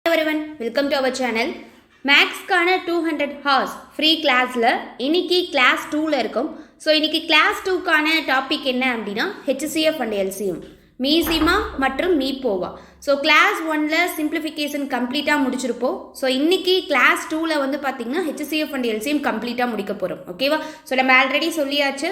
everyone, welcome to our channel. மேக்ஸ்க்கான 200 hours free கிளாஸில் இன்னைக்கு கிளாஸ் 2ல் இருக்கும். ஸோ இன்னைக்கு கிளாஸ் 2க்கான டாபிக் என்ன அப்படின்னா HCF அண்ட் LCM, மீசிமா மற்றும் மீப்போவா. ஸோ கிளாஸ் 1ல் சிம்பிளிஃபிகேஷன் கம்ப்ளீட்டாக முடிச்சிருப்போம். ஸோ இன்னைக்கு கிளாஸ் 2ல் வந்து பார்த்தீங்கன்னா HCF அண்ட் LCM கம்ப்ளீட்டாக முடிக்க போகிறோம். ஓகேவா? ஸோ நம்ம ஆல்ரெடி சொல்லியாச்சு,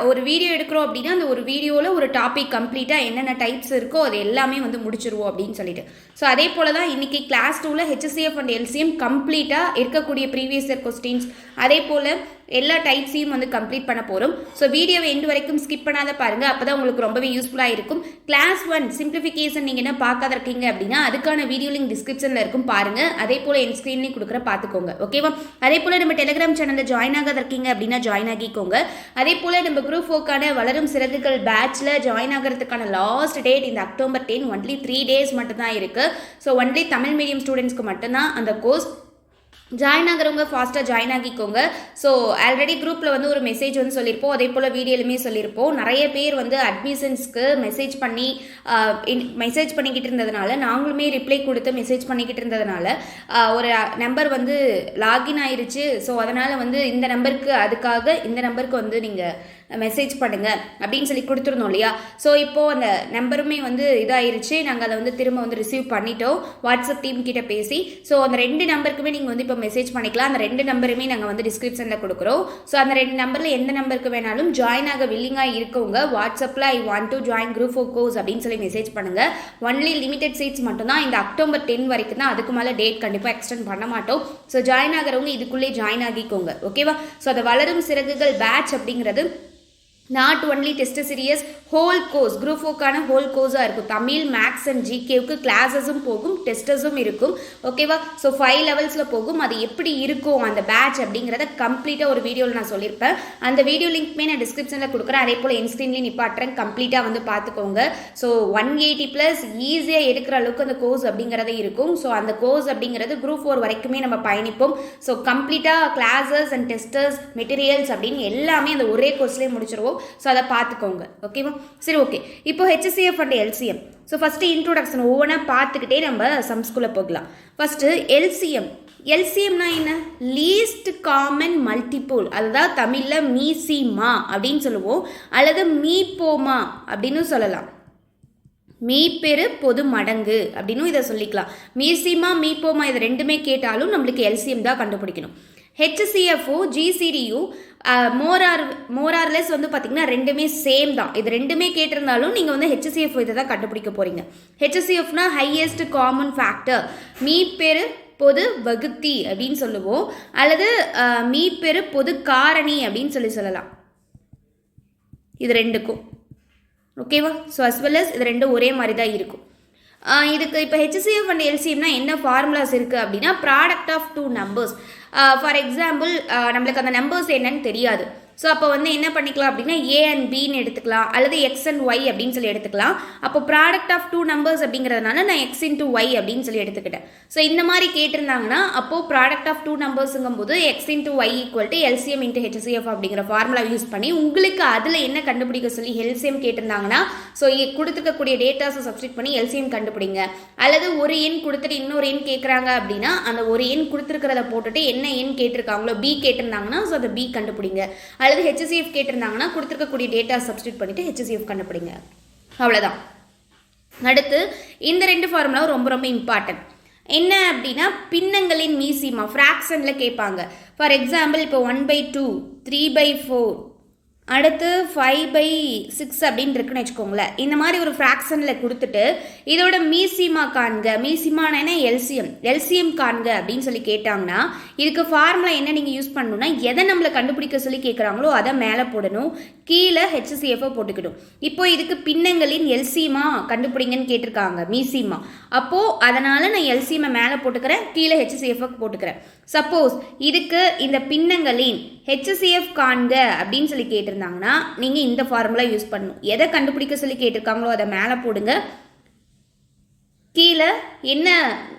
ஒரு வீடியோ எடுக்கிறோம் அப்படின்னா அந்த ஒரு வீடியோவில் ஒரு டாபிக் கம்ப்ளீட்டாக என்னென்ன டைப்ஸ் இருக்கோ அது எல்லாமே வந்து முடிச்சிருவோம் அப்படின்னு சொல்லிட்டு. ஸோ அதே போல் தான் இன்றைக்கி கிளாஸ் 2ல் HCF அண்ட் LCM கம்ப்ளீட்டாக இருக்கக்கூடிய ப்ரீவியஸ் இயர் கொஸ்டின்ஸ் அதே போல் எல்லா டைப்ஸையும் வந்து கம்ப்ளீட் பண்ண போகிறோம். ஸோ வீடியோவை எண்டு வரைக்கும் ஸ்கிப் பண்ணாத பாருங்கள், அப்போ தான் உங்களுக்கு ரொம்பவே யூஸ்ஃபுல்லாக இருக்கும். கிளாஸ் 1 சிம்பிளிஃபிகேஷன் நீங்கள் என்ன பார்க்காத இருக்கீங்க அப்படின்னா அதுக்கான வீடியோ லிங்க் டிஸ்கிரிப்ஷனில் இருக்கும், பாருங்கள். அதே போல் என் ஸ்க்ரீன்லேயும் கொடுக்குற பார்த்துக்கோங்க. ஓகேவா? அதே போல் நம்ம டெலிகிராம் சேனலில் ஜாயின் ஆகாத இருக்கீங்க அப்படின்னா ஜாயின் ஆகிக்கோங்க. அதே போல் நம்ம குரூப் 4க்கான வளரும் சிறகுகள் பேட்சில் ஜாயின் ஆகிறதுக்கான லாஸ்ட் டேட் இந்த October 10, ஒன்லி 3 days மட்டும்தான் இருக்குது. ஸோ ஒன்லி தமிழ் மீடியம் ஸ்டூடெண்ட்ஸ்க்கு மட்டும்தான் அந்த கோர்ஸ். ஜாயின் ஆகிறவங்க ஃபாஸ்ட்டாக ஜாயின் ஆகிக்கோங்க. ஸோ ஆல்ரெடி குரூப்பில் வந்து ஒரு மெசேஜ் வந்து சொல்லியிருப்போம், அதே போல் வீடியோலுமே சொல்லியிருப்போம். நிறைய பேர் வந்து அட்மிஷன்ஸ்க்கு மெசேஜ் பண்ணிக்கிட்டு இருந்ததுனால நாங்களுமே ரிப்ளை கொடுத்து மெசேஜ் பண்ணிக்கிட்டு இருந்ததுனால ஒரு நம்பர் வந்து லாகின் ஆயிடுச்சு. ஸோ அதனால் வந்து இந்த நம்பருக்கு வந்து நீங்கள் மெசேஜ் பண்ணுங்க அப்படின்னு சொல்லி கொடுத்துருந்தோம் இல்லையா? ஸோ இப்போது அந்த நம்பருமே வந்து இதாயிருச்சு, நாங்கள் அதை வந்து திரும்ப வந்து ரிசீவ் பண்ணிட்டோம் வாட்ஸ்அப் டீம் கிட்ட பேசி. ஸோ அந்த 2 நம்பருக்குமே நீங்கள் வந்து இப்போ மெசேஜ் பண்ணிக்கலாம். அந்த 2 நம்பருமே நாங்கள் வந்து டிஸ்கிரிப்ஷனில் கொடுக்குறோம். ஸோ அந்த 2 நம்பரில் எந்த நம்பருக்கு வேணாலும் ஜாயின் ஆக வில்லிங்காக இருக்கவங்க வாட்ஸ்அப்பில் I want to join group 4 course அப்படின்னு சொல்லி மெசேஜ் பண்ணுங்கள். ஒன்லி லிமிடெட் சீட்ஸ் மட்டும்தான் இந்த October 10 வரைக்கும் தான், அதுக்கு மேலே டேட் கண்டிப்பாக எக்ஸ்டெண்ட் பண்ண மாட்டோம். ஸோ ஜாயின் ஆகிறவங்க இதுக்குள்ளே ஜாயின் ஆகிக்கோங்க. ஓகேவா? ஸோ அதை வளரும் சிறகுகள் பேட்ச் அப்படிங்கிறது not only test series, whole course group 4க்கான ஹோல் கோர்ஸாக இருக்கும். தமிழ், மேக்ஸ் அண்ட் ஜிகேவுக்கு கிளாஸஸும் போகும், டெஸ்டஸும் இருக்கும். ஓகேவா? ஸோ 5 லெவல்ஸில் போகும். அது எப்படி இருக்கும் அந்த பேட்ச் அப்படிங்கிறத கம்ப்ளீட்டாக ஒரு வீடியோவில் நான் சொல்லியிருப்பேன். அந்த வீடியோ லிங்க்மே நான் டிஸ்கிரிப்ஷனில் கொடுக்குறேன். அதே போல் என் ஸ்க்ரீன்லேயும் நிப்பாட்டுறேன், கம்ப்ளீட்டாக வந்து பார்த்துக்கோங்க. ஸோ 180+ ஈஸியாக எடுக்கிற அளவுக்கு அந்த கோர்ஸ் அப்படிங்கிறதே இருக்கும். ஸோ அந்த கோர்ஸ் அப்படிங்கிறது குரூப் 4 வரைக்குமே நம்ம பயணிப்போம். ஸோ கம்ப்ளீட்டாக கிளாஸஸ் அண்ட் டெஸ்டர்ஸ் மெட்டீரியல்ஸ் அப்படின்னு எல்லாமே அந்த ஒரே கோர்ஸ்லேயே முடிச்சிருவோம். ஸோ அதை பார்த்துக்கோங்க. ஓகேவா? சரி, ஓகே. இப்போ HCF and LCM. So first introduction ஒவ்வொன்றா பார்த்துக்கிட்டே நம்ம சம்ஸ்குள்ளே போகலாம். ஃபஸ்ட்டு எல்சிஎம்னா என்ன? லீஸ்ட் காமன் மல்டிபிள், அதுதான் தமிழில் மீசிமா அப்படின்னு சொல்லுவோம், அல்லது மீப்போமா அப்படின்னு சொல்லலாம். மீப்பெரு பொது மடங்கு அப்படின்னு இதை சொல்லிக்கலாம். மீசிமா மீப்போமா இது ரெண்டுமே கேட்டாலும் நம்மளுக்கு LCM தான் கண்டுபிடிக்கணும். HCFO GCDயும் மோரார்லெஸ் வந்து பார்த்திங்கன்னா ரெண்டுமே சேம் தான். இது ரெண்டுமே கேட்டிருந்தாலும் நீங்கள் வந்து HCF இதை தான் கண்டுபிடிக்க போகிறீங்க. HCFனா ஹையஸ்ட் காமன் ஃபேக்டர், மீப்பெரு பொது வகுத்தி அப்படின்னு சொல்லுவோம், அல்லது மீப்பெரு பொது காரணி அப்படின்னு சொல்லலாம். இது ரெண்டுக்கும் ஓகேவா? ஸோ அஸ் வெல் அஸ் இது ரெண்டும் ஒரே மாதிரி தான் இருக்கும். இதுக்கு இப்போ HCF அண்ட் LCMனா என்ன ஃபார்முலாஸ் இருக்குது அப்படின்னா product of 2 numbers. For example நம்மளுக்கு அந்த நம்பர்ஸ் என்னன்னு தெரியாது. ஸோ அப்போ வந்து என்ன பண்ணிக்கலாம் அப்படின்னா A and Bன்னு எடுத்துக்கலாம், அல்லது X and Y அப்படின்னு சொல்லி எடுத்துக்கலாம். அப்போ ப்ராடக்ட் ஆஃப் 2 நம்பர்ஸ் அப்படிங்கிறதுனால நான் X into Y அப்படின்னு சொல்லி எடுத்துக்கிட்டேன். ஸோ இந்த மாதிரி கேட்டிருந்தாங்கன்னா அப்போது ப்ராடக்ட் ஆஃப் 2 நம்பர்ஸுங்கும் போது X into Y = LCM into HCF அப்படிங்கிற ஃபார்முலா யூஸ் பண்ணி உங்களுக்கு அதில் என்ன கண்டுபிடிக்க சொல்லி LCM கேட்டிருந்தாங்கன்னா ஸோ கொடுத்துக்கக்கூடிய டேட்டாஸை சப்ஸ்டிட் பண்ணி LCM கண்டுபிடிங்க. அல்லது ஒரு எண் கொடுத்துட்டு இன்னொரு எண் கேட்குறாங்க அப்படின்னா அந்த ஒரு எண் கொடுத்துருக்கிறத போட்டுட்டு என்ன எண் கேட்டிருக்காங்களோ B கேட்டிருந்தாங்கன்னா ஸோ அதை B கண்டுபிடிங்க. அல்லது HCF கேட்டிருந்தாங்கன்னா கொடுத்துருக்கக்கூடிய டேட்டா சப்ஸ்டிட் பண்ணிட்டு HCF கண்டுபிடிங்க. அவ்வளோதான். அடுத்து இந்த 2 ஃபார்முலாவும் ரொம்ப ரொம்ப இம்பார்ட்டன்ட். என்ன அப்படின்னா பின்னங்களின் மீசிமா ஃப்ராக்ஷனில் கேட்பாங்க. ஃபார் எக்ஸாம்பிள் இப்போ 1/2, 3/4, அடுத்து 5/6 அப்படின்னு இருக்குன்னு வச்சுக்கோங்களேன். இந்த மாதிரி ஒரு ஃப்ராக்ஷனில் கொடுத்துட்டு இதோட மீசிமா காண்க, மீசிமான எல்சிஎம் காண்க அப்படின்னு சொல்லி கேட்டாங்கன்னா இதுக்கு ஃபார்முலா என்ன நீங்கள் யூஸ் பண்ணணும்னா எதை நம்மளை கண்டுபிடிக்க சொல்லி கேட்குறாங்களோ அதை மேலே போடணும், கீழே HCFஐ போட்டுக்கணும். இப்போ இதுக்கு பின்னங்களின் எல்சிமா கண்டுபிடிங்கன்னு கேட்டிருக்காங்க, மீசிமா. அப்போது அதனால் நான் எல்சிஎம்மை மேலே போட்டுக்கிறேன், கீழே HCFஐ போட்டுக்கிறேன். சப்போஸ் இதுக்கு இந்த பின்னங்களின் HCF காண்க அப்படின்னு சொல்லி கேட்டிருந்தாங்கன்னா நீங்கள் இந்த ஃபார்முலா யூஸ் பண்ணணும். எதை கண்டுபிடிக்க சொல்லி கேட்டிருக்காங்களோ அதை மேலே போடுங்க, கீழே என்ன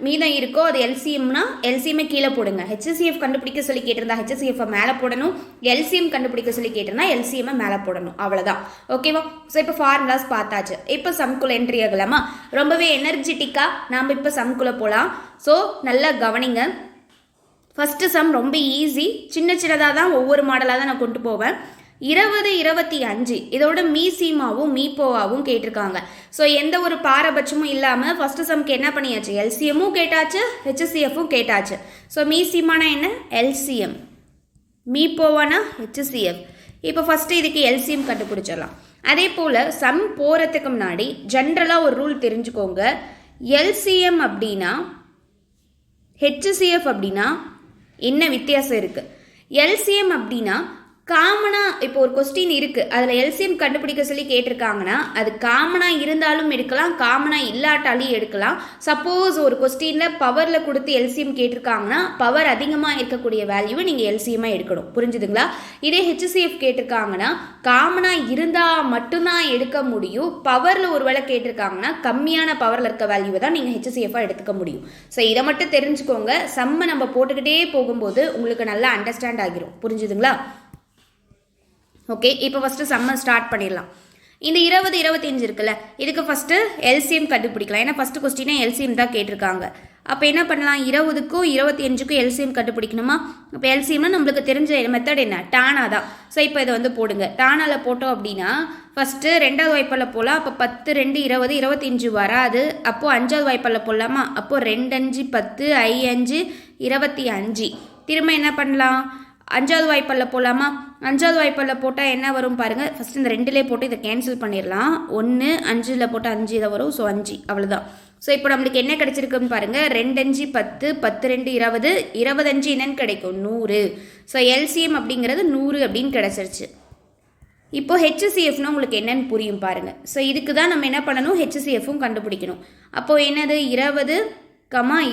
மீதம் இருக்கோ அது எல்சிஎம்னா எல்சிஎம்மை கீழே போடுங்க. ஹெச்சிஎஃப் கண்டுபிடிக்க சொல்லி கேட்டிருந்தா ஹெச்சிஎஃப் மேலே போடணும், எல்சிஎம் கண்டுபிடிக்க சொல்லி கேட்டிருந்தா எல்சிஎம்மை மேலே போடணும், அவ்வளோதான். ஓகேவா? ஸோ இப்போ ஃபார்முலாஸ் பார்த்தாச்சு. இப்போ சம்குள்ளே என்ட்ரி ஆகலாமா? ரொம்பவே எனர்ஜெட்டிக்காக நாம் இப்போ சம்குள்ளே போகலாம். ஸோ நல்லா கவனிங்க. ஃபஸ்ட்டு சம் ரொம்ப ஈஸி, சின்ன சின்னதாக தான் ஒவ்வொரு மாடலாக தான் நான் கொண்டு போவேன். 20, 25 இதோட மீசீமாவும் மீப்போவாவும் கேட்டிருக்காங்க. ஸோ எந்த ஒரு பாரபட்சமும் இல்லாமல் ஃபஸ்ட்டு சம்க்கு என்ன பண்ணியாச்சு, எல்சிஎம்மும் கேட்டாச்சு, ஹெச்சிஎஃப்பும் கேட்டாச்சு. ஸோ மீசீமானா என்ன, எல்சிஎம், மீப்போவானா ஹெச்சிஎஃப். இப்போ ஃபஸ்ட்டு இதுக்கு எல்சிஎம் கண்டுபிடிச்சிடலாம். அதே போல் சம் போகிறதுக்கு முன்னாடி ஜென்ரலாக ஒரு ரூல் தெரிஞ்சுக்கோங்க. எல்சிஎம் அப்படின்னா ஹெச்சிஎஃப் அப்படின்னா என்ன வித்தியாசம் இருக்குது? எல்சிஎம் அப்படின்னா காமனாக இப்போ ஒரு கொஸ்டின் இருக்குது, அதில் எல்சிஎம் கண்டுபிடிக்க சொல்லி கேட்டிருக்காங்கன்னா அது காமனாக இருந்தாலும் எடுக்கலாம், காமனாக இல்லாட்டாலும் எடுக்கலாம். சப்போஸ் ஒரு கொஸ்டினில் பவரில் கொடுத்து எல்சிஎம் கேட்டிருக்காங்கன்னா பவர் அதிகமாக இருக்கக்கூடிய வேல்யூவை நீங்கள் எல்சிஎம்மாக எடுக்கணும். புரிஞ்சுதுங்களா? இதே ஹெச்சிஎஃப் கேட்டிருக்காங்கன்னா காமனாக இருந்தால் மட்டும்தான் எடுக்க முடியும். பவரில் ஒரு வேளை கேட்டிருக்காங்கன்னா கம்மியான பவரில் இருக்க வேல்யூவை தான் நீங்கள் ஹெச்சிஎஃபாக எடுத்துக்க முடியும். ஸோ இதை மட்டும் தெரிஞ்சுக்கோங்க. சம்மை நம்ம போட்டுக்கிட்டே போகும்போது உங்களுக்கு நல்லா அண்டர்ஸ்டாண்ட் ஆகிரும். புரிஞ்சுதுங்களா? ஓகே, இப்போ ஃபஸ்ட்டு சம்ம ஸ்டார்ட் பண்ணிடலாம். இந்த 20, 25 இருக்குல்ல, இதுக்கு ஃபஸ்ட்டு எல்சிஎம் கண்டுபிடிக்கலாம். ஏன்னா ஃபஸ்ட்டு கொஸ்டினே எல்சிஎம் தான் கேட்டிருக்காங்க. அப்போ என்ன பண்ணலாம், 20க்கும் 25க்கும் எல்சிஎம் கண்டுபிடிக்கணுமா? அப்போ எல்சிஎம்னா நம்மளுக்கு தெரிஞ்ச மெத்தட் என்ன, டானா தான். ஸோ இப்போ இதை வந்து போடுங்க. டானாவில் போட்டோம் அப்படின்னா ஃபஸ்ட்டு 2வது வாய்ப்பால் போகலாம். அப்போ 10, 2, 20, 25 வராது. அப்போது 5வது வாய்ப்பால் போடலாமா? அப்போது 2, 5, 10, 5, 25. திரும்ப என்ன பண்ணலாம், 5வது வாய்ப்பால் போகலாமா? 5வது வாய்ப்பால் போட்டால் என்ன வரும் பாருங்கள். ஃபஸ்ட்டு இந்த 2லே போட்டு இதை கேன்சல் பண்ணிடலாம். 1, 5ல் போட்டால் 5 இதை வரும். ஸோ 5 அவ்வளோதான். ஸோ இப்போ நம்மளுக்கு என்ன கிடச்சிருக்குன்னு பாருங்கள். 2, 5, 10, 10, 2, 20, 25 என்னன்னு கிடைக்கும், 100. ஸோ எல்சிஎம் அப்படிங்கிறது 100 அப்படின்னு கிடச்சிருச்சு. இப்போது ஹெச்சிஎஃப்னா உங்களுக்கு என்னென்னு புரியும் பாருங்கள். ஸோ இதுக்கு தான் நம்ம என்ன பண்ணணும், ஹெச்சிஎஃப்பும் கண்டுபிடிக்கணும். அப்போது என்னது, 20,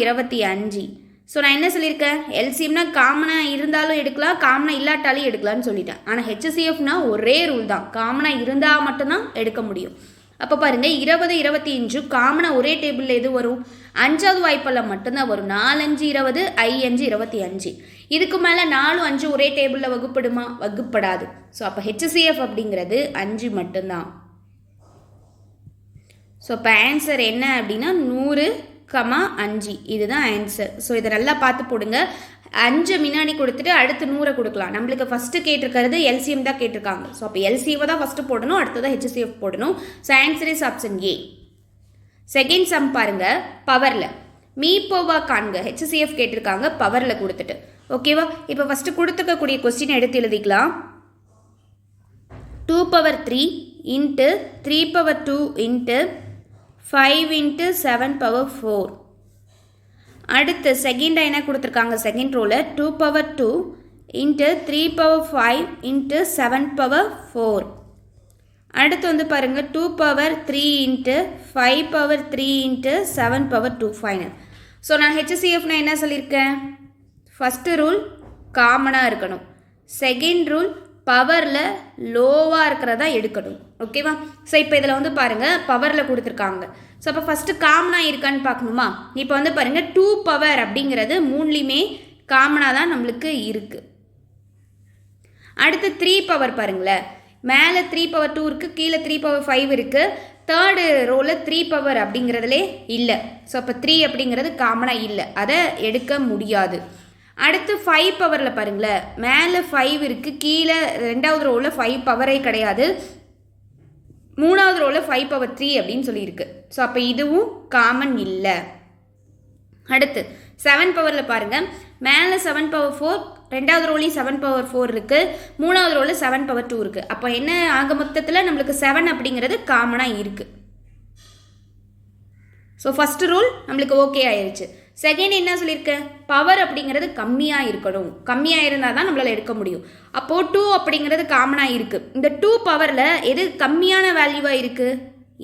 25. ஸோ நான் என்ன சொல்லியிருக்கேன், எல்சிஎம்னா காமனாக இருந்தாலும் எடுக்கலாம், காமனாக இல்லாட்டாலும் எடுக்கலான்னு சொல்லிட்டேன். ஆனால் ஹெச்சிஎஃப்னா ஒரே ரூல் தான், காமனாக இருந்தால் மட்டும்தான் எடுக்க முடியும். அப்போ பாருங்கள், 20, 25 காமனாக ஒரே டேபிளில் எது வரும், 5வது வாய்ப்பால் மட்டும்தான் வரும். 4, 5, 20, 5, 25. இதுக்கு மேலே 4, 5 ஒரே டேபிளில் வகுப்படுமா, வகுப்படாது. ஸோ அப்போ ஹெச்சிஎஃப் அப்படிங்கிறது 5 மட்டும்தான். ஸோ இப்போ ஆன்சர் என்ன அப்படின்னா 100, 5 இதுதான் ஆன்சர். ஸோ இதை நல்லா பார்த்து போடுங்க. 5 முன்னாடி கொடுத்துட்டு அடுத்து 100 கொடுக்கலாம். நம்மளுக்கு ஃபஸ்ட்டு கேட்டிருக்கிறது எல்சிஎம் தான் கேட்டிருக்காங்க. ஸோ அப்போ எல்சிஎம் தான் ஃபஸ்ட்டு போடணும், அடுத்ததான் ஹெச்சிஎஃப் போடணும். So answer is option A. Second sum பாருங்கள், பவரில் மீப்போவா காண்க. ஹெச்சிஎஃப் கேட்டிருக்காங்க பவரில் கொடுத்துட்டு. ஓகேவா? இப்போ ஃபஸ்ட்டு கொடுத்துருக்கக்கூடிய கொஸ்டின் எடுத்து எழுதிக்கலாம். 2 power 3 into 3 power 2 into 5 into 7 power 4. அடுத்து செகண்டாக என்ன கொடுத்துருக்காங்க, second ரோவில் 2 power 2 into 3 power 5 into 7 power 4. அடுத்து வந்து பாருங்கள் 2 power 3 into 5 power 3 into 7 power 2 final. So நான் ஹெச்சிஎஃப்னா என்ன சொல்லியிருக்கேன், ஃபஸ்ட்டு ரூல் காமனாக இருக்கணும், செகண்ட் ரூல் பவரில் லோவாக இருக்கிறதா எடுக்கணும். ஓகேவா? ஸோ இப்போ இதில் வந்து பாருங்கள் பவரில் கொடுத்துருக்காங்க. ஸோ அப்போ ஃபஸ்ட்டு காமனாக இருக்கான்னு பார்க்கணுமா? இப்போ வந்து பாருங்கள் 2 பவர் அப்படிங்கிறது 3லையுமே காமனாக தான் நம்மளுக்கு இருக்குது. அடுத்து 3 பவர் பாருங்களேன், மேலே 3 power 2 இருக்குது, கீழே 3 power 5 இருக்குது. தேர்டு ரோவில் 3 பவர் அப்படிங்கிறதுலே இல்லை. ஸோ அப்போ 3 அப்படிங்கிறது காமனாக இல்லை, அதை எடுக்க முடியாது. அடுத்து 5 பவரில் பாருங்களேன், மேலே 5 இருக்குது, கீழே 2வது ரோவில் 5 பவரே கிடையாது, 3வது ரோவில் 5 power 3 அப்படின்னு சொல்லியிருக்கு. ஸோ அப்போ இதுவும் காமன் இல்லை. அடுத்து 7 பவரில் பாருங்கள், மேலே 7 power 4, 2வது ரோலையும் 7 power 4 இருக்குது, 3வது ரோவில் 7 power 2 இருக்குது. அப்போ என்ன ஆக மொத்தத்தில் நம்மளுக்கு 7 அப்படிங்கிறது காமனாக இருக்குது. ஸோ ஃபஸ்ட்டு ரூல் நம்மளுக்கு ஓகே ஆயிடுச்சு. செகண்ட் என்ன சொல்லியிருக்கேன், பவர் அப்படிங்கிறது கம்மியாக இருக்கணும், கம்மியாக இருந்தால் தான் நம்மளால் எடுக்க முடியும். அப்போது 2 அப்படிங்கிறது காமனாக இருக்குது. இந்த 2 பவரில் எது கம்மியான வேல்யூவாக இருக்குது,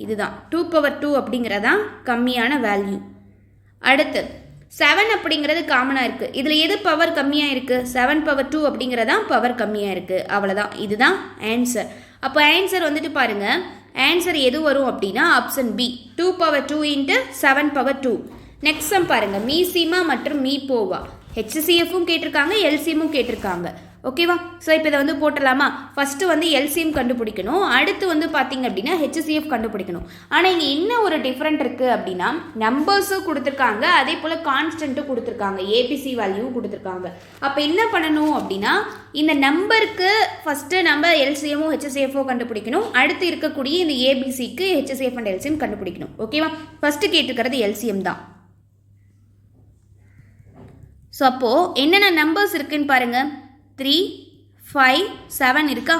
இதுதான் 2 power 2 அப்படிங்கிறதான் கம்மியான வேல்யூ. அடுத்து 7 அப்படிங்கிறது காமனாக இருக்குது. இதில் எது பவர் கம்மியாக இருக்குது, 7 power 2 அப்படிங்கிறதான் பவர் கம்மியாக இருக்குது. அவ்வளோதான், இதுதான் ஆன்சர். அப்போ ஆன்சர் வந்துட்டு பாருங்கள் ஆன்சர் எது வரும் அப்படின்னா option B 2 power 2 into 7 power 2. Next sum பாருங்கள், மீசிமா மற்றும் மீபோவா. ஹெச்சிசிஎஃப்பும் கேட்டிருக்காங்க, எல்சிஎம்மும் கேட்டிருக்காங்க. ஓகேவா? ஸோ இப்போ இதை வந்து போட்டலாமா? ஃபஸ்ட்டு வந்து எல்சிஎம் கண்டுபிடிக்கணும், அடுத்து வந்து பார்த்தீங்க அப்படின்னா ஹெச்சிசிஎஃப் கண்டுபிடிக்கணும். ஆனால் இங்கே என்ன ஒரு டிஃப்ரெண்ட் இருக்குது அப்படின்னா, நம்பர்ஸும் கொடுத்துருக்காங்க, அதே போல் கான்ஸ்டன்ட்டும் கொடுத்துருக்காங்க, ஏபிசி வேல்யூவும் கொடுத்துருக்காங்க. அப்போ என்ன பண்ணணும் அப்படின்னா, இந்த நம்பருக்கு ஃபஸ்ட்டு நம்ம எல்சிஎம்மோ ஹெச்சிசிஎஃப்போ கண்டுபிடிக்கணும், அடுத்து இருக்கக்கூடிய இந்த ஏபிசிக்கு ஹெச்சிசிஎஃப் அண்ட் எல்சிஎம் கண்டுபிடிக்கணும். ஓகேவா? ஃபஸ்ட்டு கேட்டிருக்கிறது எல்சிஎம் தான். ஸோ அப்போது என்னென்ன நம்பர்ஸ் இருக்குதுன்னு பாருங்கள். 3, 5, 7 இருக்கா?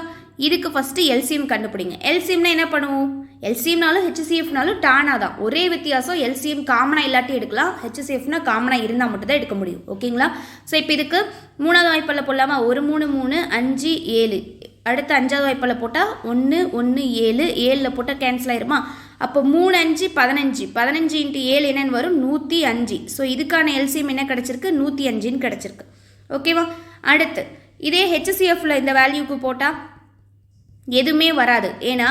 இதுக்கு ஃபஸ்ட்டு எல்சிஎம் கண்டுபிடிங்க. எல்சிஎம்னா என்ன பண்ணுவோம்? எல்சிஎம்னாலும் ஹெச்சிசிஎஃப்னாலும் டானா தான், ஒரே வித்தியாசம் எல்சிஎம் காமனாக இல்லாட்டி எடுக்கலாம், ஹெச்சிசிஎஃப்னா காமனாக இருந்தால் மட்டும் தான் எடுக்க முடியும். ஓகேங்களா? ஸோ இப்போ இதுக்கு 3வது வாய்ப்பால் போடலாமா? 1 3 3 5 7. அடுத்து 5வது வாய்ப்பால் போட்டால் 1 1 7, 7ல் போட்டால் கேன்சல் ஆயிருமா? அப்போ 3 5 15, 15 இன்ட்டு 7 என்னன்னு வரும்? 105. ஸோ இதுக்கான எல்சிஎம் என்ன கிடச்சிருக்கு? 105ன்னு கிடச்சிருக்கு. ஓகேவா? அடுத்து இதே ஹெச்சிசிஎஃப்பில் இந்த வேல்யூக்கு போட்டால் எதுவுமே வராது, ஏன்னா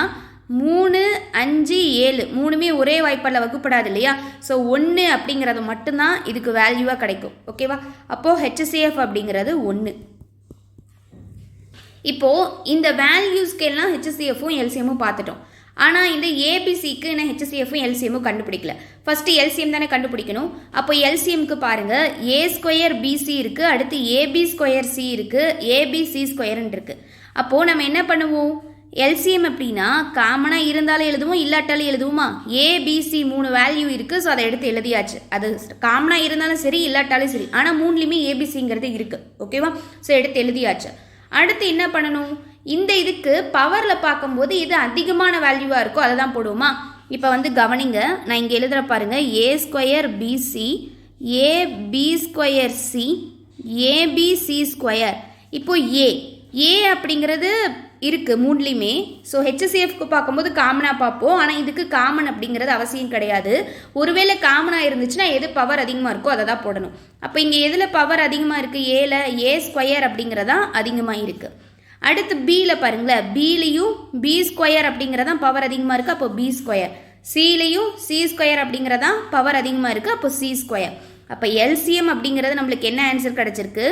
3 5 7 மூணுமே ஒரே வாய்ப்பால் வகுப்படாது இல்லையா? ஸோ 1 அப்படிங்கிறது மட்டும்தான் இதுக்கு வேல்யூவாக கிடைக்கும். ஓகேவா? அப்போது ஹெச்சிசிஎஃப் அப்படிங்கிறது 1. இப்போது இந்த வேல்யூஸ்க்கெல்லாம் ஹெச்சிசிஎஃப்பும் எல்சிஎம்மும் பார்த்துட்டோம். ஆனால் இந்த ஏபிசிக்கு நான் ஹெச்சிசிஎஃப்பும் எல்சிஎம்மும் கண்டுபிடிக்கல. ஃபஸ்ட்டு எல்சிஎம் தானே கண்டுபிடிக்கணும். அப்போ எல்சிஎம்க்கு பாருங்கள், ஏ ஸ்கொயர் பிசி இருக்குது, அடுத்து ஏபி ஸ்கொயர் சி இருக்குது, ஏபிசி ஸ்கொயர்ன்னு இருக்குது. அப்போது நம்ம என்ன பண்ணுவோம்? எல்சிஎம் அப்படின்னா காமனாக இருந்தாலும் எழுதுவோம், இல்லாட்டாலும் எழுதுவோமா? ஏபிசி 3 வேல்யூ இருக்குது, ஸோ அதை எடுத்து எழுதியாச்சு. அது காமனாக இருந்தாலும் சரி, இல்லாட்டாலும் சரி, ஆனால் 3லையுமே ஏபிசிங்கிறது இருக்குது. ஓகேவா? ஸோ எடுத்து எழுதியாச்சு. அடுத்து என்ன பண்ணணும்? இந்த இதுக்கு பவரில் பார்க்கும்போது இது அதிகமான வேல்யூவாக இருக்கும், அதை தான் போடுவோமா? இப்போ வந்து கவனிங்க, நான் இங்கே எழுதுகிற பாருங்கள், A square BC, AB square C, ABC square. இப்போ ஏ அப்படிங்கிறது இருக்குது 3லையுமே. ஸோ ஹெச்சிசிஎஃப்க்கு பார்க்கும்போது காமனாக பார்ப்போம், ஆனால் இதுக்கு காமன் அப்படிங்கிறது அவசியம் கிடையாது. ஒருவேளை காமனாக இருந்துச்சுன்னா எது பவர் அதிகமாக இருக்கோ அதை தான் போடணும். அப்போ இங்கே எதில் பவர் அதிகமாக இருக்குது? ஏல ஏ ஸ்கொயர் அப்படிங்கிறதான் அதிகமாக இருக்குது. அடுத்து பியில் பாருங்களேன், பிலையும் பி ஸ்கொயர் அப்படிங்கிறதான் பவர் அதிகமாக இருக்குது, அப்போ பி ஸ்கொயர். சிலையும் சி ஸ்கொயர் அப்படிங்கிறதான் பவர் அதிகமாக இருக்குது, அப்போ சி ஸ்கொயர். அப்போ எல்சிஎம் அப்படிங்கிறது நம்மளுக்கு என்ன ஆன்சர் கிடச்சிருக்கு?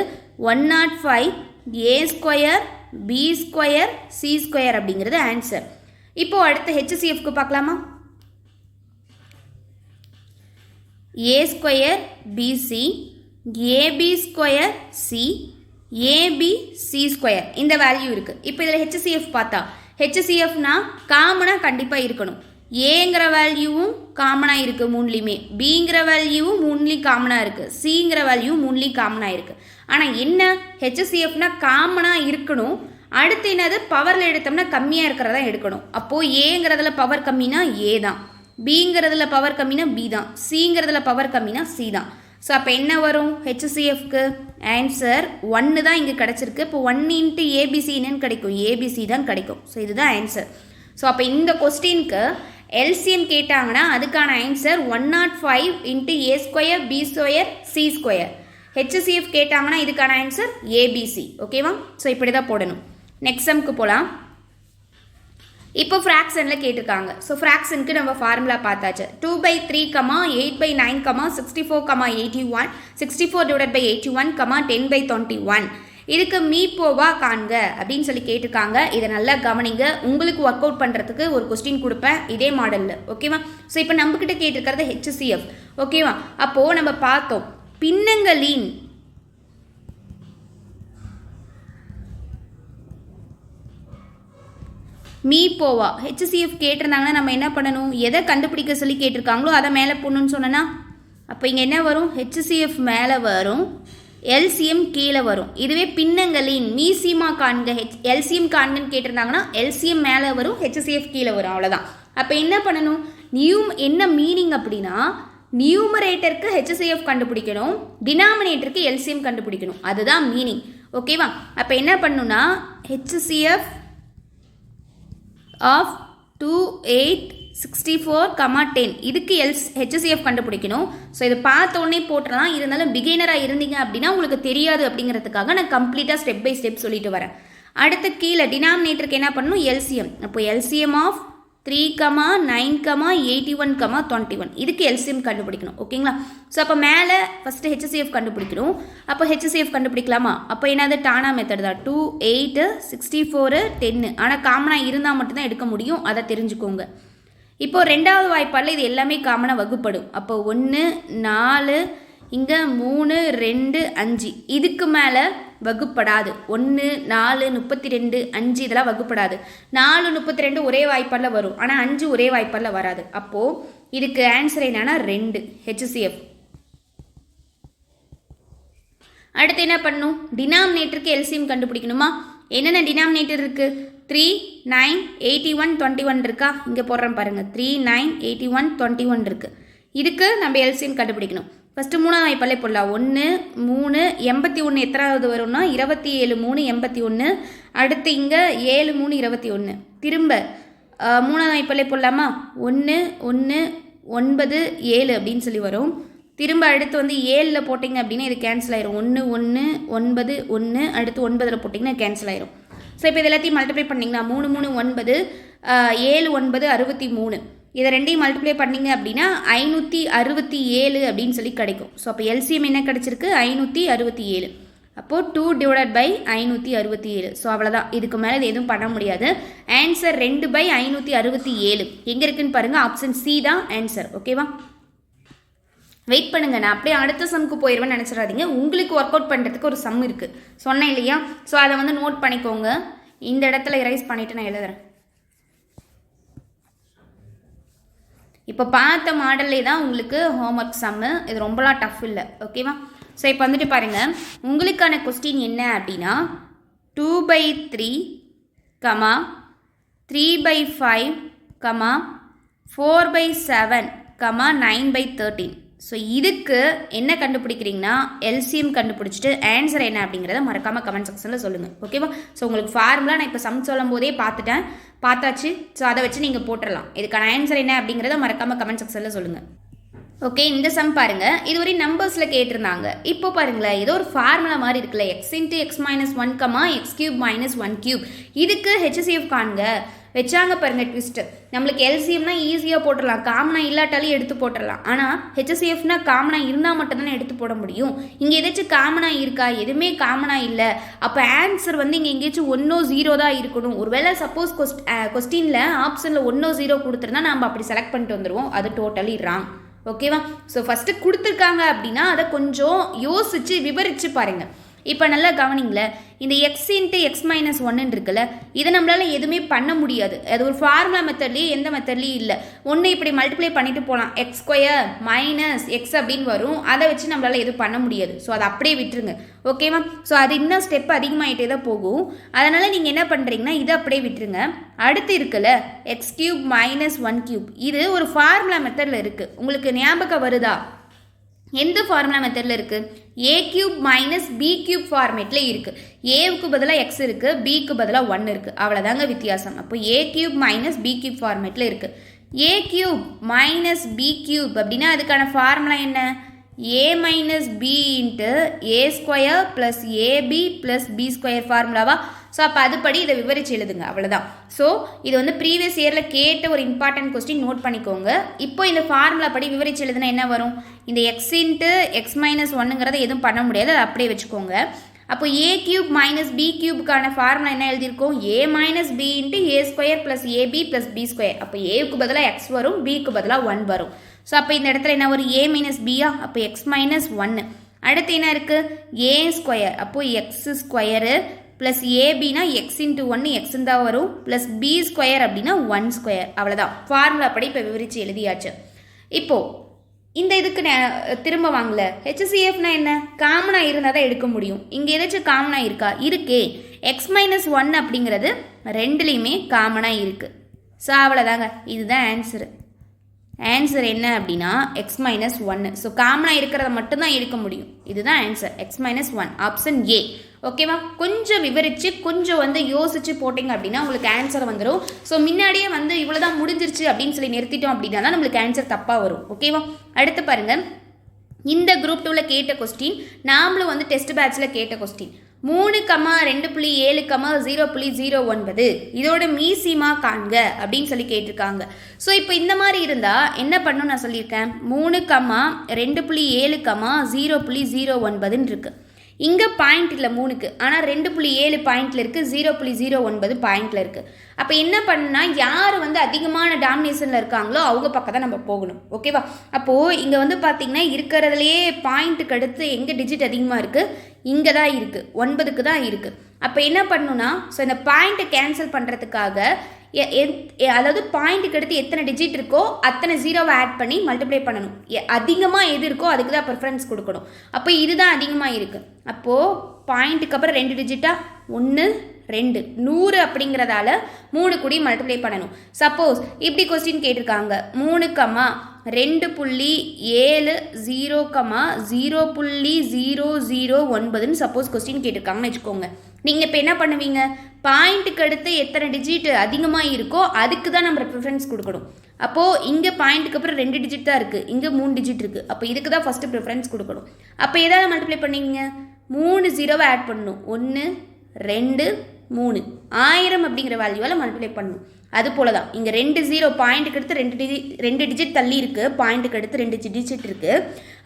105 A square B square C square அப்படிங்கிறது ஆன்சர். இப்போது அடுத்து ஹெச்சிசிஎஃப்க்கு பார்க்கலாமா? A square BC, AB square C, AB C square இந்த வேல்யூ இருக்குது. இப்போ இதில் ஹெச்சிசிஎஃப் பார்த்தா, ஹெச்சிசிஎஃப்னா காமனாக கண்டிப்பாக இருக்கணும். ஏங்கிற வேல்யூவும் காமனாக இருக்குது 3லையுமே, பிங்கிற வேல்யூவும் 3லையும் காமனாக இருக்குது, சிங்கிற வேல்யூவும் 3லையும் காமனாக இருக்குது. ஆனால் என்ன, ஹெச்சிசிஎஃப்னா காமனாக இருக்கணும். அடுத்து என்னது? பவரில் எடுத்தோம்னா கம்மியாக இருக்கிறதா எடுக்கணும். அப்போது ஏங்கிறதுல பவர் கம்மினா ஏ தான், பிங்கிறதுல பவர் கம்மினா பி தான், சிங்கிறதுல பவர் கம்மினா சி தான். ஸோ அப்போ என்ன வரும்? ஹெச்சிசிஎஃப்க்கு ஆன்சர் 1 தான் இங்கே கிடச்சிருக்கு. இப்போ 1 இன்ட்டு ஏபிசி என்னன்னு கிடைக்கும்? ஏபிசி தான் கிடைக்கும். ஸோ இதுதான் ஆன்சர். ஸோ அப்போ இந்த கொஸ்டினுக்கு எல்சிஎம் கேட்டாங்கன்னா அதுக்கான answer 105 into A square B square C square. HCF கேட்டாங்கன்னா இதுக்கான ஆன்சர் ஏபிசி. ஓகேவா? ஸோ இப்படி தான் போடணும். நெக்ஸ்ட் சம்க்கு போகலாம். இப்போ ஃப்ராக்ஷனில் கேட்டிருக்காங்க. ஸோ ஃப்ராக்ஷனுக்கு நம்ம ஃபார்முலா பார்த்தாச்சு. 2/3, 8/9, 64, 81, 64/81, 10/21. இதுக்கு மீபோவா காண்க அப்படின்னு சொல்லி கேட்டிருக்காங்க. இதை நல்லா கவனிங்க, உங்களுக்கு ஒர்க் அவுட் பண்ணுறதுக்கு ஒரு கொஸ்டின் கொடுப்பேன் இதே மாடலில். ஓகேவா? ஸோ இப்போ நம்மக்கிட்ட கேட்டிருக்கிறது ஹெச்சிசிஎஃப். ஓகேவா? அப்போது நம்ம பார்த்தோம், பின்னங்களின் மீபோவா ஹெச்சிசிஎஃப் கேட்டிருந்தாங்கன்னா நம்ம என்ன பண்ணணும்? எதை கண்டுபிடிக்க சொல்லி கேட்டிருக்காங்களோ அதை மேலே போடணும்னு சொன்னேன்னா, அப்போ இங்கே என்ன வரும்? ஹெச்சிசிஎஃப் மேலே வரும், எல்சிஎம் கீழே வரும். இதுவே பின்னங்களின் மீசிமா காண்க, எல்சிஎம் காண்கன்னு கேட்டிருந்தாங்கன்னா எல்சிஎம் மேலே வரும், ஹெச்சிசிஎஃப் கீழே வரும், அவ்வளோதான். அப்போ என்ன பண்ணணும்? என்ன மீனிங் அப்படின்னா, நியூமரேட்டருக்கு ஹெச்சிசிஎஃப் கண்டுபிடிக்கணும், டினாமினேட்டருக்கு எல்சிஎம் கண்டுபிடிக்கணும், அதுதான் மீனிங். ஓகேவா? அப்போ என்ன பண்ணணும்னா, ஹெச்சிசிஎஃப் ஆஃப் 2 8 64, 10 இதுக்கு ஹெச்சிசிஎஃப் கண்டுபிடிக்கணும். ஸோ இதை பார்த்த உடனே போட்டுடலாம். இருந்தாலும் பிகினராக இருந்தீங்க அப்படின்னா உங்களுக்கு தெரியாது அப்படிங்கிறதுக்காக நான் கம்ப்ளீட்டாக ஸ்டெப் பை ஸ்டெப் சொல்லிட்டு வரேன். அடுத்து கீழே டினாமினேட்டருக்கு என்ன பண்ணணும்? எல்சிஎம். அப்போ எல்சிஎம் ஆஃப் 3, 9, 81, 21 இதுக்கு எல்சிஎம் கண்டுபிடிக்கணும். ஓகேங்களா? ஸோ அப்போ மேலே ஃபஸ்ட்டு ஹெச்சிஎஃப் கண்டுபிடிக்கணும். அப்போ ஹெச்சிஎஃப் கண்டுபிடிக்கலாமா? அப்போ என்னது டானா மெத்தட் தான். 2, 8, 64, 10. ஆனால் காமனாக இருந்தால் மட்டும்தான் எடுக்க முடியும். அதை தெரிஞ்சுக்கோங்க. இப்போது ரெண்டாவது வாய்ப்பாடில் இது எல்லாமே காமனாக வகுப்படும். அப்போ 1, 4, இங்கே 3, 2, 5 இதுக்கு மேலே வகுப்படாது. 1, 4, 32, 5 இதெல்லாம் வகுப்படாது. 4, 32 ஒரே வாய்ப்பாடில் வரும். ஆனால் 5 ஒரே வாய்ப்பாடில் வராது. அப்போது இதுக்கு ஆன்சர் என்னன்னா 2 HCF. அடுத்து என்ன பண்ணணும்? டினாமினேட்டருக்கு எல்சிஎம் கண்டுபிடிக்கணுமா? என்னென்ன டினாமினேட்டர் இருக்குது? 3, 9, 81, 21 இருக்கா? இங்கே போடுறேன் பாருங்கள். 3, 9, 81, 21 இருக்குது. இதுக்கு நம்ம எல்சிஎம் கண்டுபிடிக்கணும். ஃபஸ்ட்டு மூணாவது வாய்ப்பாலே போடலாம். 1, 3, 81 எத்தனாவது வரும்னா 27, 3, 81. அடுத்து இங்கே 7, 3, 21. திரும்ப மூணாவது வாய்ப்பாலே போடலாமா? 1, 1, 9, 7 அப்படின்னு சொல்லி வரும். திரும்ப அடுத்து வந்து 7ல் போட்டிங்க அப்படின்னா இது கேன்சல் ஆயிரும். 1, 1, 9, 1. அடுத்து 9ல் போட்டிங்கன்னா கேன்சல் ஆயிரும். ஸோ இப்போ இது எல்லாத்தையும் மல்டிப்ளை பண்ணிங்கன்னா 3, 3, 9, 7, 9, 63. இதை ரெண்டையும் மல்டிப்ளை பண்ணிங்க அப்படின்னா 567 அப்படின்னு சொல்லி கிடைக்கும். ஸோ அப்போ எல்சிஎம் என்ன கிடச்சிருக்கு? 567. அப்போது 2/567. ஸோ அவ்வளோதான். இதுக்கு மேலே இது எதுவும் பண்ண முடியாது. ஆன்சர் 2/567 எங்கே இருக்குன்னு பாருங்கள். ஆப்ஷன் சி தான் ஆன்சர். ஓகேவா? வெயிட் பண்ணுங்க, நான் அப்படியே அடுத்த சம்க்கு போயிடுவேன்னு நினச்சிடாதீங்க. உங்களுக்கு ஒர்க் அவுட் பண்ணுறதுக்கு ஒரு சம் இருக்குது சொன்னேன் இல்லையா? ஸோ அதை வந்து நோட் பண்ணிக்கோங்க. இந்த இடத்துல எரைஸ் பண்ணிவிட்டு நான் எழுதுறேன். இப்போ பார்த்த மாடல்லே தான் உங்களுக்கு ஹோம்ஒர்க் சம்மு. இது ரொம்பலாம் டஃப் இல்லை. ஓகேவா? ஸோ இப்போ வந்துட்டு பாருங்கள், உங்களுக்கான கொஸ்டின் என்ன அப்படின்னா 2/3, 3/5, 4/7, 9/13. ஸோ இதுக்கு என்ன கண்டுபிடிக்கிறீங்கன்னா எல்சிஎம் கண்டுபிடிச்சிட்டு ஆன்சர் என்ன அப்படிங்கிறத மறக்காமல் கமெண்ட் செக்ஷனில் சொல்லுங்கள். ஓகேவா? ஸோ உங்களுக்கு ஃபார்முலா நான் இப்போ சம் சொல்லும் போதே பார்த்தாச்சு. ஸோ அதை வச்சு நீங்கள் போட்டுடலாம். இதுக்கான ஆன்சர் என்ன அப்படிங்கிறத மறக்காமல் கமெண்ட் செக்ஷனில் சொல்லுங்கள். ஓகே, இந்த சம் பாருங்கள். இது ஒரு நம்பர்ஸில் கேட்டிருந்தாங்க. இப்போ பாருங்களேன், ஏதோ ஒரு ஃபார்முலா மாதிரி இருக்குல்ல. x × x - 1, x³ - 1³ இதுக்கு HCF காண்க வச்சாங்க பாருங்கள். ட்விஸ்ட்டு நம்மளுக்கு எல்சிஎம்னா ஈஸியாக போட்டுடலாம், காமனாக இல்லாட்டாலும் எடுத்து போட்டுடலாம். ஆனால் ஹெச்சிஎஃப்னா காமனாக இருந்தால் மட்டும்தானே எடுத்து போட முடியும். இங்கே எதாச்சும் காமனாக இருக்கா? எதுவுமே காமனாக இல்லை. அப்போ ஆன்சர் வந்து இங்கே எங்கேயாச்சும் 1, 0 தான் இருக்கணும். ஒருவேளை சப்போஸ் கொஸ்டினில் ஆப்ஷனில் 1, 0 கொடுத்துருந்தா நம்ம அப்படி செலக்ட் பண்ணிட்டு வந்துடுவோம். அது டோட்டலி ராங். ஓகேவா? ஸோ ஃபஸ்ட்டு கொடுத்துருக்காங்க அப்படின்னா அதை கொஞ்சம் யோசித்து விவரித்து பாருங்கள். இப்போ நல்லா கவனிங்களேன். இந்த x × x - 1 இருக்குல்ல, இதை நம்மளால் எதுவுமே பண்ண முடியாது. அது ஒரு ஃபார்முலா மெத்தட்லேயே எந்த மெத்தட்லேயும் இல்லை. ஒன்று இப்படி மல்டிப்ளை பண்ணிட்டு போகலாம். x² - x அப்படின்னு வரும். அதை வச்சு நம்மளால் எதுவும் பண்ண முடியாது. ஸோ அதை அப்படியே விட்டுருங்க. ஓகேவா? ஸோ அது இன்னும் ஸ்டெப் அதிகமாகிட்டே தான் போகும். அதனால் நீங்கள் என்ன பண்ணுறீங்கன்னா இதை அப்படியே விட்டுருங்க. அடுத்து இருக்குல்ல x³ - 1³ இது ஒரு ஃபார்முலா மெத்தடில் இருக்குது. உங்களுக்கு ஞாபகம் வருதா? எந்த ஃபார்முலா மெத்தடில் இருக்குது? a³ - b³ ஃபார்மேட்டில் இருக்குது. ஏவுக்கு பதிலாக x இருக்குது, பிக்கு பதிலாக 1 இருக்குது. அவ்வளோதாங்க வித்தியாசம். அப்போ a³ - b³ ஃபார்மேட்டில் இருக்குது. a³ - b³ அப்படின்னா அதுக்கான ஃபார்முலா என்ன? a - b × a² + ab + b² ஃபார்முலாவா? So அப்போ அதுபடி இதை விவரித்து எழுதுங்க. அவ்வளோதான். ஸோ இது வந்து ப்ரீவியஸ் இயரில் கேட்ட ஒரு இம்பார்ட்டன்ட் கொஸ்டின், நோட் பண்ணிக்கோங்க. இப்போ இந்த ஃபார்முலா படி விவரித்து எழுதுனா என்ன வரும்? இந்த x × x - 1ங்கிறத எதுவும் பண்ண முடியாது, அதை அப்படியே வச்சுக்கோங்க. அப்போ a³ - b³க்கான ஃபார்முலா என்ன எழுதியிருக்கோம்? a - b × a² + ab + b². அப்போ ஏவுக்கு பதிலாக x வரும், பிக்கு பதிலாக 1 வரும். ஸோ அப்போ இந்த இடத்துல என்ன வரும்? a - b. அப்போ x - 1. அடுத்து என்ன இருக்குது? a². அப்போது x² ப்ளஸ் ஏபினா x × 1 x தான் வரும், ப்ளஸ் b² அப்படின்னா 1². அவ்வளோதான். ஃபார்முலா படி இப்போ விவரித்து எழுதியாச்சு. இப்போது இந்த இதுக்கு திரும்ப வாங்கல. HCFனா என்ன? காமனாக இருந்தால் தான் எடுக்க முடியும். இங்கே ஏதாச்சும் காமனாக இருக்கா? இருக்கே. x - 1 அப்படிங்கிறது ரெண்டுலேயுமே காமனாக இருக்குது. ஸோ அவ்வளோதாங்க. இதுதான் ஆன்சரு. ஆன்சர் என்ன அப்படின்னா x - 1. ஸோ காமனாக இருக்கிறத மட்டும்தான் எடுக்க முடியும். இதுதான் ஆன்சர், x - 1, ஆப்ஷன் ஏ. ஓகேவா? கொஞ்சம் விவரித்து கொஞ்சம் வந்து யோசித்து போட்டிங்க அப்படின்னா உங்களுக்கு ஆன்சர் வந்துடும். ஸோ முன்னாடியே வந்து இவ்வளோதான் முடிஞ்சிருச்சு அப்படின்னு சொல்லி நிறுத்திட்டோம் அப்படின்னா தான் நம்மளுக்கு ஆன்சர் தப்பாக வரும். ஓகேவா? அடுத்து பாருங்கள், இந்த குரூப் 2ல் கேட்ட கொஸ்டின், நாமளும் வந்து டெஸ்ட் பேட்சில் கேட்ட கொஸ்டின். 3,2.7,0.09 இதோட மீசிமா காண்க அப்படின்னு சொல்லி கேட்டிருக்காங்க. ஸோ இப்போ இந்த மாதிரி இருந்தால் என்ன பண்ணணும் நான் சொல்லியிருக்கேன். 3,2.7,0.09 இருக்குது. இங்கே பாயிண்ட் இல்லை 3க்கு, ஆனால் 2.7 பாயிண்டில் இருக்குது, 0.09 பாயிண்டில் இருக்குது. அப்போ என்ன பண்ணுன்னா யார் அதிகமான டாமினேஷனில் இருக்காங்களோ அவங்க பக்கம் தான் நம்ம போகணும். ஓகேவா? அப்போது இங்கே பார்த்திங்கன்னா இருக்கிறதுலையே பாயிண்ட்டுக்கு அடுத்து எங்கே டிஜிட் அதிகமாக இருக்குது, இங்கே தான் இருக்குது, 9க்கு தான் இருக்குது. அப்போ என்ன பண்ணணும்னா, ஸோ இந்த பாயிண்ட்டை கேன்சல் பண்ணுறதுக்காக அதாவது பாயிண்ட்டுக்கு அடுத்து எத்தனை டிஜிட் இருக்கோ அத்தனை ஜீரோவை ஆட் பண்ணி மல்டிப்ளை பண்ணணும். அதிகமாக எது இருக்கோ அதுக்கு தான் ப்ரிஃபரன்ஸ் கொடுக்கணும். அப்போ இதுதான் அதிகமாக இருக்குது. அப்போது பாயிண்ட்டுக்கு அப்புறம் 2 டிஜிட்டாக 1 2 100 அப்படிங்கிறதால 3 கூடி மல்டிப்ளை பண்ணணும். சப்போஸ் இப்படி கொஸ்டின் கேட்டிருக்காங்க 3,70,0,009 சப்போஸ் கொஸ்டின் கேட்டிருக்காங்கன்னு வச்சுக்கோங்க. நீங்கள் இப்போ என்ன பண்ணுவீங்க, பாயிண்ட்டுக்கு அடுத்து எத்தனை டிஜிட் அதிகமாக இருக்கோ அதுக்கு தான் நம்ம ப்ரிஃபரன்ஸ் கொடுக்கணும். அப்போது இங்கே பாயிண்ட்டுக்கு அப்புறம் 2 டிஜிட் தான் இருக்குது, இங்கே 3 டிஜிட் இருக்குது. அப்போ இதுக்கு தான் ஃபஸ்ட்டு ப்ரிஃபரன்ஸ் கொடுக்கணும். அப்போ எதாவது மல்டிப்ளை பண்ணுவீங்க, 3 ஜீரோவை ஆட் பண்ணணும். 1 2 3 1000 அப்படிங்கிற வேல்யூவால் மல்டிப்ளை பண்ணணும். அது போல தான் இங்கே 2 ஜீரோ பாயிண்ட்டுக்கு அடுத்து 2 டிஜிட் தள்ளி இருக்குது, பாயிண்ட்டுக்கு அடுத்து 2 டிஜிட் இருக்குது.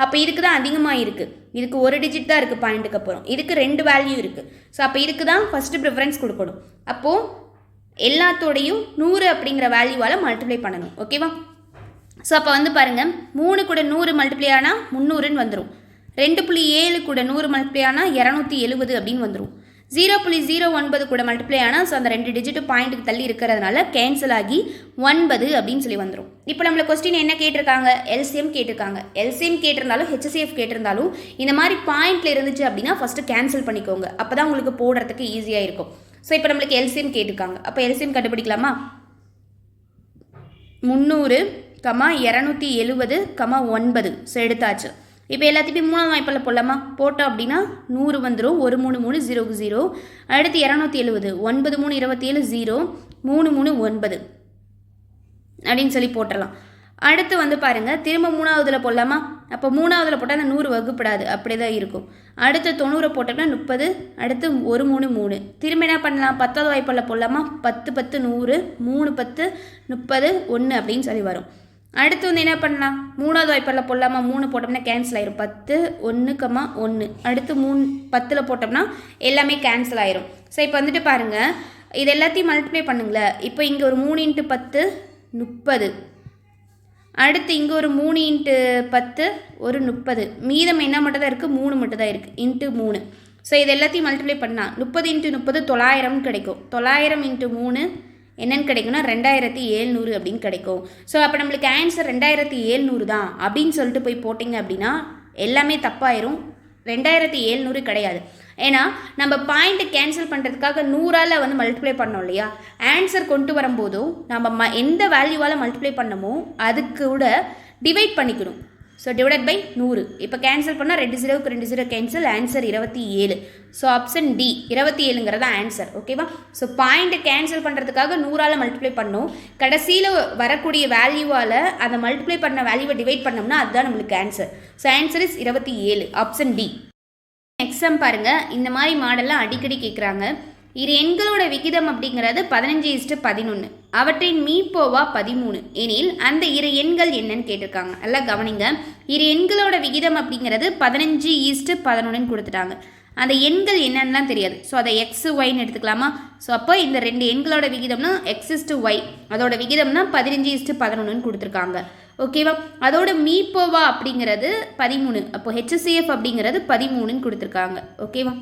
அப்போ இதுக்கு தான் அதிகமாக இருக்குது, இதுக்கு 1 டிஜிட் தான் இருக்குது பாயிண்ட்டுக்கு அப்புறம், இதுக்கு 2 வேல்யூ இருக்குது. ஸோ அப்போ இதுக்கு தான் ஃபஸ்ட்டு ப்ரிஃபரன்ஸ் கொடுக்கணும். அப்போது எல்லாத்தோடையும் 100 அப்படிங்கிற வேல்யூவால் மல்டிப்ளை பண்ணணும். ஓகேவா? ஸோ அப்போ பாருங்கள், 3 கூட 100 மல்டிப்ளை ஆனால் 300ன்னு வந்துடும். 2.7 கூட 100 மல்டிப்ளை ஆனால் 270 அப்படின்னு வந்துடும். 0.09 கூட மல்டிப்ளை ஆனால் ஸோ அந்த 2 டிஜிட் பாயிண்ட்டுக்கு தள்ளி இருக்கிறதுனால கேன்சல் ஆகி 9 அப்படின்னு சொல்லி வந்துடும். இப்போ நம்மளை கொஸ்டின் என்ன கேட்டிருக்காங்க, எல்சிஎம் கேட்டிருக்காங்க. எல்சிஎம் கேட்டிருந்தாலும் ஹெச்சிஎஃப் கேட்டிருந்தாலும் இந்த மாதிரி பாயிண்ட்டில் இருந்துச்சு அப்படின்னா ஃபஸ்ட்டு கேன்சல் பண்ணிக்கோங்க. அப்போ தான் உங்களுக்கு போடுறதுக்கு ஈஸியாக இருக்கும். ஸோ இப்போ நம்மளுக்கு எல்சிஎம் கேட்டிருக்காங்க. அப்போ எல்சிஎம் கண்டுபிடிக்கலாமா? 300, 270, 9 ஸோ எடுத்தாச்சு. இப்போ எல்லாத்தையுமே 3ஆம் வாய்ப்பில் போடலாமா? போட்டோம் அப்படின்னா 100 வந்துடும். 1 3 3 0 0. அடுத்து 270 9 3 27 0 3 3 9 அப்படின்னு சொல்லி போட்டுடலாம். அடுத்து பாருங்கள், திரும்ப 3ஆவதுல போடலாமா? அப்போ 3ஆவதுல போட்டால் அந்த 100 வகுப்படாது, அப்படியே தான் இருக்கும். அடுத்து 90 போட்டோம்னா 30. அடுத்து 1 3 3. திரும்ப என்ன பண்ணலாம், 10ஆவது வாய்ப்பில் போடலாமா? 10 10 100 3 10 30 1 அப்படின்னு சொல்லி வரும். அடுத்து என்ன பண்ணலாம், 3ஆவது வாய்ப்பில் போடலாமா? 3 போட்டோம்னா கேன்சல் ஆயிரும். 10 1 1. அடுத்து 10ல் போட்டோம்னா எல்லாமே கேன்சல் ஆயிரும். ஸோ இப்போ பாருங்கள், இது எல்லாத்தையும் மல்டிப்ளை பண்ணுங்களேன். இப்போ இங்கே ஒரு 3 × 10 30. அடுத்து இங்கே ஒரு 3 × 10 ஒரு 30. மீதம் என்ன மட்டும் தான் இருக்குது, 3 மட்டும் தான் இருக்குது, இன்ட்டு 3. ஸோ இது எல்லாத்தையும் மல்டிப்ளை பண்ணால் 30 × 30 900 கிடைக்கும். 900 × 3 என்னென்னு கிடைக்கும்னா 2700 அப்படின்னு கிடைக்கும். ஸோ அப்போ நம்மளுக்கு ஆன்சர் 2700 தான் அப்படின்னு சொல்லிட்டு போய் போட்டிங்க அப்படின்னா எல்லாமே தப்பாயிரும். 2700 கிடையாது. ஏன்னா நம்ம பாயிண்ட்டை கேன்சல் பண்ணுறதுக்காக 100ஆல் மல்டிப்ளை பண்ணோம் இல்லையா, ஆன்சர் கொண்டு வரும்போதும் நம்ம எந்த வேல்யூவால் மல்டிப்ளை பண்ணமோ அதுக்கு கூட டிவைட் பண்ணிக்கணும். So divide by 100. இப்போ கேன்சல் பண்ணால் 2 0க்கு 2 0 cancel, answer 27. So option D 27ங்கிறதா ஆன்சர். ஓகேவா? ஸோ பாயிண்ட்டை கேன்சல் பண்ணுறதுக்காக 100ஆல் மல்டிப்ளை பண்ணோம், கடைசியில் வரக்கூடிய வேல்யூவால் அதை மல்டிப்ளை பண்ண வேல்யூவை டிவைட் பண்ணோம்னா அதுதான் நம்மளுக்கு answer. So answer is 27, option D. Exam பாருங்கள், இந்த மாதிரி மாடல்லாம் அடிக்கடி கேட்குறாங்க. இரு எண்களோட விகிதம் அப்படிங்கிறது 15:11, அவற்றின் மீப்போவா 13 எனில் அந்த இரு எண்கள் என்னன்னு கேட்டிருக்காங்க. நல்லா கவனிங்க, இரு எண்களோட விகிதம் அப்படிங்கிறது 15:11 கொடுத்துட்டாங்க. அந்த எண்கள் என்னன்னுலாம் தெரியாது. ஸோ அதை எக்ஸ் ஒய்ன்னு எடுத்துக்கலாமா? ஸோ அப்போ இந்த 2 எண்களோட விகிதம்னா x/y, அதோட விகிதம்னா 15:11 கொடுத்துருக்காங்க. ஓகேவா? அதோட மீப்போவா அப்படிங்கிறது 13, அப்போ HCF அப்படிங்கிறது 13 கொடுத்துருக்காங்க. ஓகேவா?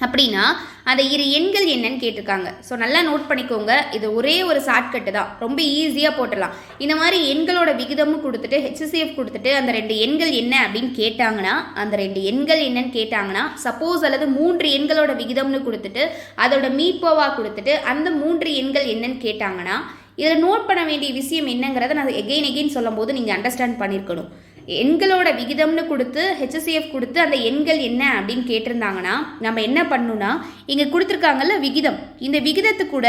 அப்படின்னா அந்த இரு எண்கள் என்னன்னு கேட்டிருக்காங்க. ஸோ நல்லா நோட் பண்ணிக்கோங்க, இது ஒரே ஒரு ஷார்ட்கட்டு தான், ரொம்ப ஈஸியாக போட்டுடலாம். இந்த மாதிரி எண்களோட விகிதமும் கொடுத்துட்டு HCF கொடுத்துட்டு அந்த 2 எண்கள் என்ன அப்படின்னு கேட்டாங்கன்னா, அந்த 2 எண்கள் என்னன்னு கேட்டாங்கன்னா, சப்போஸ் அல்லது 3 எண்களோட விகிதம்னு கொடுத்துட்டு அதோட மீப்போவா கொடுத்துட்டு அந்த 3 எண்கள் என்னன்னு கேட்டாங்கன்னா, இதில் நோட் பண்ண வேண்டிய விஷயம் என்னங்கிறத நான் எகெயின் சொல்லும் போது நீங்கள் அண்டர்ஸ்டாண்ட் பண்ணியிருக்கணும். எண்களோட விகிதம்னு கொடுத்து HCF கொடுத்து அந்த எண்கள் என்ன அப்படின்னு கேட்டிருந்தாங்கன்னா நம்ம என்ன பண்ணணும்னா, இங்கே கொடுத்துருக்காங்கல்ல விகிதம், இந்த விகிதத்து கூட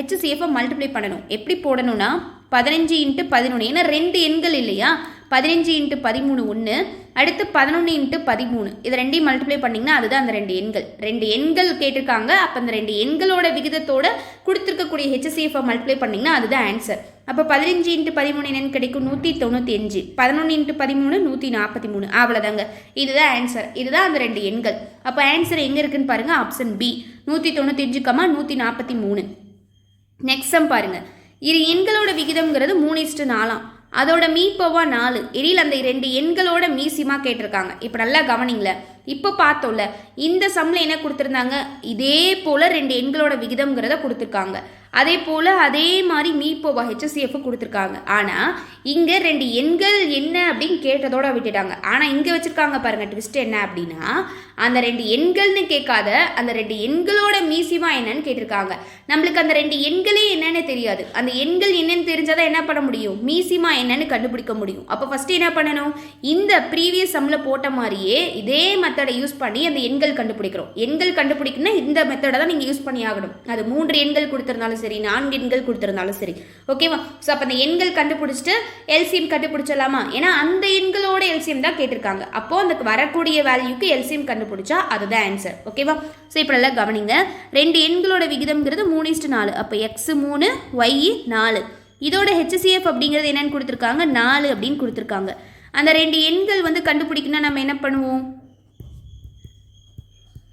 HCF மல்டிப்ளை பண்ணணும். எப்படி போடணும்னா 15 × 11, ஏன்னா 2 எண்கள் இல்லையா, 15 × 13 1, அடுத்து 11 × 13, இது ரெண்டையும் மல்டிப்ளை பண்ணிங்கன்னா அதுதான் அந்த ரெண்டு எண்கள். ரெண்டு எண்கள் கேட்டிருக்காங்க. அப்போ அந்த ரெண்டு எண்களோட விகிதத்தோட கொடுத்துருக்கக்கூடிய ஹெச்சிசிஎஃப் மல்டிப்ளை பண்ணிங்கன்னா அதுதான் ஆன்சர். அப்போ 15 × 13 என்னன்னு கிடைக்கும்? 195. 11 × 13 143. அவ்வளோதாங்க, இதுதான் ஆன்சர். இதுதான் அந்த ரெண்டு எண்கள். அப்போ ஆன்சர் எங்கே இருக்குன்னு பாருங்க, ஆப்ஷன் பி 195, 143. நெக்ஸ்ட் சம் பாருங்க. இரு எண்களோட விகிதம்ங்கிறது 3:4. அதோட மீப்போவா 4. இடையில் அந்த ரெண்டு எண்களோட மீசிமா கேட்டிருக்காங்க. இப்போ நல்லா கவனிங்கள. இப்போ பார்த்தோம்ல, இந்த சம்மில் என்ன கொடுத்துருந்தாங்க, இதே போல் ரெண்டு எண்களோட விகிதம்ங்கிறத கொடுத்துருக்காங்க. அதே போல் அதே மாதிரி மீப்போவா ஹெச்சிசிஎஃப் கொடுத்துருக்காங்க. ஆனால் இங்கே ரெண்டு எண்கள் என்ன அப்படின்னு கேட்டதோட விட்டுட்டாங்க. ஆனால் இங்கே வச்சுருக்காங்க பாருங்கள் ட்விஸ்ட் என்ன அப்படின்னா, அந்த ரெண்டு எண்கள்னு கேட்காத அந்த ரெண்டு எண்களோட மீசிமா என்னன்னு கேட்டிருக்காங்க. நம்மளுக்கு அந்த ரெண்டு எண்களே என்னன்னு தெரியாது. அந்த எண்கள் என்னன்னு தெரிஞ்சாதான் என்ன பண்ண முடியும், மீசிமா என்னன்னு கண்டுபிடிக்க முடியும். அப்போ ஃபஸ்ட்டு என்ன பண்ணணும், இந்த ப்ரீவியஸ் சம்மில் போட்ட மாதிரியே இதே மெத்தடை யூஸ் பண்ணி அந்த எண்கள் கண்டுபிடிக்கிறோம். எண்கள் கண்டுபிடிக்கணும்னா இந்த மெத்தடை தான் நீங்கள் யூஸ் பண்ணி ஆகணும். அது 3 எண்கள் கொடுத்துருந்தாலும் சரி, 4 எண்கள் கொடுத்துருந்தாலும் சரி, ஓகேவா? ஸோ அப்போ அந்த எண்கள் கண்டுபிடிச்சிட்டு எல்சிஎம் கண்டுபிடிச்சலாமா? ஏன்னா அந்த எண்களோட எல்சிஎம் தான் கேட்டிருக்காங்க. அப்போ அந்த வரக்கூடிய வேல்யூக்கு எல்சிஎம் கண்டுபிடிச்சா அதுதான் ஆன்சர், ஓகேவா? ஸோ இப்போ நல்லா கவனிங்க. ரெண்டு எண்களோட விகிதம்ங்கிறது 3:4. அப்போ எக்ஸ் 3 ஒய் 4. இதோட ஹெச்சிசிஎஃப் அப்படிங்கிறது என்னன்னு கொடுத்துருக்காங்க, 4 அப்படின்னு கொடுத்துருக்காங்க. அந்த ரெண்டு எண்கள் வந்து கண்டுபிடிக்கணும்னா நம்ம என்ன பண்ணுவோம்,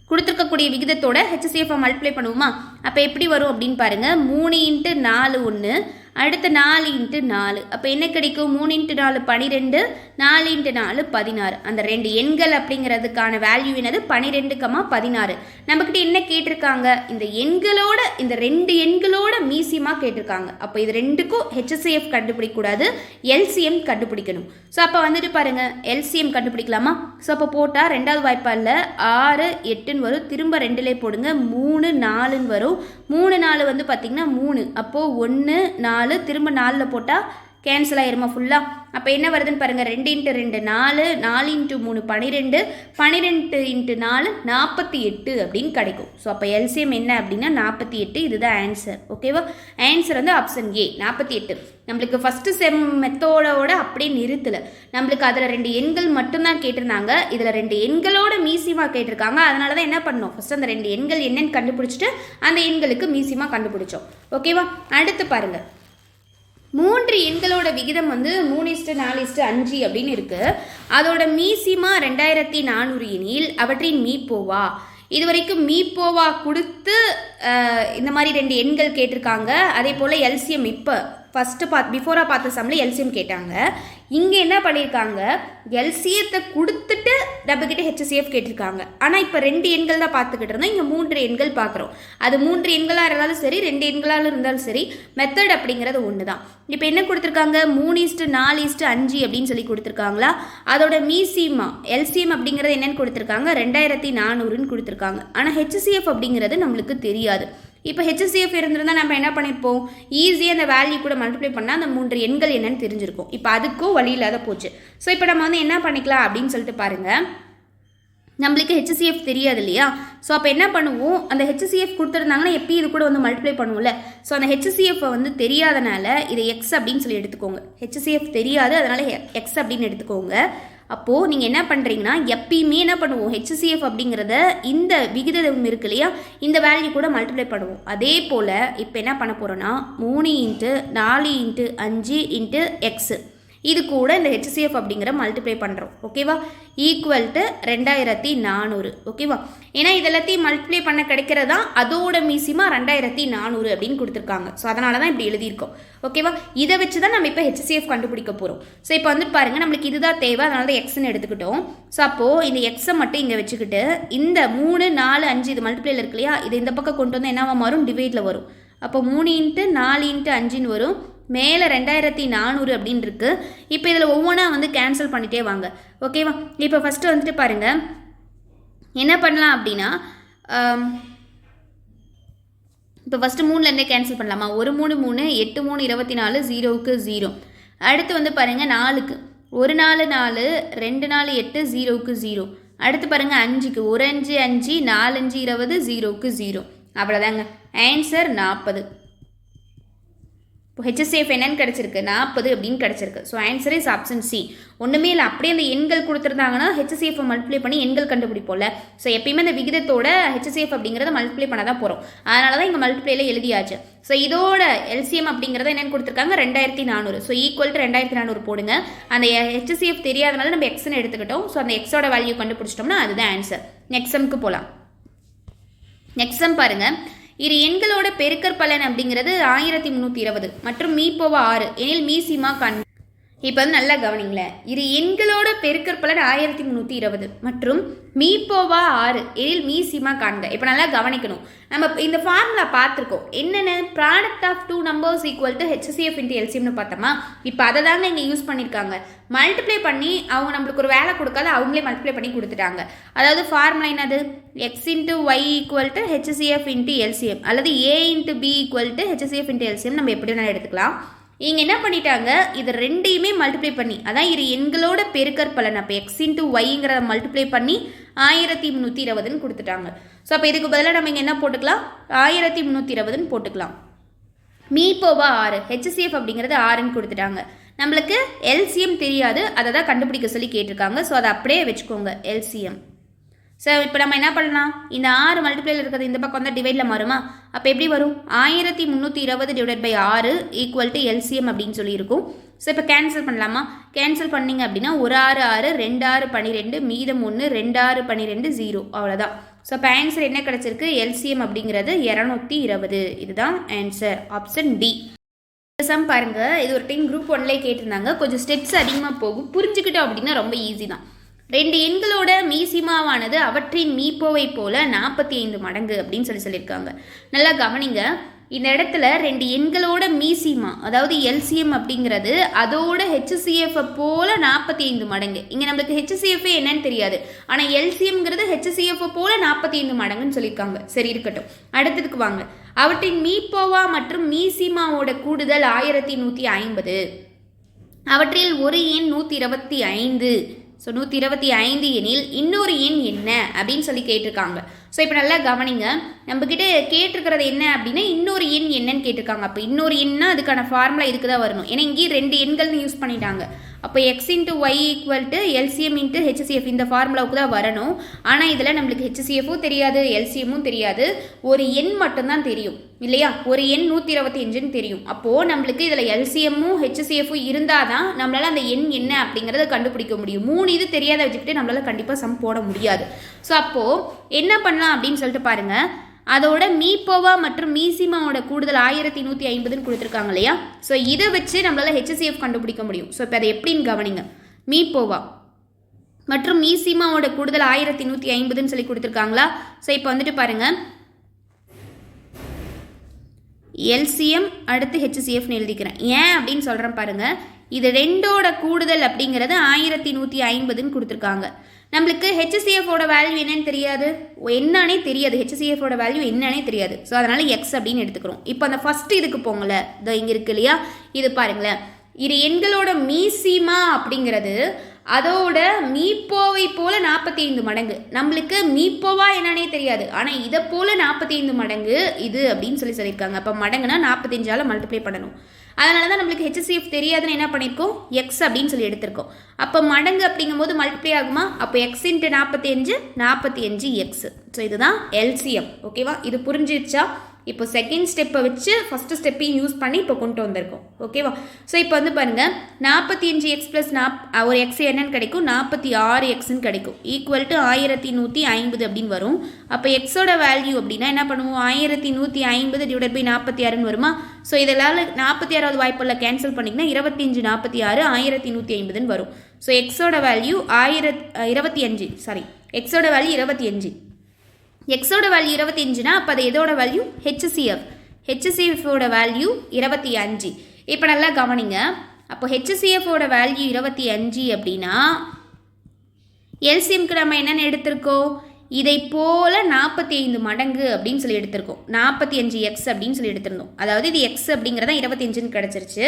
கொடுத்துருக்கக்கூடிய விகிதத்தோட ஹெச்சிசிஎஃப் மல்டிப்ளை பண்ணுவோமா? அப்போ எப்படி வரும் அப்படின்னு பாருங்க, 3 × 4 1, அடுத்து 4 × 4. அப்போ என்ன கிடைக்கும், 3 × 4 12, 4 × 4 16. அந்த ரெண்டு எண்கள் அப்படிங்கிறதுக்கான வேல்யூ என்னது, 12, 16. நம்மக்கிட்ட என்ன கேட்டிருக்காங்க, இந்த எண்களோட இந்த ரெண்டு எண்களோட மீசியமா கேட்டிருக்காங்க. அப்போ இது ரெண்டுக்கும் ஹெச்சிசிஎஃப் கண்டுபிடிக்கக்கூடாது, எல்சிஎம் கண்டுபிடிக்கணும். ஸோ அப்போ வந்துட்டு பாருங்க, எல்சிஎம் கண்டுபிடிக்கலாமா? ஸோ அப்போ போட்டால் ரெண்டாவது வாய்ப்பால் 6 8ன்னு வரும். திரும்ப 2லே போடுங்க, 3 4ன்னு வரும். 3 4 வந்து பார்த்தீங்கன்னா 3. அப்போது 1 4, திரும்ப 4ல் போட்டால் கேன்சல் ஆயிருமா ஃபுல்லாக? அப்போ என்ன வருதுன்னு பாருங்கள், 2 × 2 4, 4 × 3 12, 12 × 4 48 அப்படின்னு கிடைக்கும். ஸோ அப்போ எல்சிஎம் என்ன அப்படின்னா 48. இதுதான் ஆன்சர், ஓகேவா? ஆன்சர் வந்து ஆப்ஷன் ஏ 48. நம்மளுக்கு ஃபஸ்ட்டு செம் மெத்தோடோட அப்படியே நிறுத்தலை. நம்மளுக்கு அதில் ரெண்டு எண்கள் மட்டும்தான் கேட்டிருந்தாங்க. இதில் ரெண்டு எண்களோட மீசிமா கேட்டிருக்காங்க. அதனால தான் என்ன பண்ணோம், ஃபஸ்ட்டு அந்த ரெண்டு எண்கள் என்னன்னு கண்டுபிடிச்சிட்டு அந்த எண்களுக்கு மீசிமா கண்டுபிடிச்சோம், ஓகேவா? அடுத்து பாருங்கள், 3 எண்களோட விகிதம் வந்து 3:4:5 அப்படின்னு இருக்கு. அதோட மீசிமா 2400 எனில் அவற்றின் மீப்போவா. இது வரைக்கும் மீப்போவா கொடுத்து இந்த மாதிரி ரெண்டு எண்கள் கேட்டிருக்காங்க. அதே போல் எல்சிஎம் இப்போ ஃபஸ்ட்டு பிஃபோராக பார்த்த சம்மில் எல்சிஎம் கேட்டாங்க. இங்கே என்ன பண்ணியிருக்காங்க, எல்சிஎத்தை கொடுத்துட்டு நம்மக்கிட்ட ஹெச்சிசிஎஃப் கேட்டிருக்காங்க. ஆனால் இப்போ ரெண்டு எண்கள் தான் பார்த்துக்கிட்டு இருந்தோம், இங்கே 3 எண்கள் பார்க்குறோம். அது 3 எண்களாக இருந்தாலும் சரி, 2 எண்களாக இருந்தாலும் சரி, மெத்தட் அப்படிங்கிறது ஒன்று தான். இப்போ என்ன கொடுத்துருக்காங்க, 3:4:5 அப்படின்னு சொல்லி கொடுத்துருக்காங்களா? அதோட மீசிமா எல்சிஎம் அப்படிங்கிறது என்னன்னு கொடுத்துருக்காங்க, 2400ன்னு கொடுத்துருக்காங்க. ஆனால் ஹெச்சிசிஎஃப் அப்படிங்கிறது நம்மளுக்கு தெரியாது. இப்போ ஹெச்சிசிஎஃப் இருந்திருந்தால் நம்ம என்ன பண்ணியிருப்போம், ஈஸியாக அந்த வேல்யூ கூட மல்டிப்ளை பண்ணால் அந்த 3 எண்கள் என்னன்னு தெரிஞ்சிருக்கும். இப்போ அதுக்கும் வழி இல்லாத போச்சு. ஸோ இப்போ நம்ம வந்து என்ன பண்ணிக்கலாம் அப்படின்னு சொல்லிட்டு பாருங்கள், நம்மளுக்கு ஹெச்சிசிஎஃப் தெரியாது இல்லையா? ஸோ அப்போ என்ன பண்ணுவோம், அந்த ஹெச்சிசிஎஃப் கொடுத்துருந்தாங்கன்னா எப்பயும் இது கூட வந்து மல்டிப்ளை பண்ணுவோம்ல. ஸோ அந்த ஹெச்சிசிஎஃப்பை வந்து தெரியாதனால இதை எக்ஸ் அப்படின்னு சொல்லி எடுத்துக்கோங்க. ஹெச்சிசிஎஃப் தெரியாது, அதனால் எக்ஸ் அப்படின்னு எடுத்துக்கோங்க. அப்போது நீங்கள் என்ன பண்ணுறீங்கன்னா, எப்பயுமே என்ன பண்ணுவோம், ஹெச்சிசிஎஃப் அப்படிங்கிறத இந்த விகிதம் இருக்கு இல்லையா, இந்த வேல்யூ கூட மல்டிப்ளை பண்ணுவோம். அதே போல் இப்போ என்ன பண்ண போகிறோன்னா, 3 × 4 × 5 × எக்ஸு இது கூட இந்த ஹெச்சிசிஎஃப் அப்படிங்கிற மல்டிப்ளை பண்ணுறோம், ஓகேவா? ஈக்குவல் டு 2400, ஓகேவா? ஏன்னா இது எல்லாத்தையும் மல்டிப்ளை பண்ண கிடைக்கிறது தான் அதோட மீசிமா 2400 அப்படின்னு கொடுத்துருக்காங்க. ஸோ அதனால தான் இப்படி எழுதியிருக்கோம், ஓகேவா? இதை வச்சு தான் நம்ம இப்போ ஹெச்சிசிஎஃப் கண்டுபிடிக்க போகிறோம். ஸோ இப்போ வந்து பாருங்கள், நம்மளுக்கு இதுதான் தேவை, அதனால தான் எக்ஸ்ன்னு எடுத்துக்கிட்டோம். ஸோ அப்போது இந்த எக்ஸை மட்டும் இங்கே வச்சுக்கிட்டு இந்த 3 4 5 இது மல்டிப்ளைல இருக்கு இல்லையா, இது இந்த பக்கம் கொண்டு வந்து என்னவா மாறும், டிவைடில் வரும். அப்போ 3 × 4 × 5ன்னு வரும். மேலே 2400 அப்படின்னு இருக்கு. இப்போ இதில் ஒவ்வொன்றா வந்து கேன்சல் பண்ணிட்டே வாங்க, ஓகேவா? இப்போ ஃபஸ்ட்டு வந்துட்டு பாருங்கள், என்ன பண்ணலாம் அப்படின்னா, இப்போ ஃபஸ்ட்டு 3லேருந்தே கேன்சல் பண்ணலாமா? 1 3 3, 8 3 24, 0க்கு 0. அடுத்து வந்து பாருங்கள் 4க்கு 1 4 4, 2 4 8, 0க்கு 0. அடுத்து பாருங்கள் 5க்கு 1 5 5, 4 5 20, 0க்கு 0. அவ்வளோதாங்க ஆன்சர் 40. இப்போ HCF என்னன்னு கிடச்சிருக்கு 40 அப்படின்னு கிடச்சிருக்கு. So answer is option C. ஒன்றுமே இல்லை, அப்படியே அந்த எண்கள் கொடுத்துருந்தாங்கன்னா HCF மல்டிப்ளை பண்ணி எண்கள் கண்டுபிடிப்போம்ல. ஸோ எப்பயுமே அந்த விகிதத்தோட HCF அப்படிங்கிறத மல்டிப்ளை பண்ண தான் போகிறோம். அதனால தான் இங்கே மல்டிப்ளைல எழுதியாச்சு. ஸோ இதோட LCM அப்படிங்கிறத என்னென்னு கொடுத்துருக்காங்க 2400. ஸோ ஈக்குவல் டு 2400 போடுங்க. அந்த HCF தெரியாதனால நம்ம எக்ஸ்ன்னு எடுத்துக்கிட்டோம். ஸோ அந்த எக்ஸோட வேல்யூ கண்டுபிடிச்சிட்டோம்னா அதுதான் ஆன்சர். நெக்ஸ்ட் சம்க்கு போகலாம். நெக்ஸ்ட் சம் பாருங்கள். இரு எண்களோட பெருக்கற் பலன் அப்படிங்கிறது 1320 மற்றும் மீ/6 எனில் மீசிமா காண்க. இப்போ வந்து நல்லா கவனிங்களேன். இரு எண்களோட பெருக்கற் பலன் 1320 மற்றும் மீ/6 எனில் மீசிமா காண்க. இப்போ நல்லா கவனிக்கணும். நம்ம இந்த ஃபார்முலா பார்த்துருக்கோம். என்னென்ன product of two numbers equal to HCF into LCMனு பார்த்தோமா. இப்போ அதை தாங்க இங்கே யூஸ் பண்ணியிருக்காங்க. மல்டிப்ளை பண்ணி அவங்க நம்மளுக்கு ஒரு வேலை கொடுக்காத அவங்களே மல்டிப்ளை பண்ணி கொடுத்துட்டாங்க. அதாவது ஃபார்முலா என்னது, x into Y equal to HCF into LCM அல்லது a into b equal to HCF into LCM நம்ம எப்படி வேணாலும் எடுத்துக்கலாம். இங்கே என்ன பண்ணிட்டாங்க, இது ரெண்டையுமே மல்டிப்ளை பண்ணி, அதான் இரு எண்களோட பெருக்கற் பலன். அப்போ எக்ஸ் இன்ட்டு ஒய்ங்கிறத மல்டிப்ளை பண்ணி 1320ன்னு கொடுத்துட்டாங்க. ஸோ அப்போ இதுக்கு பதிலாக நம்ம இங்கே என்ன போட்டுக்கலாம், 1320ன்னு போட்டுக்கலாம். மீ/6 HCF அப்படிங்கிறது 6ன்னு கொடுத்துட்டாங்க. நம்மளுக்கு LCM தெரியாது, அதை தான் கண்டுபிடிக்க சொல்லி கேட்டிருக்காங்க. ஸோ அதை அப்படியே வச்சுக்கோங்க LCM. ஸோ இப்போ நம்ம என்ன பண்ணலாம், இந்த 6 மல்டிப்ளைல இருக்கிறது இந்த பக்கம் வந்து டிவைடில் மாறுமா. அப்போ எப்படி வரும், 1320 divide by 6 equal to LCM அப்படின்னு சொல்லியிருக்கும். ஸோ இப்போ கேன்சல் பண்ணலாமா. கேன்சல் பண்ணிங்க அப்படின்னா 1 6 6 2 6 12 மீதம் 1 2 6 12 0 அவ்வளோதான். ஸோ இப்போ ஆன்சர் என்ன கிடச்சிருக்கு, LCM அப்படிங்கிறது 220. இதுதான் ஆன்சர், ஆப்ஷன் டி. சம் பாருங்க, இது ஒரு டைம் குரூப் 1லேயே கேட்டிருந்தாங்க. கொஞ்சம் ஸ்டெப்ஸ் அதிகமாக போகும், புரிஞ்சுக்கிட்டோம் அப்படின்னா ரொம்ப ஈஸி தான். ரெண்டு எண்களோட மீசிமாவானது அவற்றின் மீப்போவை போல 45 மடங்கு அப்படின்னு சொல்லியிருக்காங்க. நல்லா கவனிங்க. இந்த இடத்துல ரெண்டு எண்களோட மீசிமா அதாவது LCM அப்படிங்கிறது அதோட HCF போல 45 மடங்கு. இங்கே நம்மளுக்கு HCF என்னன்னு தெரியாது, ஆனால் LCMங்கிறது HCF போல 45 மடங்குன்னு சொல்லியிருக்காங்க. சரி இருக்கட்டும், அடுத்ததுக்கு வாங்க. அவற்றின் மீப்போவா மற்றும் மீசிமாவோட கூடுதல் 1150. அவற்றில் ஒரு எண் 125. ஸோ 125 எனில் இன்னொரு எண் என்ன அப்படின்னு சொல்லி கேட்டிருக்காங்க. ஸோ இப்போ நல்லா கவனிங்க. நம்மக்கிட்ட கேட்டிருக்கிறது என்ன அப்படின்னா இன்னொரு எண் என்னன்னு கேட்டிருக்காங்க. அப்போ இன்னொரு எண்ணா அதுக்கான ஃபார்முலா இதுக்கு தான் வரணும். ஏன்னா இங்கேயும் ரெண்டு எண்கள்னு யூஸ் பண்ணிட்டாங்க. அப்போ X into Y equal to LCM into HCF இந்த ஃபார்முலாவுக்கு தான் வரணும். ஆனால் இதில் நம்மளுக்கு HCFும் தெரியாது, LCMும் தெரியாது, ஒரு எண் மட்டும்தான் தெரியும் இல்லையா. ஒரு எண் 125ன்னு தெரியும். அப்போது நம்மளுக்கு இதில் LCMமும் HCFும் இருந்தால் தான் நம்மளால் அந்த எண் என்ன அப்படிங்கிறத கண்டுபிடிக்க முடியும். 3 இது தெரியாத வச்சுக்கிட்டு நம்மளால் கண்டிப்பாக சம் போட முடியாது. ஸோ அப்போது என்ன பண்ணலாம் அப்படின்னு சொல்லிட்டு பாருங்கள். அதோட மீப்போவா மற்றும் மீசிமாவோட கூடுதல் 1150ன்னு கொடுத்துருக்காங்க இல்லையா. ஸோ இதை வச்சு நம்மளால் HCF கண்டுபிடிக்க முடியும். ஸோ இப்போ அதை எப்படின்னு கவனிங்க. மீப்போவா மற்றும் மீசிமாவோட கூடுதல் 1150ன்னு சொல்லி கொடுத்துருக்காங்களா. ஸோ இப்போ வந்துட்டு பாருங்கள், LCM அடுத்து HCFன்னு எழுதிக்கிறேன். ஏன் அப்படின்னு சொல்கிறேன் பாருங்கள். இது ரெண்டோட கூடுதல் அப்படிங்கிறது 1150ன்னு கொடுத்துருக்காங்க. நம்மளுக்கு HCFோட வேல்யூ என்னன்னு தெரியாது, என்னன்னே தெரியாது, HCFோட வேல்யூ என்னன்னே தெரியாது. ஸோ அதனால் எக்ஸ் அப்படின்னு எடுத்துக்கிறோம். இப்போ அந்த ஃபஸ்ட்டு இதுக்கு போங்களேன், இதோ இங்கே இருக்கு இல்லையா, இது பாருங்களேன். இது எண்களோட மீசிமா அப்படிங்கிறது அதோட மீப்போவை போல 45 மடங்கு. நம்மளுக்கு மீப்போவா என்னன்னே தெரியாது, ஆனால் இதை போல 45 மடங்கு இது அப்படின்னு சொல்லியிருக்காங்க. அப்போ மடங்குனா 45ஆல் மல்டிப்ளை பண்ணணும். அதனால தான் நம்மளுக்கு HCF தெரியாதுன்னு என்ன பண்ணியிருக்கோம், எக்ஸ் அப்படின்னு சொல்லி எடுத்திருக்கோம். அப்போ மடங்கு அப்படிங்கும் போது மல்டிப்ளை ஆகுமா. அப்போ எக்ஸ் இன்ட்டு 45 எக்ஸ். ஸோ இதுதான் LCM. ஓகேவா, இது புரிஞ்சிருச்சா. இப்போ செகண்ட் ஸ்டெப்பை வச்சு ஃபஸ்ட்டு ஸ்டெப்பையும் யூஸ் பண்ணி இப்போ கொண்டு வந்திருக்கோம். ஓகேவா. ஸோ இப்போ வந்து பாருங்கள், 45x ப்ளஸ் ஒரு எக்ஸ் என்னன்னு கிடைக்கும், 46xன்னு கிடைக்கும். ஈக்குவல் டு 1150 அப்படின்னு வரும். அப்போ எக்ஸோட வேல்யூ அப்படின்னா என்ன பண்ணுவோம், 1150 டிவைட் பை 46ன்னு வருமா. ஸோ இதெல்லாம் 46வது வாய்ப்புள்ள கேன்சல் பண்ணிங்கன்னா 25 46 1150ன்னு வரும். ஸோ எக்ஸோட வேல்யூ 25 எக்ஸோட வேல்யூ 25. எக்ஸோட வேல்யூ 25னா அப்போ அது எதோட வேல்யூ, HCFோட வேல்யூ 25. இப்போ நல்லா கவனிங்க. அப்போ HCFோட வேல்யூ 25 அப்படின்னா LCMக்கு நம்ம என்னென்னு எடுத்திருக்கோம், இதை போல 45 மடங்கு அப்படின்னு சொல்லி எடுத்திருக்கோம். 45x அப்படின்னு சொல்லி எடுத்திருந்தோம். அதாவது இது எக்ஸ் அப்படிங்கிறத 25ன்னு கிடச்சிருச்சு.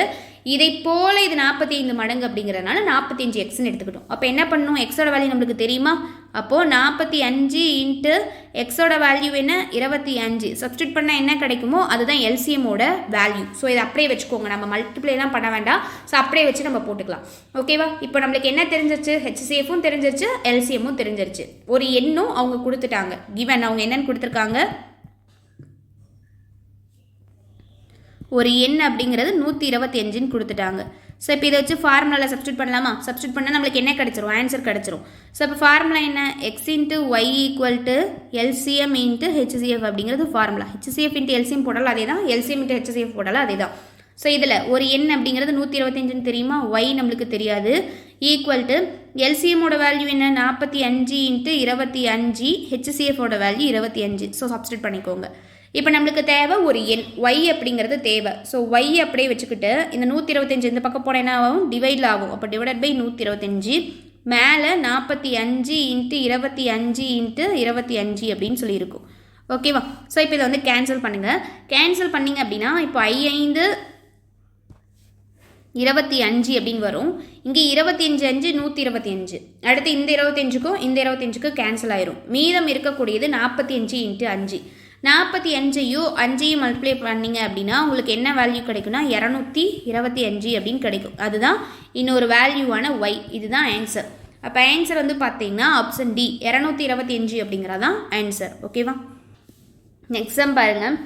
இதை போல இது 45 மடங்கு அப்படிங்கிறதுனால 45xன்னு எடுத்துக்கிட்டோம். அப்போ என்ன பண்ணணும், எக்ஸோட வேல்யூ நம்மளுக்கு தெரியுமா, அப்போது 45 இன்ட்டு எக்ஸோட வேல்யூ என்ன 25 சப்ஸ்டியூட் பண்ணால் என்ன கிடைக்குமோ அதுதான் எல்சிஎம்மோட வேல்யூ. ஸோ இதை அப்படியே வச்சுக்கோங்க, நம்ம மல்டிப்ளைலாம் பண்ண வேண்டாம். ஸோ அப்படியே வச்சு நம்ம போட்டுக்கலாம். ஓகேவா? இப்போ நம்மளுக்கு என்ன தெரிஞ்சிச்சு? ஹெச்சிசிஎஃப்பும் தெரிஞ்சிருச்சு, எல்சிஎம்மும் தெரிஞ்சிருச்சு. ஒரு எண்ணும் அவங்க கொடுத்துட்டாங்க, கிவன் அவங்க என்னன்னு கொடுத்துருக்காங்க, ஒரு எண் அப்படிங்கிறது 125ன்னு கொடுத்துட்டாங்க. ஸோ இப்போ இதை வச்சு ஃபார்முலாவில் சப்ஸ்டியூட் பண்ணலாமா? சப்ஸ்டியூட் பண்ணால் நம்மளுக்கு என்ன கிடச்சிரும்? ஆன்சர் கிடச்சிரும். ஸோ இப்போ ஃபார்முலா என்ன? X into Y equal to LCM into HCF அப்படிங்கிறது ஃபார்முலா. ஹெச்சிசிஎஃப் இன்ட்டு எல்சிஎம் போட்டாலும் அதே தான், எல்சிஎம் இன்ட்டு ஹெச்சிசிஎஃப் போட்டாலும் அதே தான். ஸோ இதில் ஒரு எண் அப்படிங்கிறது 125ன்னு தெரியுமா? ஒய் நம்மளுக்கு தெரியாது. ஈக்குவல் டு எல்சிஎம்மோட வேல்யூ என்ன? 45 இன்ட்டு 25, ஹெச்சிசிஎஃபோட வேல்யூ 25. ஸோ சப்ஸ்டியூட் பண்ணிக்கோங்க. இப்போ நம்மளுக்கு தேவை ஒரு எண், ஒய் அப்படிங்கிறது தேவை. ஸோ ஒய் அப்படியே வச்சுக்கிட்டு இந்த 125 இந்த பக்கம் போனால் என்ன ஆகும்? டிவைடில் ஆகும். அப்போ டிவைடட் பை 125 மேலே 45 இன்ட்டு 25 இன்ட்டு 25 அப்படின்னு சொல்லியிருக்கும். ஓகேவா? ஸோ இப்போ இதை வந்து கேன்சல் பண்ணுங்கள். கேன்சல் பண்ணிங்க அப்படின்னா இப்போ 5 25 அப்படின்னு வரும். இங்கே 25 125. அடுத்து இந்த 25க்கும் இந்த 25க்கும் கேன்சல் ஆயிரும். மீதம் இருக்கக்கூடியது 45 இன்ட்டு 5. 45ஐயும் 5ஐயும் மல்டிப்ளை பண்ணிங்க அப்படின்னா உங்களுக்கு என்ன வேல்யூ கிடைக்குன்னா 225 அப்படின்னு கிடைக்கும். அதுதான் இன்னொரு வேல்யூவான ஒய். இதுதான் ஆன்சர். அப்போ ஆன்சர் வந்து பார்த்தீங்கன்னா ஆப்ஷன் டி 225 அப்படிங்கிறதான் ஆன்சர். ஓகேவா? நெக்ஸ்ட் சம் பாருங்கள்.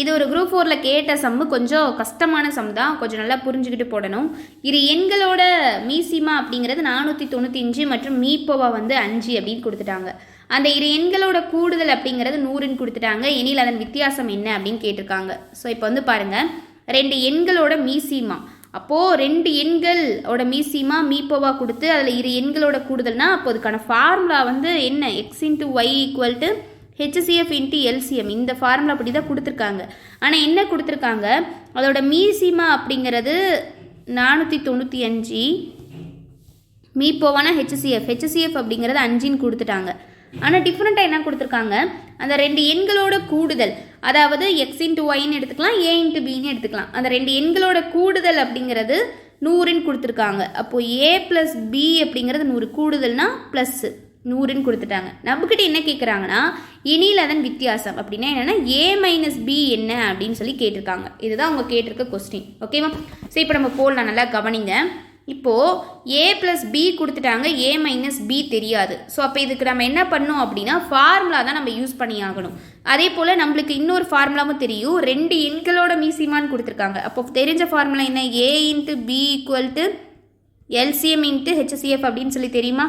இது ஒரு குரூப் 4ல் கேட்ட சம்மு, கொஞ்சம் கஷ்டமான சம் தான், கொஞ்சம் நல்லா புரிஞ்சுக்கிட்டு போடணும். இரு எண்களோட மீசிமா அப்படிங்கிறது 495 மற்றும் மீப்போவா வந்து 5 அப்படின்னு கொடுத்துட்டாங்க. அந்த இரு எண்களோட கூடுதல் அப்படிங்கிறது 100ன்னு கொடுத்துட்டாங்க. எனில் அதன் வித்தியாசம் என்ன அப்படின்னு கேட்டிருக்காங்க. ஸோ இப்போ வந்து பாருங்கள், 2 எண்களோட மீசிமா, அப்போது 2 எண்களோட மீசிமா மீப்போவா கொடுத்து அதில் இரு எண்களோட கூடுதல்னா அப்போ அதுக்கான ஃபார்முலா வந்து என்ன? X into Y equal to HCF into LCM. இந்த ஃபார்முலா அப்படி தான் கொடுத்துருக்காங்க. ஆனால் என்ன கொடுத்துருக்காங்க? அதோட மீசிமா அப்படிங்கிறது 495, மீப்போவானா ஹெச்சிசிஎஃப் அப்படிங்கிறது 5ன்னு கொடுத்துட்டாங்க. ஆனால் டிஃப்ரெண்ட்டாக என்ன கொடுத்துருக்காங்க? அந்த 2 எண்களோட கூடுதல், அதாவது எக்ஸ் இன்ட்டு ஒய்ன்னு எடுத்துக்கலாம், ஏ இன்ட்டு பின்னு எடுத்துக்கலாம். அந்த 2 எண்களோட கூடுதல் அப்படிங்கிறது 100ன்னு கொடுத்துருக்காங்க. அப்போது ஏ ப்ளஸ் பி அப்படிங்கிறது 100, கூடுதல்னா ப்ளஸ்ஸு 100ன்னு கொடுத்துட்டாங்க. நம்மக்கிட்ட என்ன கேட்குறாங்கன்னா இனியில் அதன் வித்தியாசம் அப்படின்னா என்னென்னா ஏ மைனஸ் பி என்ன அப்படின்னு சொல்லி கேட்டிருக்காங்க. இதுதான் அவங்க கேட்டிருக்க கொஸ்டின். ஓகேவா? ஸோ இப்போ நம்ம போடலாம், நல்லா கவனிங்க. இப்போது ஏ ப்ளஸ் பி கொடுத்துட்டாங்க, ஏ மைனஸ் பி தெரியாது. ஸோ அப்போ இதுக்கு நம்ம என்ன பண்ணோம் அப்படின்னா ஃபார்முலா தான் நம்ம யூஸ் பண்ணி ஆகணும். அதே போல் நம்மளுக்கு இன்னொரு ஃபார்முலாவும் தெரியும், 2 எண்களோட மீசிமான்னு கொடுத்துருக்காங்க. அப்போ தெரிஞ்ச ஃபார்முலா என்ன? A into B equal to LCM into HCF அப்படின்னு சொல்லி தெரியுமா?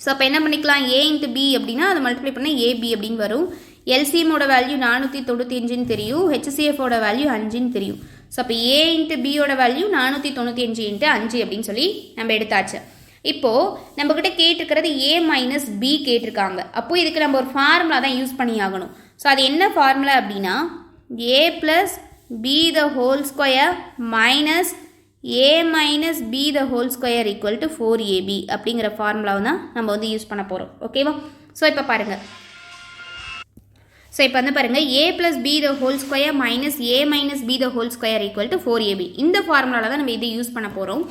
ஸோ அப்போ என்ன பண்ணிக்கலாம்? ஏ இன்ட்டு பி அப்படின்னா அதை மல்டிப்ளை பண்ணால் ஏபி அப்படின்னு வரும். எல்சிஎம்மோட வேல்யூ 495ன்னு தெரியும், ஹெச்சிசிஎஃபோட வேல்யூ 5ன்னு தெரியும். ஸோ அப்போ ஏ இன்ட்டு பியோட வேல்யூ 495 இன்ட்டு 5 அப்படின்னு சொல்லி நம்ம எடுத்தாச்சு. இப்போது நம்மக்கிட்ட கேட்டிருக்கிறது ஏ மைனஸ் பி கேட்டிருக்காங்க. அப்போது இதுக்கு நம்ம ஒரு ஃபார்முலா தான் யூஸ் பண்ணி ஆகணும். ஸோ அது என்ன ஃபார்முலா அப்படின்னா A plus B the whole square minus A minus B the whole square equal to 4ab அப்படிங்கிற ஃபார்முலாவை தான் நம்ம வந்து யூஸ் பண்ண போகிறோம். ஓகேவா? ஸோ இப்போ பாருங்கள், ஸோ இப்போ வந்து பாருங்கள், A plus B the whole square minus A minus B the whole square equal to 4ab. இந்த ஃபார்முலாவில் தான் நம்ம இதை யூஸ் பண்ண போகிறோம்.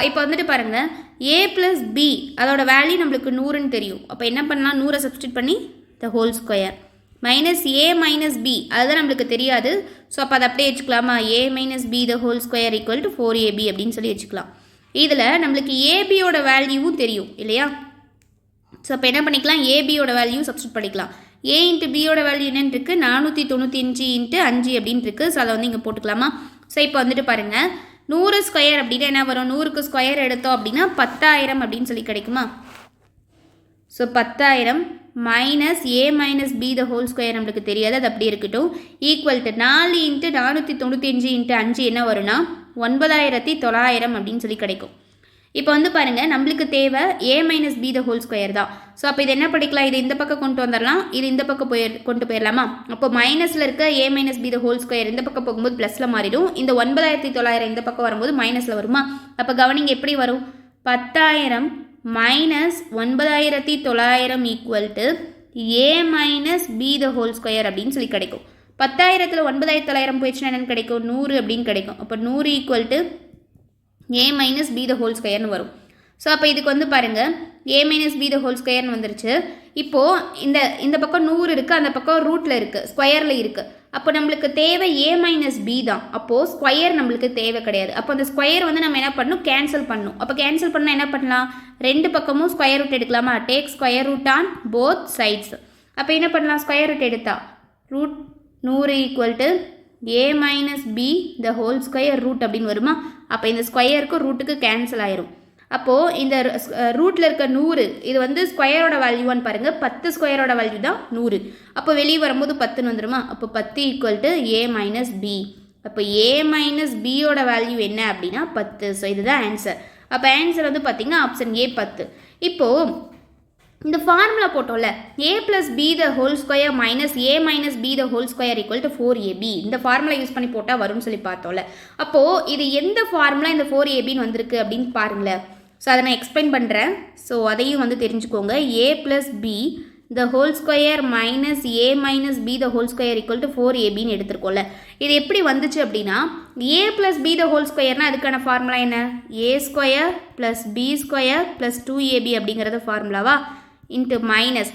இப்போ வந்துட்டு பாருங்கள், ஏ ப்ளஸ் பி அதோட வேல்யூ நம்மளுக்கு 100ன்னு தெரியும். அப்போ என்ன பண்ணலாம்? 100 சப்ஸ்டியூட் பண்ணி the whole square minus A minus B அதுதான் நம்மளுக்கு தெரியாது. ஸோ அப்போ அதை அப்படியே வச்சுக்கலாமா? A minus B the whole square equal to 4ab அப்படின்னு சொல்லி வச்சுக்கலாம். இதில் நம்மளுக்கு ஏபியோட வேல்யூவும் தெரியும் இல்லையா? ஸோ அப்போ என்ன பண்ணிக்கலாம்? ஏபியோட வேல்யூ சப்ஸ்டியூட் பண்ணிக்கலாம். ஏ இன்ட்டு பியோட வேல்யூ என்னன்னு இருக்குது? 495 இன்ட்டு 5 அப்படின்னு இருக்குது. ஸோ அதை வந்து இங்கே போட்டுக்கலாமா? ஸோ இப்போ வந்துட்டு பாருங்கள், 100 ஸ்கொயர் அப்படின்னா என்ன வரும்? 100க்கு ஸ்கொயர் எடுத்தோம் அப்படின்னா 10,000 அப்படின்னு சொல்லி கிடைக்குமா? So 10,000 minus A minus B the whole square நம்மளுக்கு தெரியாது, அது அப்படி இருக்கட்டும். ஈக்குவல் டு 4 இன்ட்டு 495 இன்ட்டு 5 என்ன வரும்னா 9,900 அப்படின்னு சொல்லி கிடைக்கும். இப்போ வந்து பாருங்கள், நம்மளுக்கு தேவை A minus B the whole square தான். ஸோ அப்போ இது என்ன படிக்கலாம்? இது இந்த பக்கம் கொண்டு வந்துடலாம், இது இந்த பக்கம் கொண்டு போயிடலாமா? அப்போ மைனஸில் இருக்க A minus B the whole square இந்த பக்கம் போகும்போது ப்ளஸில் மாறிடும். இந்த 9,900 இந்த பக்கம் வரும்போது மைனஸில் வருமா? அப்போ கவனிங்க எப்படி வரும்? 10,000 minus 9,900 equal to A minus B the whole square அப்படின்னு சொல்லி கிடைக்கும். 10,000ல் 9,900 போயிடுச்சுன்னா என்னென்னு கிடைக்கும்? 100 அப்படின்னு கிடைக்கும். அப்போ 100 equal to A minus B the whole ஸ்கொயர்னு வரும். ஸோ அப்போ இதுக்கு வந்து பாருங்கள், a minus b the whole squareனு வந்துருச்சு. இப்போது இந்த பக்கம் 100 இருக்குது, அந்த பக்கம் ரூட்டில் இருக்குது, ஸ்கொயரில் இருக்குது. அப்போ நம்மளுக்கு தேவை a minus b தான். அப்போது ஸ்கொயர் நம்மளுக்கு தேவை கிடையாது. அப்போ அந்த ஸ்கொயர் வந்து நம்ம என்ன பண்ணணும், கேன்சல் பண்ணணும். அப்போ கேன்சல் பண்ணால் என்ன பண்ணலாம், ரெண்டு பக்கமும் ஸ்கொயர் ரூட் எடுக்கலாமா, take square root on both sides. அப்போ என்ன பண்ணலாம், ஸ்கொயர் ரூட் எடுத்தா root 100 equal to a minus b the whole square root அப்படின்னு வருமா. அப்போ இந்த ஸ்கொயருக்கு ரூட்டுக்கு கேன்சல் ஆயிரும். அப்போது இந்த ரூட்டில் இருக்க 100 இது வந்து ஸ்கொயரோட வேல்யூவான்னு பாருங்கள், 10 ஸ்கொயரோட வேல்யூ தான் 100. அப்போ வெளியே வரும்போது 10ன்னு வந்துடுமா. அப்போ 10 equal to a minus b. அப்போ a minus bயோட வேல்யூ என்ன அப்படின்னா 10. ஸோ இதுதான் ஆன்சர். அப்போ ஆன்சர் வந்து பார்த்திங்கன்னா ஆப்ஷன் A 10. இப்போது இந்த formula போட்டோம்ல, a plus b the whole square minus a minus b the whole square equal to 4ab. இந்த ஃபார்முலா யூஸ் பண்ணி போட்டால் வரும்னு சொல்லி பார்த்தோம்ல. அப்போது இது எந்த ஃபார்முலா இந்த 4abன்னு வந்திருக்கு அப்படின்னு பாருங்களேன். ஸோ அதை நான் எக்ஸ்பிளைன் பண்ணுறேன். ஸோ அதையும் வந்து தெரிஞ்சுக்கோங்க. a plus b the whole square minus a minus b the whole square equal to 4abன்னு எடுத்துருக்கோம்ல. இது எப்படி வந்துச்சு அப்படின்னா, a plus b the whole squareனா அதுக்கான ஃபார்முலா என்ன, a square plus b square plus 2ab அப்படிங்கிறது ஃபார்முலாவா, into minus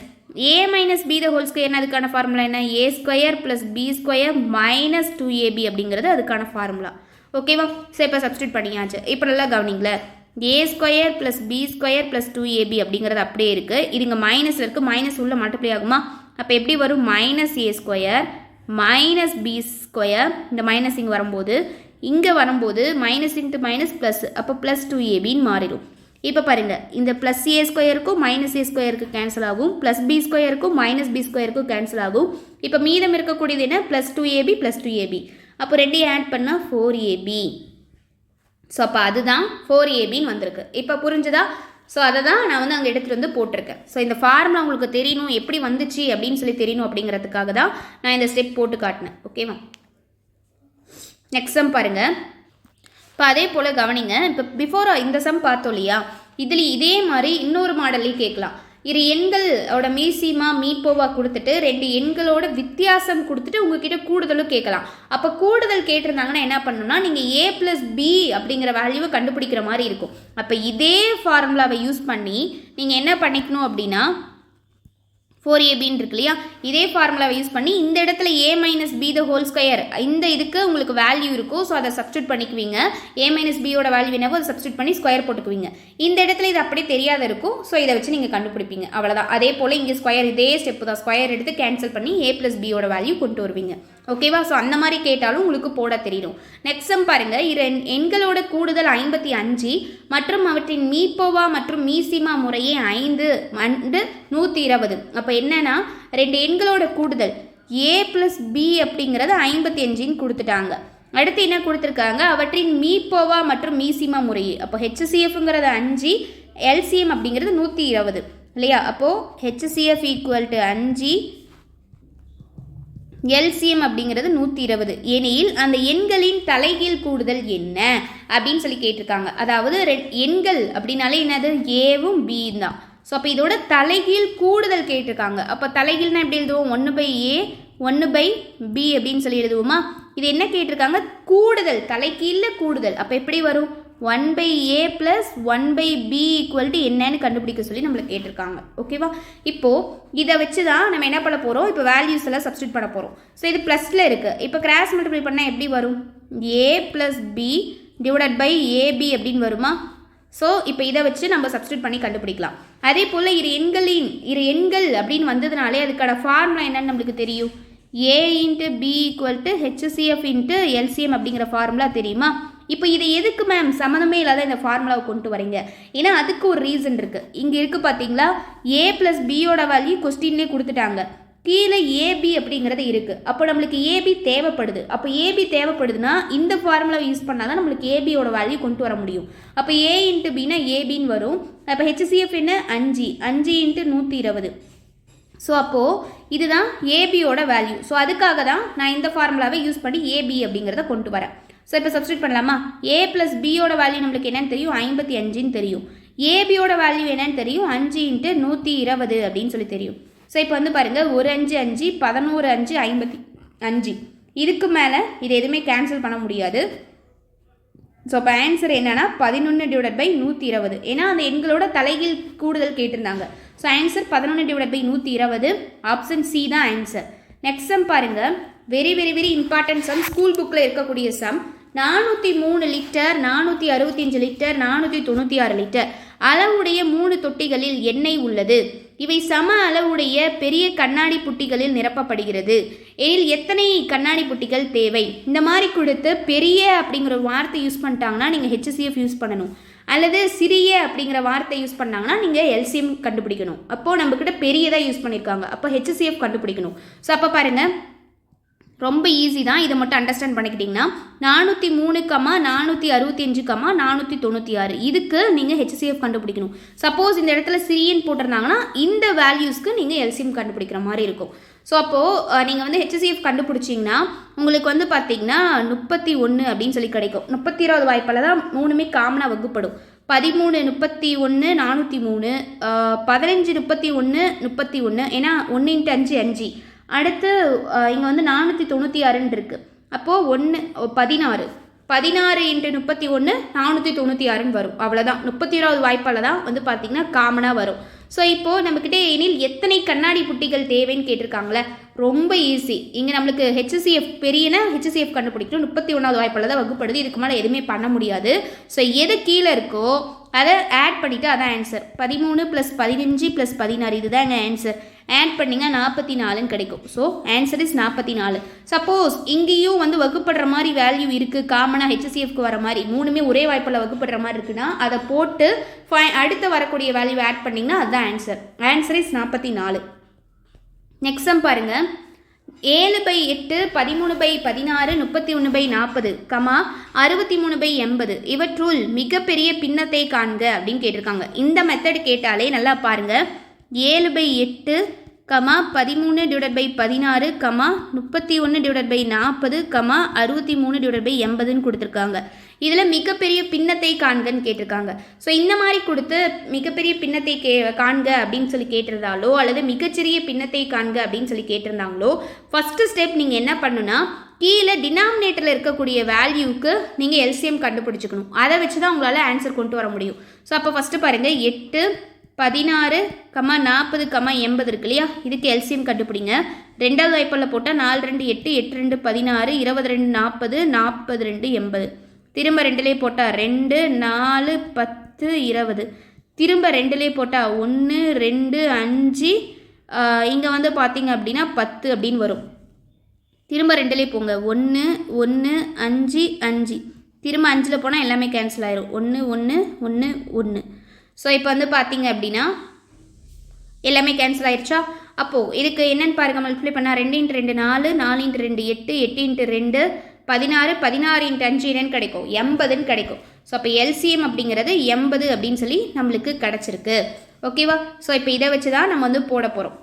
a minus b the whole squareனா அதுக்கான ஃபார்முலா என்ன, a square plus b square minus 2ab அப்படிங்கிறது அதுக்கான ஃபார்முலா. ஓகேவா. ஸோ இப்போ சப்ஸ்டியூட் பண்ணியாச்சு. இப்போ நல்லா கவனிங்களேன், a square plus b square plus 2ab அப்படிங்கிறது அப்படியே இருக்குது. இது இங்கே மைனஸில் இருக்குது, மைனஸ் உள்ள மல்டிப்ளை ஆகுமா. அப்போ எப்படி வரும், minus a square minus b square. இந்த மைனஸ் இங்கே வரும்போது மைனஸ் இன்ட்டு மைனஸ் ப்ளஸ், அப்போ ப்ளஸ் 2abன்னு மாறிடும். இப்போ பாருங்கள், இந்த ப்ளஸ் a ஸ்கொயருக்கும் மைனஸ் a ஸ்கொயருக்கு கேன்சல் ஆகும், ப்ளஸ் b ஸ்கொயருக்கும் மைனஸ் b ஸ்கொயருக்கும் கேன்சல் ஆகும். இப்போ மீதம் இருக்கக்கூடியது என்ன, ப்ளஸ் 2ab ப்ளஸ் 2ab. அப்போ ரெண்டையும் ஆட் பண்ணால் 4ab. ஸோ அப்போ அதுதான் 4abன்னு வந்திருக்கு. இப்போ புரிஞ்சுதா. ஸோ அதை தான் நான் வந்து அங்கே எடுத்துகிட்டு வந்து போட்டிருக்கேன். ஸோ இந்த ஃபார்முலா உங்களுக்கு தெரியணும், எப்படி வந்துச்சு அப்படின்னு சொல்லி தெரியணும் அப்படிங்கிறதுக்காக தான் நான் இந்த ஸ்டெப் போட்டு காட்டினேன். ஓகேவா. நெக்ஸ்ட் சம் பாருங்கள். இப்போ அதே போல் கவனிங்க. இப்போ பிஃபோர் இந்த சம் பார்த்தோம் இல்லையா, இதில் இதே மாதிரி இன்னொரு மாடல்லையும் கேட்கலாம். இரு எண்களோட மீசிமா மீப்போவா கொடுத்துட்டு ரெண்டு எண்களோட வித்தியாசம் கொடுத்துட்டு உங்ககிட்ட கூடுதலும் கேட்கலாம். அப்போ கூடுதல் கேட்டிருந்தாங்கன்னா என்ன பண்ணணும்னா, நீங்கள் a plus b அப்படிங்கிற வேல்யூவை கண்டுபிடிக்கிற மாதிரி இருக்கும். அப்போ இதே ஃபார்முலாவை யூஸ் பண்ணி நீங்கள் என்ன பண்ணிக்கணும் அப்படின்னா, 4abன்னு இருக்கு இல்லையா, இதே ஃபார்முலாவை யூஸ் பண்ணி இந்த இடத்துல a minus b the whole square இந்த இதுக்கு உங்களுக்கு வேல்யூ இருக்கும். ஸோ அதை சப்ஸ்டியூட் பண்ணிக்குவீங்க. a minus bயோட வேல்யூ என்னவோ அதை சப்ஸ்டியூட் பண்ணி ஸ்கொயர் போட்டுக்குவீங்க. இந்த இடத்துல இது அப்படியே தெரியாத இருக்கும். ஸோ இதை வச்சு நீங்கள் கண்டுபிடிப்பீங்க. அவ்வளோதான். அதே போல் இங்கே ஸ்கொயர் இதே ஸ்டெப்பு தான். ஸ்கொயர் எடுத்து கேன்சல் பண்ணி a plus bயோட வேல்யூ கொண்டு வருவீங்க. ஓகேவா. ஸோ அந்த மாதிரி கேட்டாலும் உங்களுக்கு போட தெரியணும். நெக்ஸ்ட் சம் பாருங்கள். எண்களோட கூடுதல் 55 மற்றும் அவற்றின் மீப்போவா மற்றும் மீசிமா முறையே 5 and 120. அப்போ என்னன்னா, ரெண்டு எண்களோட கூடுதல் a plus b அப்படிங்கிறது 55ன்னு கொடுத்துட்டாங்க. அடுத்து என்ன கொடுத்துருக்காங்க, அவற்றின் மீப்போவா மற்றும் மீசிமா முறையே. அப்போ HCFங்கிறது 5, LCM அப்படிங்கிறது 120 இல்லையா. அப்போது HCF ஈக்குவல் டு 5, LCM அப்படிங்கிறது 120 எனில் அந்த எண்களின் தலைகீழ் கூடுதல் என்ன அப்படின்னு சொல்லி கேட்டிருக்காங்க. அதாவது எண்கள் அப்படின்னாலே என்னது, ஏவும் பி தான். ஸோ அப்போ இதோட தலைகீழ் கூடுதல் கேட்டிருக்காங்க. அப்போ தலைகீழ்னா எப்படி எழுதுவோம், 1/a 1/b அப்படின்னு சொல்லி எழுதுவோமா. இது என்ன கேட்டிருக்காங்க, கூடுதல், தலைகீழில் கூடுதல். அப்போ எப்படி வரும், 1/a + 1/b ஈக்குவல் டு என்னன்னு கண்டுபிடிக்க சொல்லி நம்மளை கேட்டிருக்காங்க. ஓகேவா. இப்போது இதை வச்சு தான் நம்ம என்ன பண்ண போகிறோம், இப்போ வேல்யூஸ் எல்லாம் சப்ஸ்டியூட் பண்ண போகிறோம். ஸோ இது ப்ளஸில் இருக்குது. இப்போ கிராஸ் மல்டிப்ளை பண்ணால் எப்படி வரும், a + b / ab அப்படின்னு வருமா. ஸோ இப்போ இதை வச்சு நம்ம சப்ஸ்டியூட் பண்ணி கண்டுபிடிக்கலாம். அதே போல் இரு எண்கள் அப்படின்னு வந்ததுனாலே அதுக்கான ஃபார்முலா என்னன்னு நம்மளுக்கு தெரியும், a × b = HCF × LCM அப்படிங்கிற ஃபார்முலா தெரியுமா. இப்போ இதை எதுக்கு மேம் சம்மந்தமே இல்லாத இந்த ஃபார்முலாவை கொண்டு வரீங்க, ஏன்னா அதுக்கு ஒரு ரீசன் இருக்குது. இங்கே இருக்குது பார்த்தீங்களா, a + bயோட வேல்யூ கொஸ்டின்லேயே கொடுத்துட்டாங்க, கீழே ஏபி அப்படிங்கிறது இருக்குது. அப்போ நம்மளுக்கு ஏபி தேவைப்படுது. அப்போ ஏபி தேவைப்படுதுன்னா இந்த ஃபார்முலாவை யூஸ் பண்ணால் தான் நம்மளுக்கு ஏபியோட வேல்யூ கொண்டு வர முடியும். அப்போ a × bனா ஏபின்னு வரும். அப்போ HCF என்ன, 5 × 120. ஸோ அப்போது இதுதான் ஏபியோட வேல்யூ. ஸோ அதுக்காக தான் நான் இந்த ஃபார்முலாவை யூஸ் பண்ணி ஏபி அப்படிங்கிறத கொண்டு வரேன். ஸோ இப்போ சப்ஸ்டியூட் பண்ணலாமா. a + bயோட வேல்யூ நம்மளுக்கு என்னன்னு தெரியும், 55ன்னு தெரியும். ஏபியோட வேல்யூ என்னன்னு தெரியும், 5 × 120 அப்படின்னு சொல்லி தெரியும். ஸோ இப்போ வந்து பாருங்கள், 1 5 5 11 5 55. இதுக்கு மேலே இது எதுவுமே கேன்சல் பண்ண முடியாது. ஸோ அப்போ ஆன்சர் என்னன்னா 11/120. ஏன்னா அந்த எண்களோட தலைகீழ் கூடுதல் கேட்டிருந்தாங்க. So answer 11/120. ஆப்ஷன் சி தான் ஆன்சர். நெக்ஸ்ட் சம் பாருங்க. Very very very important sum. School புக்கில் இருக்கக்கூடிய சம். 403 லிட்டர், 465 லிட்டர், 496 லிட்டர் அளவுடைய 3 தொட்டிகளில் எண்ணெய் உள்ளது. இவை சம அளவுடைய பெரிய கண்ணாடி புட்டிகளில் நிரப்பப்படுகிறது. எனில் எத்தனை கண்ணாடி புட்டிகள் தேவை? இந்த மாதிரி கொடுத்து பெரிய அப்படிங்கிற வார்த்தை யூஸ் பண்ணிட்டாங்கன்னா நீங்கள் HCF யூஸ் பண்ணணும். அல்லது சிறிய அப்படிங்கிற வார்த்தை யூஸ் பண்ணாங்கன்னா நீங்கள் LCM கண்டுபிடிக்கணும். அப்போது நம்மக்கிட்ட பெரியதாக யூஸ் பண்ணியிருக்காங்க, அப்போ HCF கண்டுபிடிக்கணும். ஸோ அப்போ பாருங்கள், ரொம்ப ஈஸி தான். இதை மட்டும் அண்டர்ஸ்டாண்ட் பண்ணிக்கிட்டிங்கன்னா 403, 465, 496 இதுக்கு நீங்கள் HCF கண்டுபிடிக்கணும். சப்போஸ் இந்த இடத்துல சிறியன்னு போட்டிருந்தாங்கன்னா இந்த வேல்யூஸ்க்கு நீங்கள் LCM கண்டுபிடிக்கிற மாதிரி இருக்கும். ஸோ அப்போது நீங்கள் வந்து HCF கண்டுபிடிச்சிங்கன்னா உங்களுக்கு வந்து பார்த்தீங்கன்னா 31 அப்படின்னு சொல்லி கிடைக்கும். 31வது வாய்ப்பால் தான் மூணுமே காமனாக வகுப்படும். 13, 31, 403, 15, 31, 31. ஏன்னா 1 × 5 5. அடுத்து இங்கே வந்து 496 இருக்குது. அப்போது 16 × 31 496 வரும். அவ்வளோதான். 31வது வாய்ப்பால் தான் வந்து பார்த்திங்கன்னா காமனாக வரும். ஸோ இப்போது நம்மக்கிட்ட எனில் எத்தனை கண்ணாடி புட்டிகள் தேவைன்னு கேட்டிருக்காங்களே, ரொம்ப ஈஸி. இங்கே நம்மளுக்கு HCF பெரியனா HCF கண்டுபிடிக்கணும். 31வது வாய்ப்பால் தான் வகுப்படுது. இதுக்கு மேலே எதுவுமே பண்ண முடியாது. ஸோ எது கீழே இருக்கோ அதை ஆட் பண்ணிவிட்டு அதான் ஆன்சர். 13 + 15 + 16 இதுதான் எங்கள் ஆன்சர். ஆட் பண்ணிங்க 44 கிடைக்கும். So answer is 44. சப்போஸ் இங்கேயும் வந்து வகுப்படுற மாதிரி வேல்யூ இருக்குது, காமனாக HCFக்கு வர மாதிரி மூணுமே ஒரே வாய்ப்பில் வகுப்படுற மாதிரி இருக்குன்னா அதை போட்டு அடுத்து வரக்கூடிய வேல்யூ ஆட் பண்ணிங்கன்னா அதுதான் answer. Answer is 44. Next sum பாருங்கள். 7/8, 13/16, 31/40, 63/80 இவற்றுள் மிகப்பெரிய பின்னத்தை காண்க அப்படின்னு கேட்டிருக்காங்க. இந்த மெத்தட் கேட்டாலே நல்லா பாருங்கள். 7/8, 13/16, 31/40, 63/80 கொடுத்துருக்காங்க. இதில் மிகப்பெரிய பின்னத்தை காண்கன்னு கேட்டிருக்காங்க. ஸோ இந்த மாதிரி கொடுத்து மிகப்பெரிய பின்னத்தை காண்க அப்படின்னு சொல்லி கேட்டிருந்தாலோ அல்லது மிகச்சிறிய பின்னத்தை காண்க அப்படின்னு சொல்லி கேட்டிருந்தாங்களோ ஃபஸ்ட்டு ஸ்டெப் நீங்கள் என்ன பண்ணுன்னா கீழே டினாமினேட்டரில் இருக்கக்கூடிய வேல்யூவுக்கு நீங்கள் LCM கண்டுபிடிச்சிக்கணும். அதை வச்சு தான் உங்களால் ஆன்சர் கொண்டு வர முடியும். ஸோ அப்போ ஃபஸ்ட்டு பாருங்கள். 8, 16, 40, 80 இருக்கு இல்லையா, இதுக்கு LCM கண்டுபிடிங்க. ரெண்டாவது வாய்ப்பால் போட்டால் 4 2 8, 8 2 16, 22 40, 42 80. திரும்ப 2லேயே போட்டால் 2 4 10 20. திரும்ப 2லேயே போட்டால் 1 2 5, இங்கே வந்து பார்த்தீங்க அப்படின்னா 10 அப்படின்னு வரும். திரும்ப 2லேயே போங்க. 1 1 5 5. திரும்ப 5ல் போனால் எல்லாமே கேன்சல் ஆயிரும். 1 1 1 1. ஸோ இப்போ வந்து பார்த்தீங்க அப்படின்னா எல்லாமே கேன்சல் ஆயிடுச்சா? அப்போது இதுக்கு என்னென்னு பாருங்கள். மல்டிப்ளை பண்ணால் 2 × 2 4, 4 × 2 8, 8 × 2 16, 16 × 5 என்னன்னு கிடைக்கும்? 80ன்னு கிடைக்கும். ஸோ அப்போ LCM அப்படிங்கிறது 80 அப்படின்னு சொல்லி நம்மளுக்கு கிடச்சிருக்கு. ஓகேவா? ஸோ இப்போ இதை வச்சு தான் நம்ம வந்து போட போகிறோம்.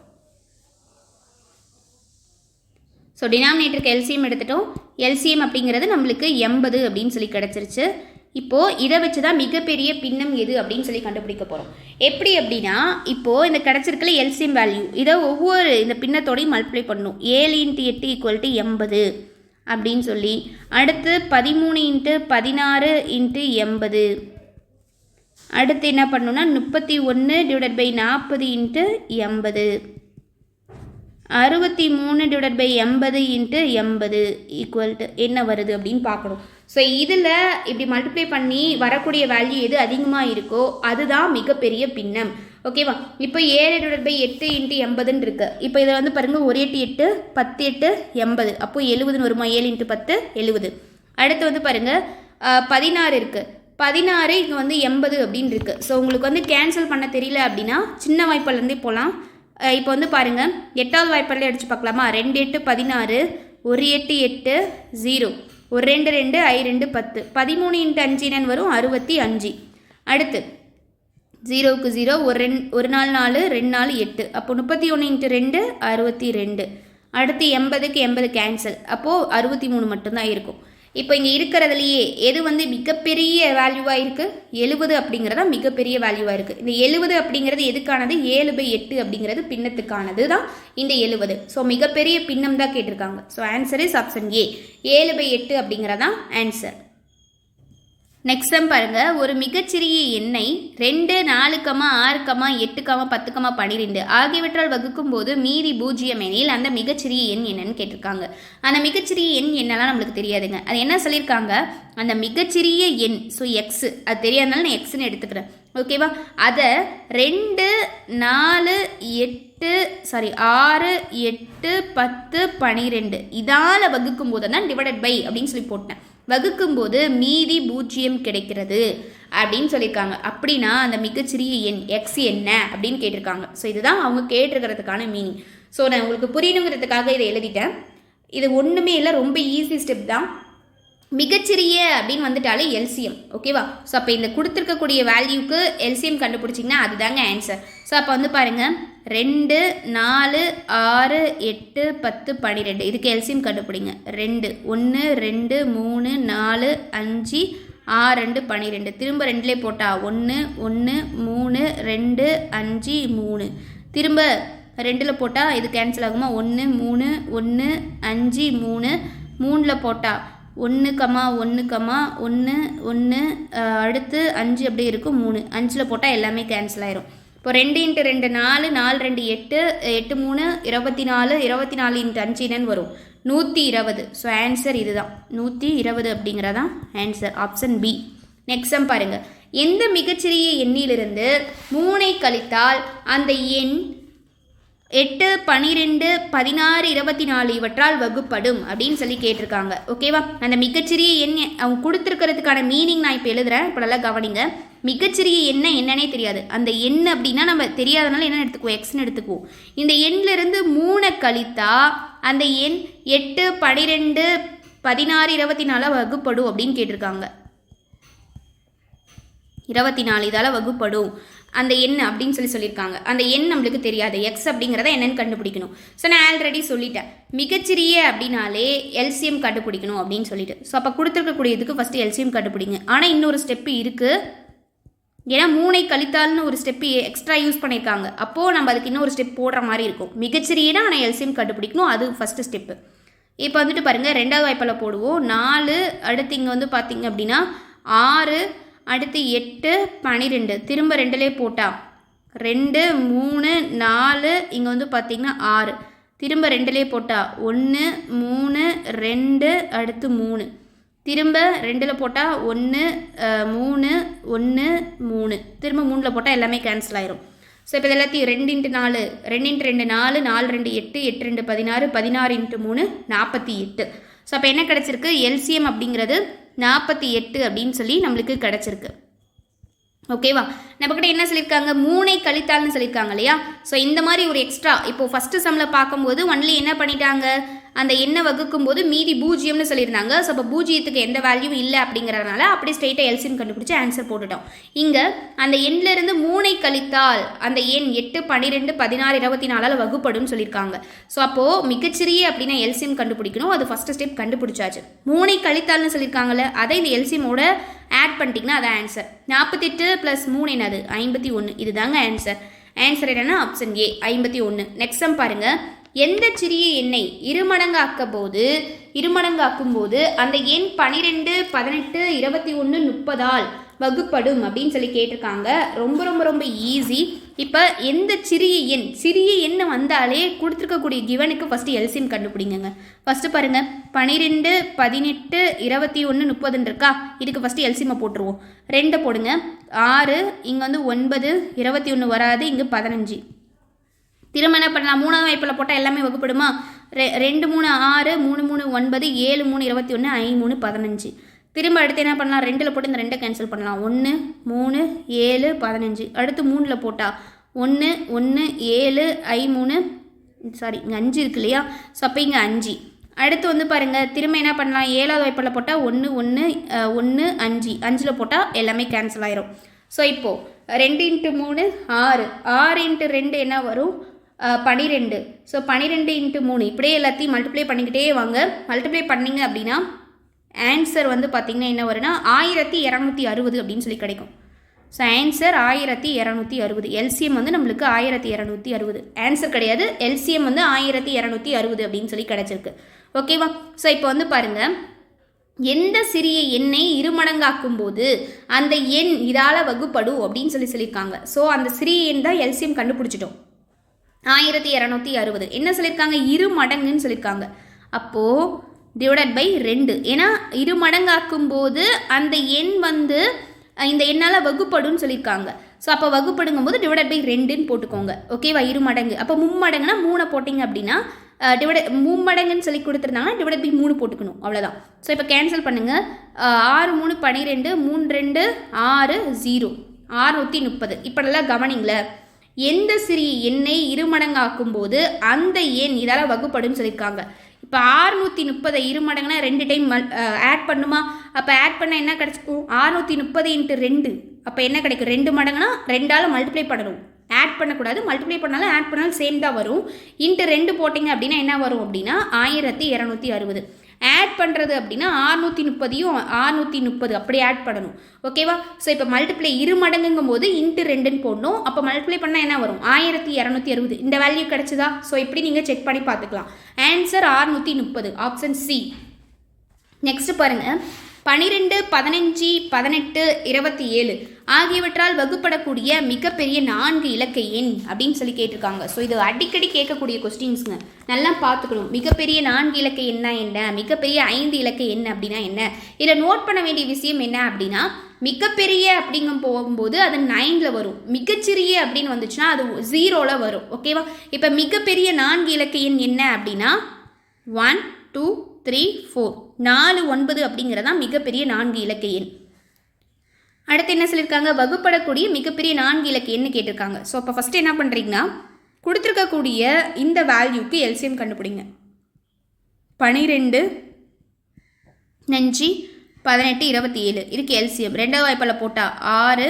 ஸோ டினாமினேட்டருக்கு LCM எடுத்துட்டோம். LCM அப்படிங்கிறது நம்மளுக்கு 80 அப்படின்னு சொல்லி கிடச்சிருச்சு. இப்போது இதை வச்சு தான் மிகப்பெரிய பின்னம் எது அப்படின்னு சொல்லி கண்டுபிடிக்க போகிறோம். எப்படி அப்படின்னா இப்போது இந்த கிடச்சிருக்கல LCM வேல்யூ இதை ஒவ்வொரு இந்த பின்னத்தோடையும் மல்டிப்ளை பண்ணணும். 7 × 8 = 80 அப்படின்னு சொல்லி அடுத்து 13 × 16 × 80. அடுத்து என்ன பண்ணணும்னா 31/40 × 80. 63/80 × 80 ஈக்குவல் டு என்ன வருது அப்படின்னு பார்க்கணும். ஸோ இதில் இப்படி மல்டிப்ளை பண்ணி வரக்கூடிய வேல்யூ எது அதிகமாக இருக்கோ அதுதான் மிகப்பெரிய பின்னம். ஓகேவா? இப்போ 7/8 × 80 இருக்குது. இப்போ இதை வந்து பாருங்கள். 1 8 8 10 8 80. அப்போது 70 வருமா? 7 × 10 70. அடுத்து வந்து பாருங்கள் 16 இருக்குது. 16 இங்கே வந்து 80 அப்படின்னு இருக்குது. ஸோ உங்களுக்கு வந்து கேன்சல் பண்ண தெரியல அப்படின்னா சின்ன வாய்ப்பாலேருந்தே போகலாம். இப்போ வந்து பாருங்கள் 8வது வாய்ப்பாலே அடித்து பார்க்கலாமா? 2 8 16, 1 8 8 0, 1 2 2 I 2 10, 13 × 5 என்னன்னு வரும்? 65. அடுத்து 0க்கு 0, 1 4 4, 2 4 8. அப்போ 31 × 2 62. அடுத்து 80க்கு 80 கேன்சல். அப்போது 63 மட்டும்தான் இருக்கும். இப்போ இங்கே இருக்கிறதுலையே எது வந்து மிகப்பெரிய வேல்யூவாக இருக்குது? 70 அப்படிங்கிறதா மிகப்பெரிய வேல்யூவாக இருக்குது. இந்த 70 அப்படிங்கிறது எதுக்கானது? 7/8 அப்படிங்கிறது பின்னத்துக்கானது தான் இந்த 70. ஸோ மிகப்பெரிய பின்னம் தான் கேட்டிருக்காங்க. So answer is option A. 7/8 அப்படிங்கிறதான் ஆன்சர். நெக்ஸ்ட் டைம் பாருங்கள், ஒரு மிகச்சிறிய எண்ணை 2, 4, 6, 8, 10, 12 ஆகியவற்றால் வகுக்கும் போது மீதி 0 எனில் அந்த மிகச்சிறிய எண் என்னன்னு கேட்டிருக்காங்க. அந்த மிகச்சிறிய எண் என்னெல்லாம் நம்மளுக்கு தெரியாதுங்க. அது என்ன சொல்லியிருக்காங்க, அந்த மிகச்சிறிய எண், ஸோ எக்ஸு, அது தெரியாதனால நான் எக்ஸ்ன்னு எடுத்துக்கிறேன். ஓகேவா? அதை 2, 4, 6, 8, 10, 12 இதால் வகுக்கும் போது தான் டிவைடட் பை அப்படின்னு சொல்லி போட்டேன். வகுக்கும்போது மீதி 0 கிடைக்கிறது அப்படின்னு சொல்லியிருக்காங்க. அப்படின்னா அந்த மிகச்சிறிய எண் எக்ஸ் என்ன அப்படின்னு கேட்டிருக்காங்க. ஸோ இதுதான் அவங்க கேட்டிருக்கிறதுக்கான மீனிங். ஸோ நான் உங்களுக்கு புரியணுங்கிறதுக்காக இதை எழுதிட்டேன். இது ஒன்றுமே இல்லை, ரொம்ப ஈஸி ஸ்டெப் தான். மிகச்சிறிய அப்படின்னு வந்துட்டாலே எல்சிஎம். ஓகேவா? ஸோ அப்போ இந்த கொடுத்துருக்கக்கூடிய வேல்யூக்கு எல்சிஎம் கண்டுபிடிச்சிங்கன்னா அதுதாங்க ஆன்சர். ஸோ அப்போ வந்து பாருங்கள், 2, 4, 6, 8, 10, 12 இதுக்கு எல்சிஎம் கண்டுபிடிங்க. 2, 1, 2, 3, 4, 5, 6, 2, 12 திரும்ப 2லே போட்டால் 1, 1, 3, 2, 5, 3 திரும்ப 2ல் போட்டால் இது கேன்சல் ஆகுமா? 1, 3, 1, 5, 3 3ல் போட்டால் 1, 1, 1, 1 அடுத்து 5 அப்படியே இருக்கும். 3 5ல் போட்டால் எல்லாமே கேன்சல் ஆயிரும். இப்போ 2 × 2 4, 4 2 8, 8 3 24, 24 × 5 என்னன்னு வரும்? 120. ஸோ ஆன்சர் இதுதான், 120 அப்படிங்கிறதான் answer, option B. Next sum பாருங்கள், எந்த மிகச்சிறிய எண்ணிலிருந்து 3ஐ கழித்தால் அந்த எண் 8, 12, 16, 24 இவற்றால் வகுப்படும் அப்படின்னு சொல்லி கேட்டிருக்காங்க. ஓகேவா? அந்த மிகச்சிறிய எண் அவங்க கொடுத்துருக்கிறதுக்கான மீனிங் நான் இப்போ எழுதுகிறேன். இப்போ நல்லா கவனிங்க. மிகச்சிறிய எண்ணை என்னன்னே தெரியாது. அந்த எண் அப்படின்னா நம்ம தெரியாதனால என்ன எடுத்துக்குவோம்? எக்ஸ்ன்னு எடுத்துக்குவோம். இந்த எண்ணிலிருந்து 3 கழித்தா அந்த எண் 8, 12, 16, 24 வகுப்படும் அப்படின்னு கேட்டிருக்காங்க. 24 இதால் வகுப்படும் அந்த எண் அப்படின்னு சொல்லியிருக்காங்க. அந்த எண் நம்மளுக்கு தெரியாது. எக்ஸ் அப்படிங்கிறத என்னன்னு கண்டுபிடிக்கணும். ஸோ நான் ஆல்ரெடி சொல்லிட்டேன், மிகச்சிறிய அப்படின்னாலே எல்சிஎம் கண்டுபிடிக்கணும் அப்படின்னு சொல்லிட்டு. ஸோ அப்போ கொடுத்துருக்கக்கூடியதுக்கு ஃபஸ்ட்டு எல்சிஎம் கண்டுபிடிங்க. ஆனால் இன்னொரு ஸ்டெப்பு இருக்குது. ஏன்னா 3ஐ கழித்தால்னு ஒரு ஸ்டெப்பு எக்ஸ்ட்ரா யூஸ் பண்ணியிருக்காங்க. அப்போது நம்ம அதுக்கு இன்னொரு ஸ்டெப் போடுற மாதிரி இருக்கும். மிகச்சிறியனா ஆனால் எல்சிஎம் கண்டுபிடிக்கணும், அது ஃபஸ்ட்டு ஸ்டெப்பு. இப்போ வந்துட்டு பாருங்கள், 2வது வாய்ப்பில் போடுவோம். 4 அடுத்து இங்கே வந்து பார்த்திங்க அப்படின்னா 6 அடுத்து 8, 12 திரும்ப 2லே போட்டால் 2, 3, 4 இங்கே வந்து பார்த்திங்கன்னா 6 திரும்ப 2லே போட்டால் 1, 3, 2 அடுத்து 3 திரும்ப 2ல் போட்டால் 1, 3, 1, 3 திரும்ப 3ல் போட்டால் எல்லாமே கேன்சல் ஆயிரும். ஸோ இப்போ எல்லாத்தையும் 2 × 4, 2 × 2 4, 4 2 8, 8 2 16, 16 × 3 48. ஸோ அப்போ என்ன கிடச்சிருக்கு? எல்சிஎம் அப்படிங்கிறது 48 அப்படின்னு சொல்லி நம்மளுக்கு கிடச்சிருக்கு. ஓகேவா? நம்மக்கிட்ட என்ன சொல்லியிருக்காங்க? 3ஐ கழித்தால்னு சொல்லியிருக்காங்க இல்லையா? ஸோ இந்த மாதிரி ஒரு எக்ஸ்ட்ரா இப்போது ஃபஸ்ட்டு சம்மில் பார்க்கும்போது ஒன்லி என்ன பண்ணிட்டாங்க, அந்த எண்ணை வகுக்கும் போது மீதி 0ன்னு சொல்லியிருந்தாங்க. ஸோ அப்போ 0க்கு எந்த வேல்யூ இல்லை அப்படிங்கிறதுனால அப்படி ஸ்ட்ரெயிட்டாக எல்சிஎம் கண்டுபிடிச்சி ஆன்சர் போட்டுட்டோம். இங்கே அந்த எண்ணிலிருந்து 3ஐ கழித்தால் அந்த எண் 8, 12, 16, 24 வகுப்படும் சொல்லியிருக்காங்க. ஸோ அப்போது மிகச்சிறிய அப்படின்னா எல்சிஎம் கண்டுபிடிக்கணும். அது ஃபஸ்ட்டு ஸ்டெப் கண்டுபிடிச்சாச்சு. 3ஐ கழித்தால்னு சொல்லியிருக்காங்கல்ல, அதை இந்த எல்சிஎமோட ஆட் பண்ணிட்டீங்கன்னா அதான் ஆன்சர். 48 + 3 என்னது? 51. இதுதாங்க ஆன்சர். ஆன்சர் என்னன்னா ஆப்ஷன் ஏ, 51. நெக்ஸ்ட் சம் பாருங்கள், எந்த சிறிய எண்ணை இருமடங்காக்கும் போது அந்த எண் 12, 18, 21, 30ஆல் வகுப்படும் அப்படின்னு சொல்லி கேட்டிருக்காங்க. ரொம்ப ரொம்ப ரொம்ப ஈஸி. இப்போ எந்த சிறிய எண் வந்தாலே கொடுத்துருக்கக்கூடிய கிவனுக்கு ஃபஸ்ட்டு எல்சிஎம் கண்டுபிடிங்க. ஃபஸ்ட்டு பாருங்கள், 12, 18, 21, 30 இருக்கா? இதுக்கு ஃபஸ்ட்டு எல்சிஎம்மை போட்டுருவோம். 2 போடுங்க. 6 இங்கே வந்து 9, 21 வராது, இங்கே 15. திரும்ப என்ன பண்ணலாம்? 3வது வாய்ப்பில் போட்டால் எல்லாமே வகுப்படுமா? 2 3 6, 3 3 9, 7 3 21, 5 3 15. திரும்ப அடுத்து என்ன பண்ணலாம்? 2ல் போட்டு இந்த 2 கேன்சல் பண்ணலாம். 1 3 7 15. அடுத்து 3ல் போட்டால் 1 1 7 5 3 இங்கே 5 இருக்கு இல்லையா? ஸோ அப்போ இங்கே 5. அடுத்து வந்து பாருங்கள், திரும்ப என்ன பண்ணலாம்? 7வது வாய்ப்பில் போட்டால் 1 1 1 5 5ல் போட்டால் எல்லாமே கேன்சல் ஆயிரும். ஸோ இப்போது 2 × 3 6, 6 × 2 என்ன வரும்? 12. ஸோ 12 × 3 இப்படியே எல்லாத்தையும் மல்டிப்ளை பண்ணிக்கிட்டே வாங்க. மல்டிப்ளை பண்ணிங்க அப்படின்னா ஆன்சர் வந்து பார்த்திங்கன்னா என்ன வரும்னா 1260 அப்படின்னு சொல்லி கிடைக்கும். So answer 1260. எல்சிஎம் வந்து நம்மளுக்கு 1260 ஆன்சர் கிடையாது. எல்சிஎம் வந்து 1260 அப்படின்னு சொல்லி கிடச்சிருக்கு. ஓகேவா? ஸோ இப்போ வந்து பாருங்கள், எந்த சிறிய எண்ணை இருமடங்காக்கும் போது அந்த எண் இதால் வகுப்படும் அப்படின்னு சொல்லியிருக்காங்க. ஸோ அந்த சிறிய எண் தான் எல்சிஎம் கண்டுபிடிச்சிட்டோம். 1260 என்ன சொல்லியிருக்காங்க? இரு மடங்குன்னு சொல்லியிருக்காங்க. அப்போது டிவைடட் பை 2, ஏன்னா இரு மடங்காக்கும் போது அந்த எண் வந்து இந்த எண்ணால் வகுப்படுன்னு சொல்லியிருக்காங்க. ஸோ அப்போ வகுப்படுங்கும் போது டிவைடட் பை 2ன்னு போட்டுக்கோங்க. ஓகேவா? இரு மடங்கு. அப்போ மும்மடங்குனா 3 போட்டிங்க அப்படின்னா மும்மடங்குன்னு சொல்லி கொடுத்துருந்தாங்கன்னா டிவைடட் பை 3 போட்டுக்கணும். அவ்வளோதான். ஸோ இப்போ கேன்சல் பண்ணுங்கள். 6 3 12, 3 2 6 0 630. இப்போ நல்லா கவனிங்கள, எந்த சிறிய எண்ணை இருமடங்காக்கும் போது அந்த எண் இதால் வகுப்படுன்னு சொல்லியிருக்காங்க. இப்போ 630 இருமடங்குனா 2 டைம் ஆட் பண்ணுமா? அப்போ ஆட் பண்ண என்ன கிடச்சிக்கும்? 630 × 2. அப்போ என்ன கிடைக்கும்? 2 மடங்குனா 2ஆல் மல்டிப்ளை பண்ணணும். ஆட் பண்ணக்கூடாது. மல்டிப்ளை பண்ணாலும் ஆட் பண்ணாலும் சேம் தான் வரும். × 2 போட்டிங்க அப்படின்னா என்ன வரும் அப்படின்னா 1260. ஆட் பண்ணுறது அப்படின்னா 630யும் 630 அப்படி ஆட் பண்ணணும். ஓகேவா? ஸோ இப்போ மல்டிப்ளை இரு மடங்குங்கும் போது × 2ன்னு போடணும். அப்போ மல்டிப்ளை பண்ணால் என்ன வரும்? 1260. இந்த வேல்யூ கிடச்சிதா? ஸோ இப்படி நீங்கள் செக் பண்ணி பார்த்துக்கலாம். Answer 630, option C. நெக்ஸ்ட் பாருங்கள். 12, 15, 18, 27 ஆகியவற்றால் வகுப்படக்கூடிய மிகப்பெரிய 4 இலக்க எண் அப்படின்னு சொல்லி கேட்டிருக்காங்க. ஸோ இது அடிக்கடி கேட்கக்கூடிய கொஸ்டின்ஸுங்க. நல்லா பார்த்துக்கணும். மிகப்பெரிய 4 இலக்க எண்ணா என்ன, மிகப்பெரிய 5 இலக்க எண் அப்படின்னா என்ன. இதில் நோட் பண்ண வேண்டிய விஷயம் என்ன அப்படின்னா, மிகப்பெரிய அப்படிங்கும் போகும்போது அது 9ல் வரும். மிகச்சிறிய அப்படின்னு வந்துச்சுன்னா அது 0ல் வரும். ஓகேவா? இப்போ மிகப்பெரிய 4 இலக்க எண் என்ன அப்படின்னா 1 2 3 4 4 9 அப்படிங்கிறதா மிகப்பெரிய 4 இலக்க எண். அடுத்து என்ன சொல்லியிருக்காங்க? வகுப்படக்கூடிய மிகப்பெரிய 4 இலக்க எண்ணு கேட்டிருக்காங்க. ஸோ அப்போ ஃபஸ்ட்டு என்ன பண்ணுறீங்கன்னா, கொடுத்துருக்கக்கூடிய இந்த வேல்யூக்கு எல்சிஎம் கண்டுபிடிங்க. 12 5 18 27 இதுக்கு எல்சிஎம் 2வது வாய்ப்பால் போட்டால் 6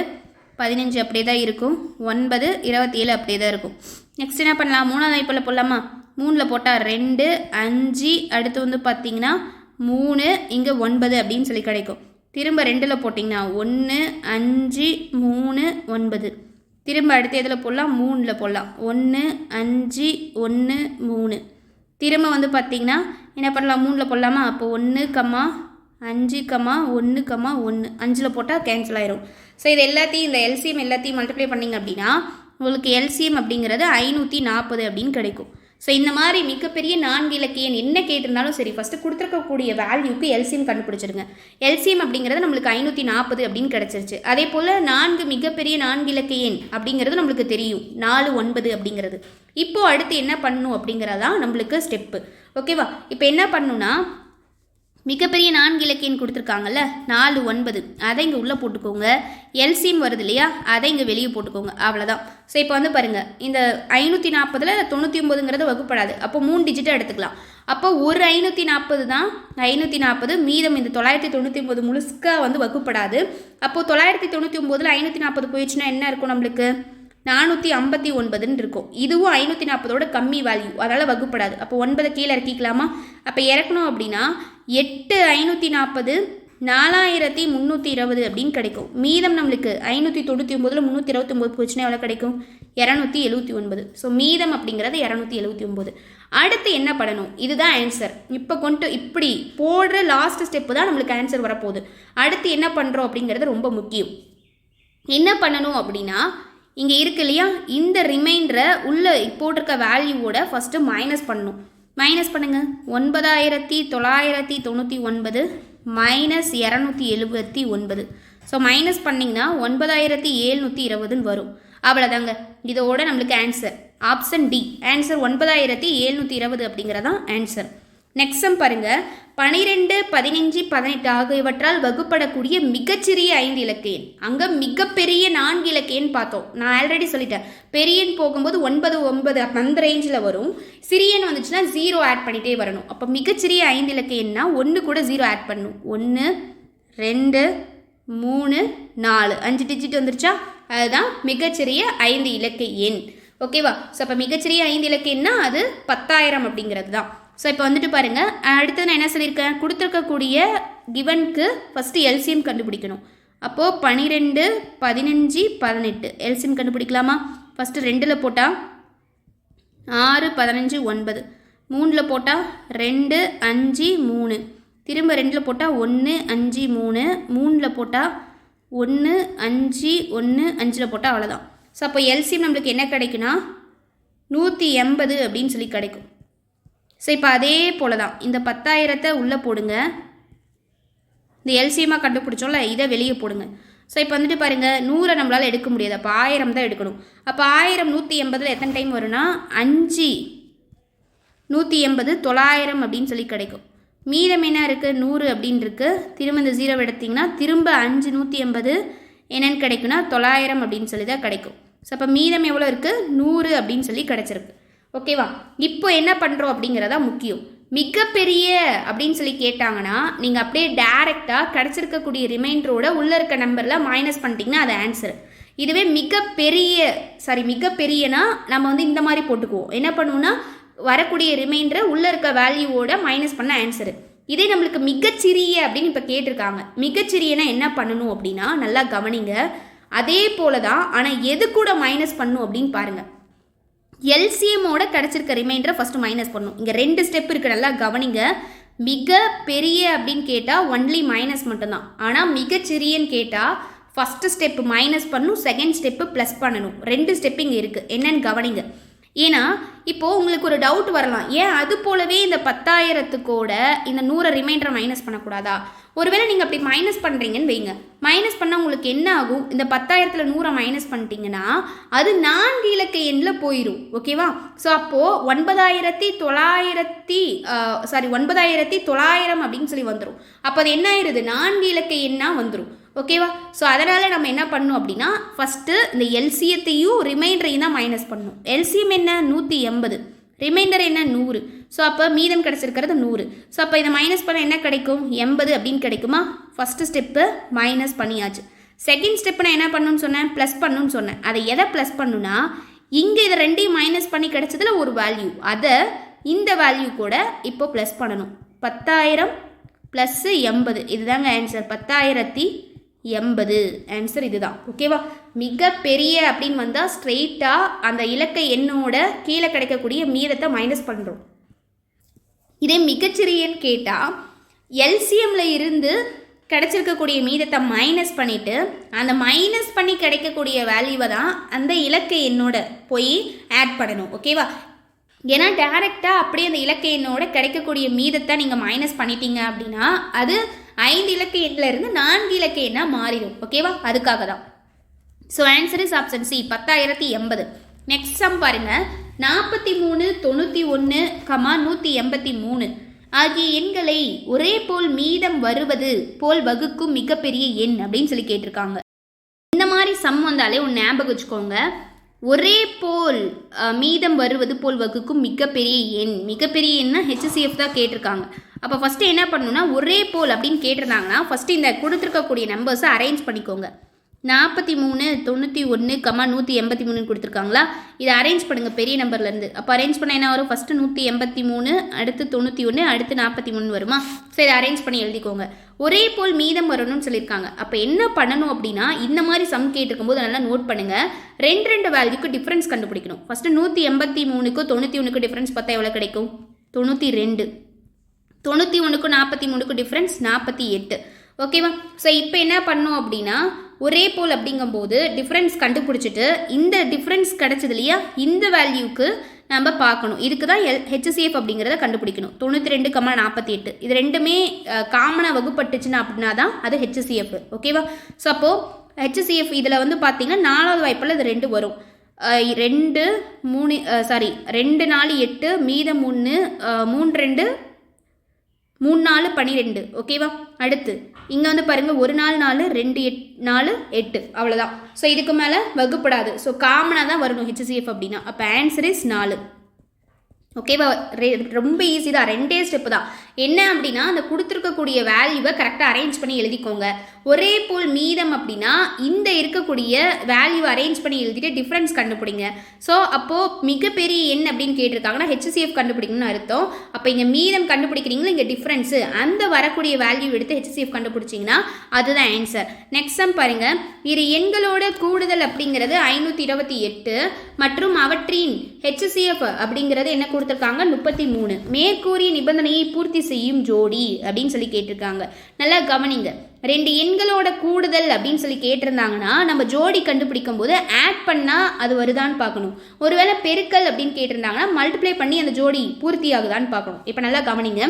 15 அப்படியே தான் இருக்கும். 9 27 அப்படியே தான் இருக்கும். நெக்ஸ்ட் என்ன பண்ணலாம்? 3வது வாய்ப்பால் போடலாமா? 3ல் போட்டால் 2 5 அடுத்து வந்து பார்த்தீங்கன்னா 3 இங்கே 9 அப்படின்னு சொல்லி கிடைக்கும். திரும்ப 2ல் போட்டிங்கன்னா 1 5 3 9. திரும்ப அடுத்து எதில் போடலாம்? 3ல் போடலாம். 1 5 1 3. திரும்ப வந்து பார்த்திங்கன்னா என்ன பண்ணலாம்? 3ல் போடலாமா? அப்போ 1 5 1 1 5ல் போட்டால் கேன்சல் ஆயிரும். ஸோ இது எல்லாத்தையும் இந்த எல்சிஎம் எல்லாத்தையும் மல்டிப்ளை பண்ணிங்க அப்படின்னா உங்களுக்கு எல்சிஎம் அப்படிங்கிறது 540 அப்படின்னு கிடைக்கும். ஸோ இந்த மாதிரி மிகப்பெரிய 4 இலக்க எண் என்ன கேட்டிருந்தாலும் சரி, ஃபஸ்ட்டு கொடுத்துருக்கக்கூடிய வேல்யூக்கு எல்சிஎம் கண்டுபிடிச்சிருங்க. எல்சிஎம் அப்படிங்கிறது நம்மளுக்கு 540 அப்படின்னு கிடச்சிருச்சு. அதே போல் 4 மிகப்பெரிய 4 இலக்க எண் அப்படிங்கிறது நம்மளுக்கு தெரியும், 4 9 அப்படிங்கிறது. இப்போது அடுத்து என்ன பண்ணணும் அப்படிங்கிறதான் நம்மளுக்கு ஸ்டெப்பு. ஓகேவா? இப்போ என்ன பண்ணணும்னா, மிகப்பெரிய 4 இலக்க எண் கொடுத்துருக்காங்கல்ல 4 9 அதை இங்கே உள்ளே போட்டுக்கோங்க. எல்சிஎம் வருது இல்லையா, அதை இங்கே வெளியே போட்டுக்கோங்க. அவ்வளோதான். ஸோ இப்போ வந்து பாருங்கள், இந்த 540ல் 99ங்கிறது வகுப்படாது. அப்போ 3 டிஜிட்டாக எடுத்துக்கலாம். அப்போ ஒரு 540 தான் 540, மீதம் இந்த 999 முழுக்க வந்து வகுப்படாது. அப்போது 999ல் 540 போயிடுச்சுன்னா என்ன இருக்கும்? நம்மளுக்கு 459ன்னு இருக்கும். இதுவும் 540ஓட கம்மி வேல்யூ, அதனால் வகுப்படாது. அப்போ 9 கீழே இறக்கிக்கலாமா? அப்போ இறக்கணும் அப்படின்னா 8 540 4320 அப்படின்னு கிடைக்கும். மீதம் நம்மளுக்கு 599ல் 329 போச்சுன்னா எவ்வளோ கிடைக்கும்? 279. ஸோ மீதம் அப்படிங்கிறது 279. அடுத்து என்ன பண்ணணும்? இதுதான் ஆன்சர். இப்போ இப்படி போடுற லாஸ்ட் ஸ்டெப்பு தான் நம்மளுக்கு ஆன்சர் வரப்போகுது. அடுத்து என்ன பண்ணுறோம் அப்படிங்கிறது ரொம்ப முக்கியம். என்ன பண்ணணும் அப்படின்னா, இங்கே இருக்கு இல்லையா, இந்த ரிமைண்டரை உள்ளே போட்டிருக்க வேல்யூவோட ஃபஸ்ட்டு மைனஸ் பண்ணணும். மைனஸ் பண்ணுங்கள். 9999 மைனஸ் 279. ஸோ மைனஸ் பண்ணிங்கன்னா 9720 வரும். அவ்வளோதாங்க. இதோட நம்மளுக்கு ஆன்சர் ஆப்ஷன் டி. ஆன்சர் 9720 அப்படிங்கிறதான் ஆன்சர். நெக்ஸ்ட் சம் பாருங்கள். 12 15 18 ஆகியவற்றால் வகுப்படக்கூடிய மிகச்சிறிய 5 இலக்க எண். அங்கே மிகப்பெரிய 4 இலக்க எண் பார்த்தோம். நான் ஆல்ரெடி சொல்லிட்டேன், பெரிய எண் போகும்போது 9 9 அந்த ரேஞ்சில் வரும். சிறிய எண் வந்துச்சுன்னா 0 ஆட் பண்ணிகிட்டே வரணும். அப்போ மிகச்சிறிய 5 இலக்க எண்ணா 1 கூட 0 ஆட் பண்ணணும். 1 2 3 4 5 டிஜிட் வந்துருச்சா? அதுதான் மிகச்சிறிய 5 இலக்க எண். ஓகேவா? ஸோ அப்போ மிகச்சிறிய 5 இலக்க எண்ணா அது 10,000 அப்படிங்கிறது தான். ஸோ இப்போ வந்துட்டு பாருங்கள், அடுத்து நான் என்ன சொல்லியிருக்கேன், கொடுத்துருக்கக்கூடிய கிவனுக்கு ஃபஸ்ட்டு எல்சிஎம் கண்டுபிடிக்கணும். அப்போது 12 15 18 எல்சிஎம் கண்டுபிடிக்கலாமா? ஃபஸ்ட்டு 2ல் போட்டால் 6 15 9, 3ல் போட்டால் 2 5 3, திரும்ப 2ல் போட்டால் 1 5 3, 3ல் போட்டால் 1 5 1 5ல் போட்டால் அவ்வளோதான். ஸோ அப்போ எல்சிஎம் நம்மளுக்கு என்ன கிடைக்குன்னா 180 அப்படின்னு சொல்லி கிடைக்கும். ஸோ இப்போ அதே போல் தான் இந்த 10,000 உள்ளே போடுங்க. இந்த எல்சிஎம்மாக கண்டுபிடிச்சோம்ல, இதை வெளியே போடுங்க. ஸோ இப்போ வந்துட்டு பாருங்கள், 100 நம்மளால் எடுக்க முடியாது, அப்போ 1000 தான் எடுக்கணும். அப்போ 1000 180 எத்தனை டைம் வரும்னா 5 180 900 அப்படின்னு சொல்லி கிடைக்கும். மீதம் என்ன இருக்குது 100 அப்படின்னு இருக்குது. திரும்ப இந்த 0 எடுத்திங்கன்னா திரும்ப 5 180 என்னென்னு கிடைக்குன்னா 900 அப்படின்னு சொல்லி தான் கிடைக்கும். ஸோ அப்போ மீதம் எவ்வளோ இருக்குது 100 அப்படின்னு சொல்லி கிடச்சிருக்கு. ஓகேவா? இப்போ என்ன பண்ணுறோம் அப்படிங்கிறதா முக்கியம். மிகப்பெரிய அப்படின்னு சொல்லி கேட்டாங்கன்னா நீங்கள் அப்படியே டேரெக்டாக கிடச்சிருக்கக்கூடிய ரிமைண்டரோட உள்ளே இருக்க நம்பரில் மைனஸ் பண்ணிட்டீங்கன்னா அது ஆன்சர். இதுவே மிகப்பெரியனா நம்ம வந்து இந்த மாதிரி போட்டுக்குவோம். என்ன பண்ணுவோம்னா வரக்கூடிய ரிமைண்டரை உள்ளே இருக்க வேல்யூவோட மைனஸ் பண்ண ஆன்சரு. இதே நம்மளுக்கு மிகச்சிறிய அப்படின்னு இப்போ கேட்டிருக்காங்க. மிகச்சிறியனா என்ன பண்ணணும் அப்படின்னா நல்லா கவனிங்க. அதே போல தான், ஆனால் எது கூட மைனஸ் பண்ணணும் அப்படின்னு பாருங்கள். எல்சிஎம்மோட கிடச்சிருக்க ரிமைண்டரை ஃபஸ்ட்டு மைனஸ் பண்ணணும். இங்கே 2 ஸ்டெப் இருக்குது, நல்லா கவனிங்க. மிக பெரிய அப்படின்னு கேட்டால் ஒன்லி மைனஸ் மட்டும்தான். ஆனால் மிகச்சிறியன்னு கேட்டால் ஃபஸ்ட்டு ஸ்டெப்பு மைனஸ் பண்ணணும், செகண்ட் ஸ்டெப்பு ப்ளஸ் பண்ணணும். 2 ஸ்டெப்பு இங்கே இருக்குது, என்னன்னு கவனிங்க. ஏன்னா இப்போது உங்களுக்கு ஒரு டவுட் வரலாம், ஏன் அது போலவே இந்த 10,000த்துக்கூட இந்த 100 ரிமைண்டரை மைனஸ் பண்ணக்கூடாதா? ஒருவேளை நீங்கள் அப்படி மைனஸ் பண்ணுறீங்கன்னு வைங்க. மைனஸ் பண்ணால் உங்களுக்கு என்ன ஆகும்? இந்த 10,000ல் 100 மைனஸ் பண்ணிட்டீங்கன்னா அது 4 இலக்க எண்ணில் போயிடும். ஓகேவா? ஸோ அப்போது 9,900 அப்படின்னு சொல்லி வந்துடும். அப்போ அது என்ன ஆயிடுது? 4 இலக்க எண்ணாக வந்துடும். ஓகேவா? ஸோ அதனால் நம்ம என்ன பண்ணணும் அப்படின்னா ஃபஸ்ட்டு இந்த எல்சிஎத்தையும் ரிமைண்டரையும் தான் மைனஸ் பண்ணணும். எல்சிஎம் என்ன 180, ரிமைண்டர் என்ன 100. ஸோ அப்போ மீதம் கிடச்சிருக்கிறது 100. ஸோ அப்போ இதை மைனஸ் பண்ண என்ன கிடைக்கும்? 80 அப்படின்னு கிடைக்குமா? ஃபஸ்ட்டு ஸ்டெப்பு மைனஸ் பண்ணியாச்சு. செகண்ட் ஸ்டெப்பு நான் என்ன பண்ணணும்னு சொன்னேன்? ப்ளஸ் பண்ணணும்னு சொன்னேன். அதை எதை ப்ளஸ் பண்ணுன்னா இங்கே இதை 2ஐயும் மைனஸ் பண்ணி கிடைச்சதில் ஒரு வேல்யூ, அதை இந்த வேல்யூ கூட இப்போ ப்ளஸ் பண்ணணும். 10,000 ப்ளஸ் 80, இதுதாங்க ஆன்சர். 10,080 ஆன்சர் இதுதான். ஓகேவா? மிகப்பெரிய அப்படின்னு வந்தால் ஸ்ட்ரெயிட்டாக அந்த இலக்க எண்ணோட கீழே கிடைக்கக்கூடிய மீதத்தை மைனஸ் பண்ணுறோம். இதே மிகச்சிறியன்னு கேட்டால் எல்சிஎம்ல இருந்து கிடைச்சிருக்கக்கூடிய மீதத்தை மைனஸ் பண்ணிவிட்டு அந்த மைனஸ் பண்ணி கிடைக்கக்கூடிய வேல்யூவை தான் அந்த இலக்க எண்ணோட போய் ஆட் பண்ணணும். ஓகேவா? ஏன்னா டேரெக்டாக அப்படியே அந்த இலக்க எண்ணோட கிடைக்கக்கூடிய மீதத்தை நீங்கள் மைனஸ் பண்ணிட்டீங்க அப்படின்னா அது 5 இலக்க எண்ணில் இருந்து 4 இலக்க எண்ணாக மாறிடும். ஓகேவா? அதுக்காக தான். So answer is option C, 10,080. Next sum பாருங்கள். 43 91, 183 ஆகிய எண்களை ஒரே போல் மீதம் வருவது போல் வகுக்கும் மிகப்பெரிய எண் அப்படின்னு சொல்லி கேட்டிருக்காங்க. இந்த மாதிரி சம் வந்தாலே ஒன்று ஞாபகம் வச்சுக்கோங்க. ஒரே போல் மீதம் வருவது போல் வகுக்கும் மிகப்பெரிய எண். மிகப்பெரிய எண்ணா HCF தான் கேட்டிருக்காங்க. அப்போ ஃபஸ்ட்டு என்ன பண்ணணும்னா ஒரே போல் அப்படின்னு கேட்டிருந்தாங்கன்னா ஃபஸ்ட்டு இந்த கொடுத்துருக்கக்கூடிய நம்பர்ஸை அரேஞ்ச் பண்ணிக்கோங்க. 43 91, 183 கொடுத்துருக்காங்களா? இதை அரேஞ்ச் பண்ணுங்கள் பெரிய நம்பர்லேருந்து. அப்போ அரேஞ்ச் பண்ண என்ன வரும்? ஃபஸ்ட்டு 183, அடுத்து 91, அடுத்து 43 வருமா? ஸோ இதை அரேஞ்ச் பண்ணி எழுதிக்கோங்க. ஒரே போல் மீதம் வரணும்னு சொல்லியிருக்காங்க. அப்போ என்ன பண்ணணும் அப்படின்னா இந்த மாதிரி சம் கேட்டிருக்கும் போது நல்லா நோட் பண்ணுங்கள். 2 வேல்யூக்கு டிஃப்ரென்ஸ் கண்டுபிடிக்கணும். ஃபஸ்ட்டு 183க்கும் 91க்கும் டிஃப்ரென்ஸ் பார்த்தா எவ்வளோ கிடைக்கும்? 92. 91க்கும் 43க்கும் டிஃப்ரென்ஸ் 48. ஓகேவா? ஸோ இப்போ என்ன பண்ணோம் அப்படின்னா ஒரே போல் அப்படிங்கும்போது டிஃப்ரென்ஸ் கண்டுபிடிச்சிட்டு இந்த டிஃப்ரென்ஸ் கிடச்சது இல்லையா, இந்த வேல்யூக்கு நம்ம பார்க்கணும். இதுக்கு தான் HCF அப்படிங்கிறத கண்டுபிடிக்கணும். 92, 48 இது ரெண்டுமே காமனாக வகுப்பட்டுச்சுன்னா அப்படின்னா தான் அது HCF. ஓகேவா? ஸோ அப்போது HCF இதில் வந்து பார்த்தீங்கன்னா 4வது வாய்ப்பில் இது 2 வரும். 2 4 8 மீதம் 3 3 4 12. ஓகேவா? அடுத்து இங்கே வந்து பாருங்கள் 1 4 4 2 4 8 அவ்வளோதான். ஸோ இதுக்கு மேலே வகுப்படாது. ஸோ காமனாக தான் வரணும் HCF அப்படின்னா. அப்போ ஆன்சர் இஸ் 4. ஓகேவா? ரொம்ப ஈஸி தான். 2 ஸ்டெப்பு தான். என்ன அப்படின்னா அந்த கொடுத்துருக்கக்கூடிய வேல்யூவை கரெக்டாக அரேஞ்ச் பண்ணி எழுதிக்கோங்க. ஒரே போல் மீதம் அப்படின்னா இந்த இருக்கக்கூடிய வேல்யூவை அரேஞ்ச் பண்ணி எழுதிட்டு டிஃப்ரென்ஸ் கண்டுபிடிங்க. ஸோ அப்போது மிகப்பெரிய எண் அப்படின்னு கேட்டிருக்காங்கன்னா HCF கண்டுபிடிக்கணும்னு அர்த்தம். அப்போ இங்கே மீதம் கண்டுபிடிக்கிறீங்களா, இங்கே டிஃப்ரென்ஸு அந்த வரக்கூடிய வேல்யூ எடுத்து HCF கண்டுபிடிச்சிங்கன்னா அதுதான் ஆன்சர். நெக்ஸ்ட் சம் பாருங்கள். இரு எண்களோட கூடுதல் அப்படிங்கிறது 528 மற்றும் அவற்றின் HCF அப்படிங்கிறது என்ன கொடுத்துருக்காங்க 33. மேற்கூறிய நிபந்தனையை பூர்த்தி செய்யும் ஜோடி அப்படின்னு சொல்லி கேட்டிருக்காங்க. நல்லா கவனிங்க. 2 எண்களோட கூடுதல் அப்படின்னு சொல்லி கேட்டிருந்தாங்கன்னா நம்ம ஜோடி கண்டுபிடிக்கும் போது ஆட் பண்ணால் அது வருதான்னு பார்க்கணும். ஒருவேளை பெருக்கல் அப்படின்னு கேட்டிருந்தாங்கன்னா மல்டிப்ளை பண்ணி அந்த ஜோடி பூர்த்தி ஆகுதான்னு பார்க்கணும். இப்போ நல்லா கவனிங்க.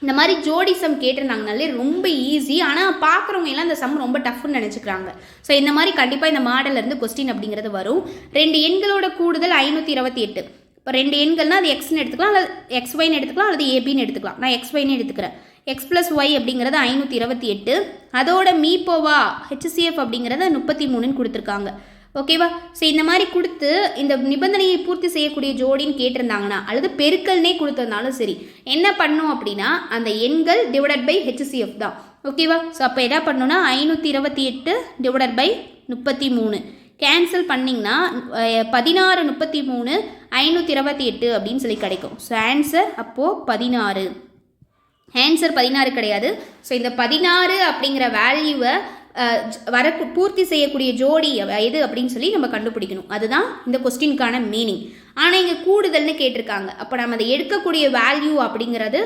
இந்த மாதிரி ஜோடி சம் கேட்டிருந்தாங்கனாலே ரொம்ப ஈஸி. ஆனால் பார்க்குறவங்க எல்லாம் இந்த சம் ரொம்ப டஃப்னு நினச்சிக்கிறாங்க. ஸோ இந்த மாதிரி கண்டிப்பாக இந்த மாடலேருந்து கொஸ்டின் அப்படிங்கிறது வரும். 2 எண்களோட கூடுதல் 528. இப்போ 2 எண்கள்னால் அது எக்ஸ்ன்னு எடுத்துக்கலாம், அல்லது எக்ஸ்ஒய்னு எடுத்துக்கலாம், அல்லது ஏபின்னு எடுத்துக்கலாம். நான் எக்ஸ்ஒய்னு எடுத்துக்கிறேன். எக்ஸ் ப்ளஸ் ஒய் அப்படிங்கிறது 528. அதோட மீப்போவா ஹெச்சிஎஃப் அப்படிங்கிறத 33ன்னு கொடுத்துருக்காங்க. ஓகேவா? ஸோ இந்த மாதிரி கொடுத்து இந்த நிபந்தனையை பூர்த்தி செய்யக்கூடிய ஜோடின்னு கேட்டிருந்தாங்கன்னா அல்லது பெருக்கல்னே கொடுத்துருந்தாலும் சரி, என்ன பண்ணும் அப்படின்னா அந்த எண்கள் டிவைடட் பை ஹெச்சிஎஃப் தான். ஓகேவா? ஸோ அப்போ என்ன பண்ணணும்னா 528 டிவைடட் பை 33 கேன்சல் பண்ணிங்கன்னா 16 33 528 அப்படின்னு சொல்லி கிடைக்கும். ஸோ ஆன்சர் அப்போது 16. ஆன்சர் 16 கிடையாது. ஸோ இந்த 16 அப்படிங்கிற வேல்யூவை பூர்த்தி செய்யக்கூடிய ஜோடி எது அப்படின்னு சொல்லி நம்ம கண்டுபிடிக்கணும். அதுதான் இந்த கொஸ்டினுக்கான மீனிங். ஆனால் இங்கே கூடுதல்னு கேட்டிருக்காங்க. அப்போ நம்ம அதை எடுக்கக்கூடிய வேல்யூ அப்படிங்கிறது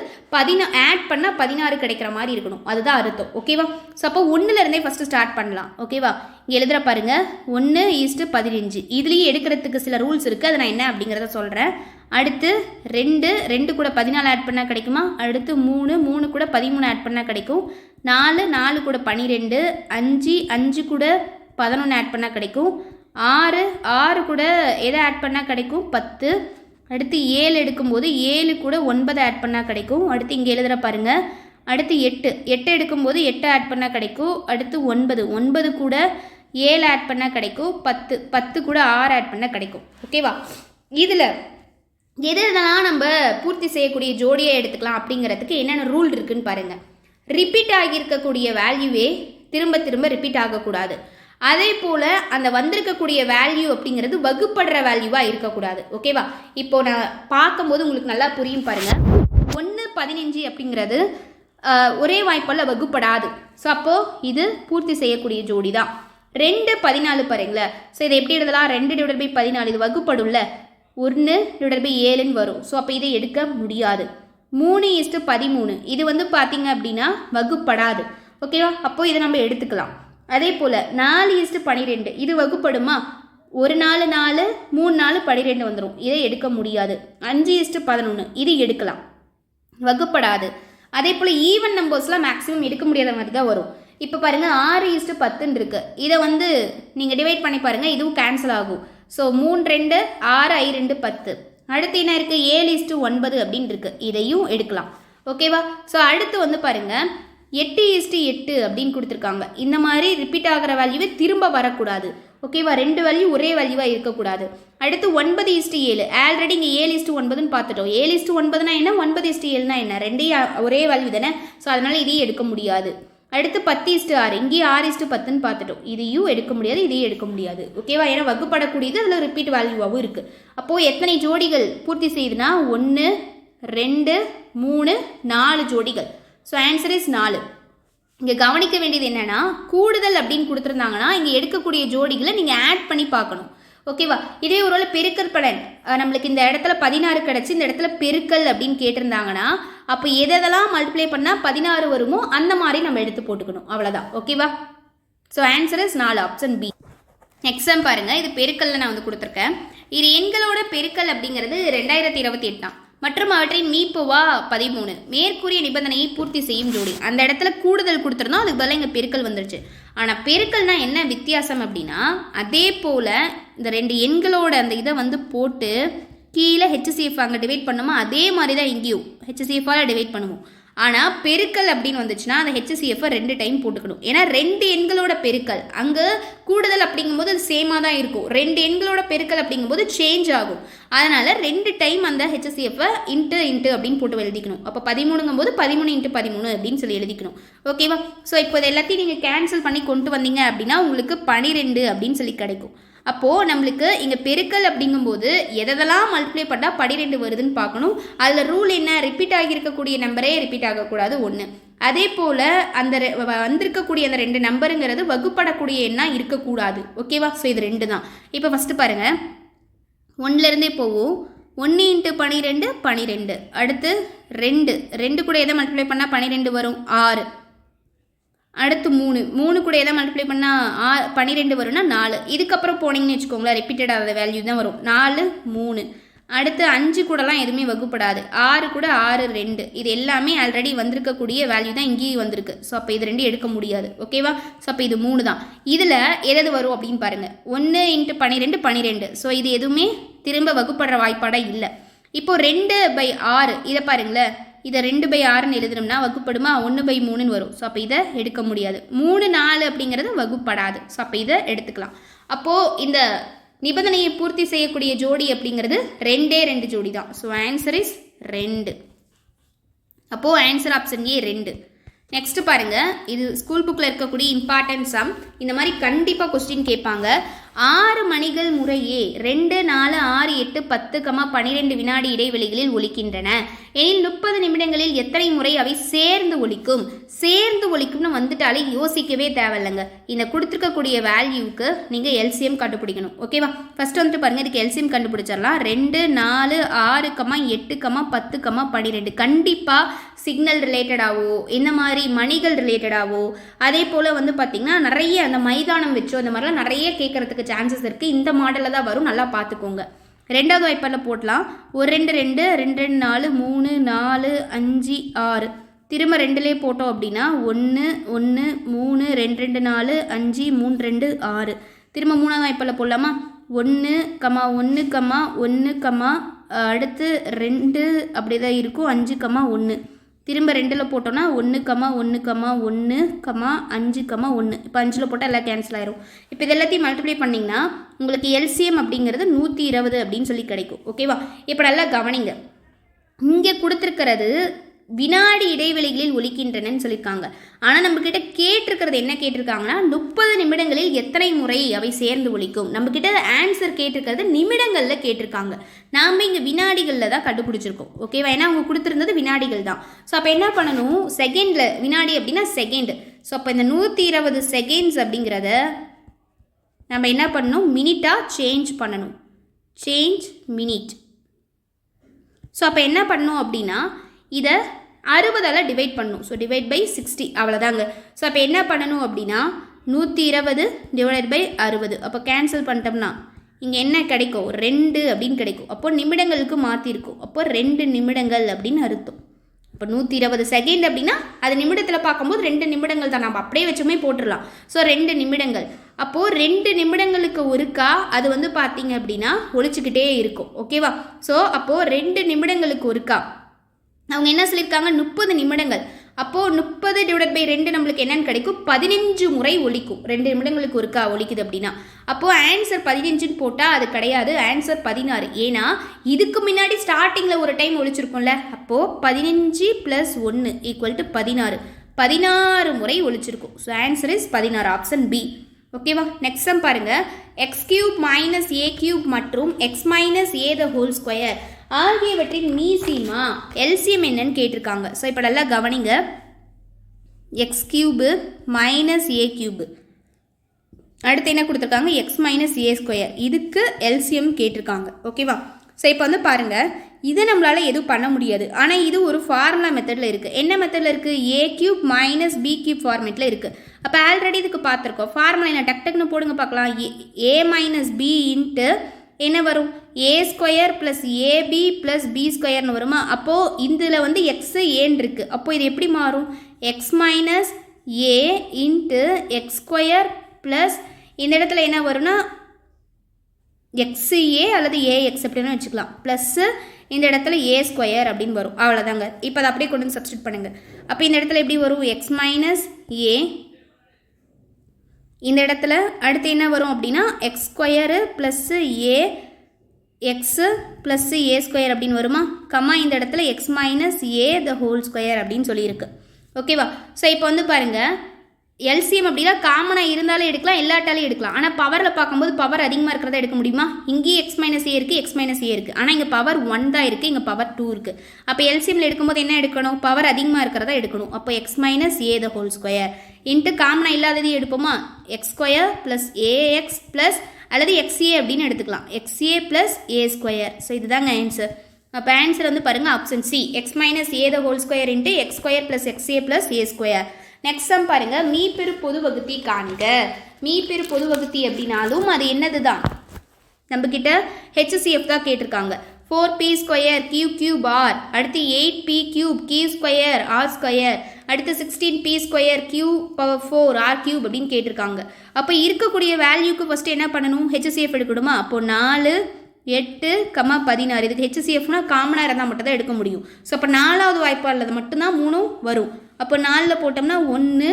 ஆட் பண்ணால் 16 கிடைக்கிற மாதிரி இருக்கணும். அதுதான் அர்த்தம். ஓகேவா? ஸோ அப்போ 1லேருந்தே ஃபஸ்ட்டு ஸ்டார்ட் பண்ணலாம். ஓகேவா? இங்கே எழுதுகிற பாருங்க 1:15. இதுலேயும் எடுக்கிறதுக்கு சில ரூல்ஸ் இருக்குது. அதை நான் என்ன அப்படிங்கிறத சொல்கிறேன். அடுத்து 2 கூட 14 ஆட் பண்ணால் கிடைக்குமா? அடுத்து 3 கூட 13 ஆட் பண்ணால் கிடைக்கும். 4 கூட 12, 5 கூட 11 ஆட் பண்ணால் கிடைக்கும். 6 கூட எதை ஆட் பண்ணால் கிடைக்கும்? 10. அடுத்து 7 எடுக்கும்போது 7 கூட 9 ஆட் பண்ணால் கிடைக்கும். அடுத்து இங்கே எழுதுகிற பாருங்கள். அடுத்து 8 எடுக்கும்போது 8 ஆட் பண்ணால் கிடைக்கும். அடுத்து 9 கூட 7 ஆட் பண்ணால் கிடைக்கும். 10 கூட 6 ஆட் பண்ணால் கிடைக்கும். ஓகேவா? இதில் எதெல்லாம் நம்ம பூர்த்தி செய்யக்கூடிய ஜோடியை எடுத்துக்கலாம் அப்படிங்கிறதுக்கு என்னென்ன ரூல் இருக்குன்னு பாருங்கள். ரிப்பீட் ஆகியிருக்கக்கூடிய வேல்யூவே திரும்ப திரும்ப ரிப்பீட் ஆகக்கூடாது. அதே போல் அந்த வந்திருக்கக்கூடிய வேல்யூ அப்படிங்கிறது வகுப்படுற வேல்யூவாக இருக்கக்கூடாது. ஓகேவா? இப்போது நான் பார்க்கும்போது உங்களுக்கு நல்லா புரியும் பாருங்கள். 1:15 அப்படிங்கிறது ஒரே வாய்ப்பால் வகுப்படாது. ஸோ அப்போது இது பூர்த்தி செய்யக்கூடிய ஜோடி தான். 2:14 பாருங்களேன். ஸோ இதை எப்படி எழுதலாம்? 2/14 இது வகுப்படும்ல. 1/7 வரும். ஸோ அப்போ இதை எடுக்க முடியாது. 3:13 இது பார்த்தீங்க அப்படின்னா வகுப்படாது. ஓகேவா? அப்போது இதை நம்ம எடுத்துக்கலாம். அதே போல் 4:12 இது வகுப்படுமா? 1 4 4 3 4 12 வந்துடும். இதை எடுக்க முடியாது. 5:11 இது எடுக்கலாம், வகுப்படாது. அதே போல் ஈவன் நம்பர்ஸ்லாம் மேக்ஸிமம் எடுக்க முடியாத மாதிரி தான் வரும். இப்போ பாருங்கள் 6:10 இருக்குது. இதை நீங்கள் டிவைட் பண்ணி பாருங்கள், இதுவும் கேன்சல் ஆகும். So 3 2 6 I 2 10. அடுத்து என்ன இருக்குது? 7:9 அப்படின்னு இருக்குது. இதையும் எடுக்கலாம். ஓகேவா? ஸோ அடுத்து பாருங்கள் 8:8 அப்படின்னு கொடுத்துருக்காங்க. இந்த மாதிரி ரிப்பீட் ஆகிற வேல்யூவே திரும்ப வரக்கூடாது. ஓகேவா? 2 வேல்யூ ஒரே வேல்யூவாக இருக்கக்கூடாது. அடுத்து 9:7. ஆல்ரெடி இங்கே 7:9ன்னு பார்த்துட்டோம். 7:9னா என்ன? 9:7னா என்ன? ரெண்டையும் ஒரே வேல்யூ தானே. ஸோ அதனால் இதையும் எடுக்க முடியாது. அடுத்து 10:6. இங்கேயும் 6:10ன்னு பார்த்துட்டோம். இதையும் எடுக்க முடியாது, இதையும் எடுக்க முடியாது. ஓகேவா? ஏன்னா வகுப்படக்கூடியது அதில் ரிப்பீட் வேல்யூவாகவும் இருக்குது. அப்போது எத்தனை ஜோடிகள் பூர்த்தி செய்யுதுன்னா 1 2 3 4 ஜோடிகள். So answer is 4. இங்கே கவனிக்க வேண்டியது என்னென்னா, கூடுதல் அப்படின்னு கொடுத்துருந்தாங்கன்னா இங்கே எடுக்கக்கூடிய ஜோடிகளை நீங்கள் ஆட் பண்ணி பார்க்கணும். ஓகேவா? இதே ஒருவேளை பெருக்கல் பலன் நம்மளுக்கு இந்த இடத்துல 16 கிடச்சி இந்த இடத்துல பெருக்கல் அப்படின்னு கேட்டிருந்தாங்கன்னா அப்போ எதெல்லாம் மல்டிப்ளை பண்ணால் 16 வருமோ அந்த மாதிரி நம்ம எடுத்து போட்டுக்கணும். அவ்வளோதான். ஓகேவா? So answer is 4 option B. Exam பாருங்கள். இது பெருக்கல்ல நான் கொடுத்துருக்கேன். இது எண்களோட பெருக்கல் அப்படிங்கிறது 2028 மற்றும் அவற்றின் மீப்போவா 13. மேற்கூறிய நிபந்தனையை பூர்த்தி செய்யும் ஜோடி. அந்த இடத்துல கூடுதல் கொடுத்துருந்தோம், அதுக்கு பதிலாக இங்கே பெருக்கல் வந்துருச்சு. ஆனால் பெருக்கல்னா என்ன வித்தியாசம் அப்படின்னா, அதே போல் இந்த 2 எண்களோட அந்த இதை போட்டு கீழே ஹெச்சிஎஃப் அங்கே டிவைட் பண்ணுமோ அதே மாதிரி தான் இங்கேயும் ஹெச்சிஎஃபால் டிவைட் பண்ணுவோம். ஆனால் பெருக்கல் அப்படின்னு வந்துச்சுன்னா அந்த ஹெச்சிஎஃப்பை 2 டைம் போட்டுக்கணும். ஏன்னா 2 எண்களோட பெருக்கல் அங்கே கூடுதல் அப்படிங்கும்போது அது சேமாக தான் இருக்கும். 2 எண்களோட பெருக்கல் அப்படிங்கும்போது சேஞ்ச் ஆகும். அதனால் 2 டைம் அந்த ஹெச்சிஎஃப்பை இன்ட்டு அப்படின்னு போட்டு எழுதிக்கணும். அப்போ 13ங்கும்போது 13 × 13 அப்படின்னு சொல்லி எழுதிக்கணும். ஓகேவா? ஸோ இப்போ இது எல்லாத்தையும் நீங்கள் கேன்சல் பண்ணி கொண்டு வந்தீங்க அப்படின்னா உங்களுக்கு 12 அப்படின்னு சொல்லி கிடைக்கும். அப்போது நம்மளுக்கு இங்கே பெருக்கல் அப்படிங்கும்போது எதெல்லாம் மல்டிப்ளை பண்ணால் 12 வருதுன்னு பார்க்கணும். அதில் ரூல் என்ன? ரிப்பீட் ஆகியிருக்கக்கூடிய நம்பரே ரிப்பீட் ஆகக்கூடாது 1. அதே போல் அந்த வந்திருக்கக்கூடிய அந்த 2 நம்பருங்கிறது வகுப்படக்கூடிய எண்ணாக இருக்கக்கூடாது. ஓகேவா? ஸோ இது 2 தான். இப்போ ஃபஸ்ட்டு பாருங்கள் 1லேருந்தே போவோம். 1 × 12 12. அடுத்து 2 2 கூட எதை மல்டிப்ளை பண்ணால் 12 வரும் 6. அடுத்து 3 கூட எதை மல்டிப்ளை பண்ணால் 12 வரும்னா 4. இதுக்கப்புறம் போனீங்கன்னு வச்சுக்கோங்களேன், ரிப்பீட்டட் ஆகாத வேல்யூ தான் வரும் 4 3. அடுத்து 5 கூடலாம் எதுவுமே வகுப்படாது. 6 கூட 6 2. இது எல்லாமே ஆல்ரெடி வந்திருக்கக்கூடிய வேல்யூ தான் இங்கேயும் வந்திருக்கு. ஸோ அப்போ இது 2 எடுக்க முடியாது. ஓகேவா? ஸோ அப்போ இது 3 தான். இதில் எது வரும் அப்படின்னு பாருங்கள். 1 × 12 12. ஸோ இது எதுவுமே திரும்ப வகுப்படுற வாய்ப்பாடாக இல்லை. இப்போது 2/6 இதை பாருங்களேன். இதை 2/6ன்னு எழுதுனோம்னா வகுப்படுமா? 1/3ன்னு வரும். ஸோ அப்போ இதை எடுக்க முடியாது. 3 4 அப்படிங்கிறது வகுப்படாது. ஸோ அப்போ இதை எடுத்துக்கலாம். அப்போது இந்த நிபந்தனையை பூர்த்தி செய்யக்கூடிய ஜோடி அப்படிங்கிறது 2 ஜோடி தான். So answer is 2. அப்போது ஆன்சர் ஆப்ஷன் ஏ 2. நெக்ஸ்ட் பாருங்க, இது ஸ்கூல் புக்கில் இருக்கக்கூடிய இம்பார்ட்டன்ட் சம். இந்த மாதிரி கண்டிப்பாக கொஸ்டின் கேட்பாங்க. 6 மணிகள் முறையே 2 4 6 8 10, 12 வினாடி இடைவெளிகளில் ஒலிக்கின்றன எனில் 30 நிமிடங்களில் எத்தனை முறை அவை சேர்ந்து ஒலிக்கும்? சேர்ந்து ஒலிக்கும்னு வந்துட்டாலே யோசிக்கவே தேவையில்லைங்க. இந்த கொடுத்துருக்கக்கூடிய வேல்யூவுக்கு நீங்கள் எல்சிஎம் கண்டுபிடிக்கணும். ஓகேவா? ஃபர்ஸ்ட் வந்துட்டு பாருங்கள், இதுக்கு எல்சிஎம் கண்டுபிடிச்சிடலாம். 2 4 6, 8, 10, 12 கண்டிப்பாக சிக்னல் ரிலேட்டடாகவோ இந்த மாதிரி மணிகள் ரிலேட்டடாகவோ அதே போல் வந்து பார்த்திங்கன்னா நிறைய அந்த மைதானம் வச்சோ அந்த மாதிரிலாம் நிறைய கேட்குறதுக்கு சான்சஸ் இருக்குது. இந்த மாடலில் தான் வரும், நல்லா பார்த்துக்கோங்க. 2வது வாய்ப்பாடில் போடலாம். 1 2 2 2 2 4 3 4 5 6. திரும்ப 2லே போட்டோம் அப்படின்னா 1 1 3 2 2 4 5 3 2 6. திரும்ப 3வது வாய்ப்பாடில் போடலாமா? 1 1 1 அடுத்து 2 அப்படி தான் இருக்கும். 5 1. திரும்ப 2ல் போட்டோன்னா 1 1 1 5 1. இப்போ 5ல் போட்டால் எல்லாம் கேன்சல் ஆயிரும். இப்போ இது எல்லாத்தையும் மல்டிப்ளை பண்ணிங்கன்னா உங்களுக்கு எல்சிஎம் அப்படிங்கிறது 120 அப்படின்னு சொல்லி கிடைக்கும். ஓகேவா? இப்போ நல்லா கவனிங்க. இங்கே கொடுத்துருக்கிறது வினாடி இடைவெளிகளில் ஒலிக்கின்றனன்னு சொல்லியிருக்காங்க. ஆனால் நம்மக்கிட்ட கேட்டிருக்கிறது என்ன கேட்டிருக்காங்கன்னா 30 நிமிடங்களில் எத்தனை முறை அவை சேர்ந்து ஒலிக்கும். நம்மக்கிட்ட ஆன்சர் கேட்டிருக்கிறது நிமிடங்களில் கேட்டிருக்காங்க. நாம் இங்கே வினாடிகளில் தான் கண்டுபிடிச்சிருக்கோம். ஓகேவா? ஏன்னா அவங்க கொடுத்துருந்தது வினாடிகள் தான். ஸோ அப்போ என்ன பண்ணணும்? செகண்டில், வினாடி அப்படின்னா செகண்ட். ஸோ அப்போ இந்த 120 செகண்ட்ஸ் அப்படிங்கிறத நம்ம என்ன பண்ணணும்? மினிட்டாக சேஞ்ச் பண்ணணும். Change minute. ஸோ அப்போ என்ன பண்ணணும் அப்படின்னா இதை 60ஆல் டிவைட் பண்ணணும். ஸோ டிவைட் பை 60 அவ்வளோதாங்க. ஸோ அப்போ என்ன பண்ணணும் அப்படின்னா 120 டிவைட் பை 60. அப்போ கேன்சல் பண்ணிட்டோம்னா இங்கே என்ன கிடைக்கும்? 2 அப்படின்னு கிடைக்கும். அப்போது நிமிடங்களுக்கு மாற்றிருக்கும். அப்போ 2 நிமிடங்கள் அப்படின்னு அர்த்தம். இப்போ 120 செகண்ட் அப்படின்னா அது நிமிடத்தில் பார்க்கும்போது 2 நிமிடங்கள் தான். நம்ம அப்படியே வச்சுமே போட்டுடலாம். ஸோ 2 நிமிடங்கள். அப்போது 2 நிமிடங்களுக்கு ஒருக்கா அது வந்து பார்த்தீங்க அப்படின்னா ஒழிச்சுக்கிட்டே இருக்கும். ஓகேவா? ஸோ அப்போது 2 நிமிடங்களுக்கு ஒருக்கா அவங்க என்ன சொல்லியிருக்காங்க? 30 நிமிடங்கள். அப்போது 30 டிவைட் பை 2 நம்மளுக்கு என்னென்னு கிடைக்கும்? 15 முறை ஒலிக்கும். 2 நிமிடங்களுக்கு ஒருக்கா ஒலிக்குது அப்படின்னா அப்போது ஆன்சர் 15ன்னு போட்டால் அது கிடையாது. ஆன்சர் 16. ஏன்னா இதுக்கு முன்னாடி ஸ்டார்டிங்கில் ஒரு டைம் ஒலிச்சிருக்கும்ல. அப்போது 15 + 1 = 16. 16 முறை ஒலிச்சிருக்கும். So answer is 16. Option B. ஓகேவா? நெக்ஸ்ட் சம் பாருங்கள். x³ - a³ மற்றும் x - a² ஆகியவற்றின் மீசிமா எல்சிஎம் என்னன்னு கேட்டிருக்காங்க. ஸோ இப்போ நல்லா கவனிங்க. x³ - a³. அடுத்து என்ன கொடுத்துருக்காங்க? x - a². இதுக்கு எல்சிஎம் கேட்டிருக்காங்க. ஓகேவா? ஸோ இப்போ வந்து பாருங்கள், இது நம்மளால் எதுவும் பண்ண முடியாது. ஆனால் இது ஒரு ஃபார்முலா மெத்தடில் இருக்குது. என்ன மெத்தடில் இருக்குது? a³ - b³ ஃபார்மேட்டில் இருக்குது. அப்போ ஆல்ரெடி இதுக்கு பார்த்துருக்கோம். ஃபார்முலா என்ன? டக்குன்னு போடுங்க பார்க்கலாம். a - b இன்ட்டு என்ன வரும்? a² + ab + b² வருமா? அப்போது இதில் வந்து x ஏன்னு இருக்குது. அப்போது இது எப்படி மாறும்? x - a into x² plus இந்த இடத்துல என்ன வரும்னா XA அல்லது AX அப்படின்னு வச்சுக்கலாம். ப்ளஸ்ஸு இந்த இடத்துல A² அப்படின்னு வரும். அவ்வளோதாங்க. இப்போ அதை அப்படியே கொண்டு வந்து சப்ஸ்டியூட் பண்ணுங்கள். அப்போ இந்த இடத்துல எப்படி வரும்? x - a. இந்த இடத்துல அடுத்து என்ன வரும் அப்படின்னா x² plus a x plus a² அப்படின்னு வருமா? இந்த இடத்துல x - a² அப்படின்னு சொல்லியிருக்கு. ஓகேவா? ஸோ இப்போ வந்து பாருங்கள், எல்சிஎம் அப்படின்னா காமனாக இருந்தாலும் எடுக்கலாம், எல்லாட்டாலையும் எடுக்கலாம். ஆனால் பவரில் பார்க்கும்போது பவர் அதிகமாக இருக்கிறதா எடுக்க முடியுமா? இங்கேயும் x - a இருக்குது, x - a இருக்குது. ஆனால் இங்கே பவர் 1 தான் இருக்குது, இங்கே பவர் 2 இருக்குது. அப்போ எல்சிஎம்மில் எடுக்கும்போது என்ன எடுக்கணும்? பவர் அதிகமாக இருக்கிறதா எடுக்கணும். அப்போ x - a² இன்ட்டு காமனாக இல்லாததையும் எடுப்போமா? x² + ax ப்ளஸ் அல்லது எக்ஸ்ஏ அப்படின்னு எடுத்துக்கலாம். XA plus A square. So இதுதாங்க ஆன்சர். அப்போ ஆன்சர் வந்து பாருங்கள் option C, X minus A the whole square into X square plus XA plus A square. Next sum பாருங்கள், மீப்பெரு பொது வகுத்தி காண்க. மீப்பெரு பொது வகுத்தி அப்படின்னாலும் அது என்னது தான், நம்மக்கிட்ட HCF தான் கேட்டிருக்காங்க. 4p square Q cube R, அடுத்து 8p cube Q square R square, அடுத்து 16p square Q power 4 R cube அப்படின்னு கேட்டிருக்காங்க. அப்போ இருக்கக்கூடிய வேல்யூக்கு ஃபஸ்ட்டு என்ன பண்ணணும், HCF எடுக்கணுமா. அப்போது 4, 8, 16. இதுக்கு HCFனா காமனாக இருந்தால் மட்டும் தான் எடுக்க முடியும். ஸோ அப்போ 4வது வாய்ப்பாளது மட்டும்தான் 3 வரும். அப்போ 4ல் போட்டோம்னா 1,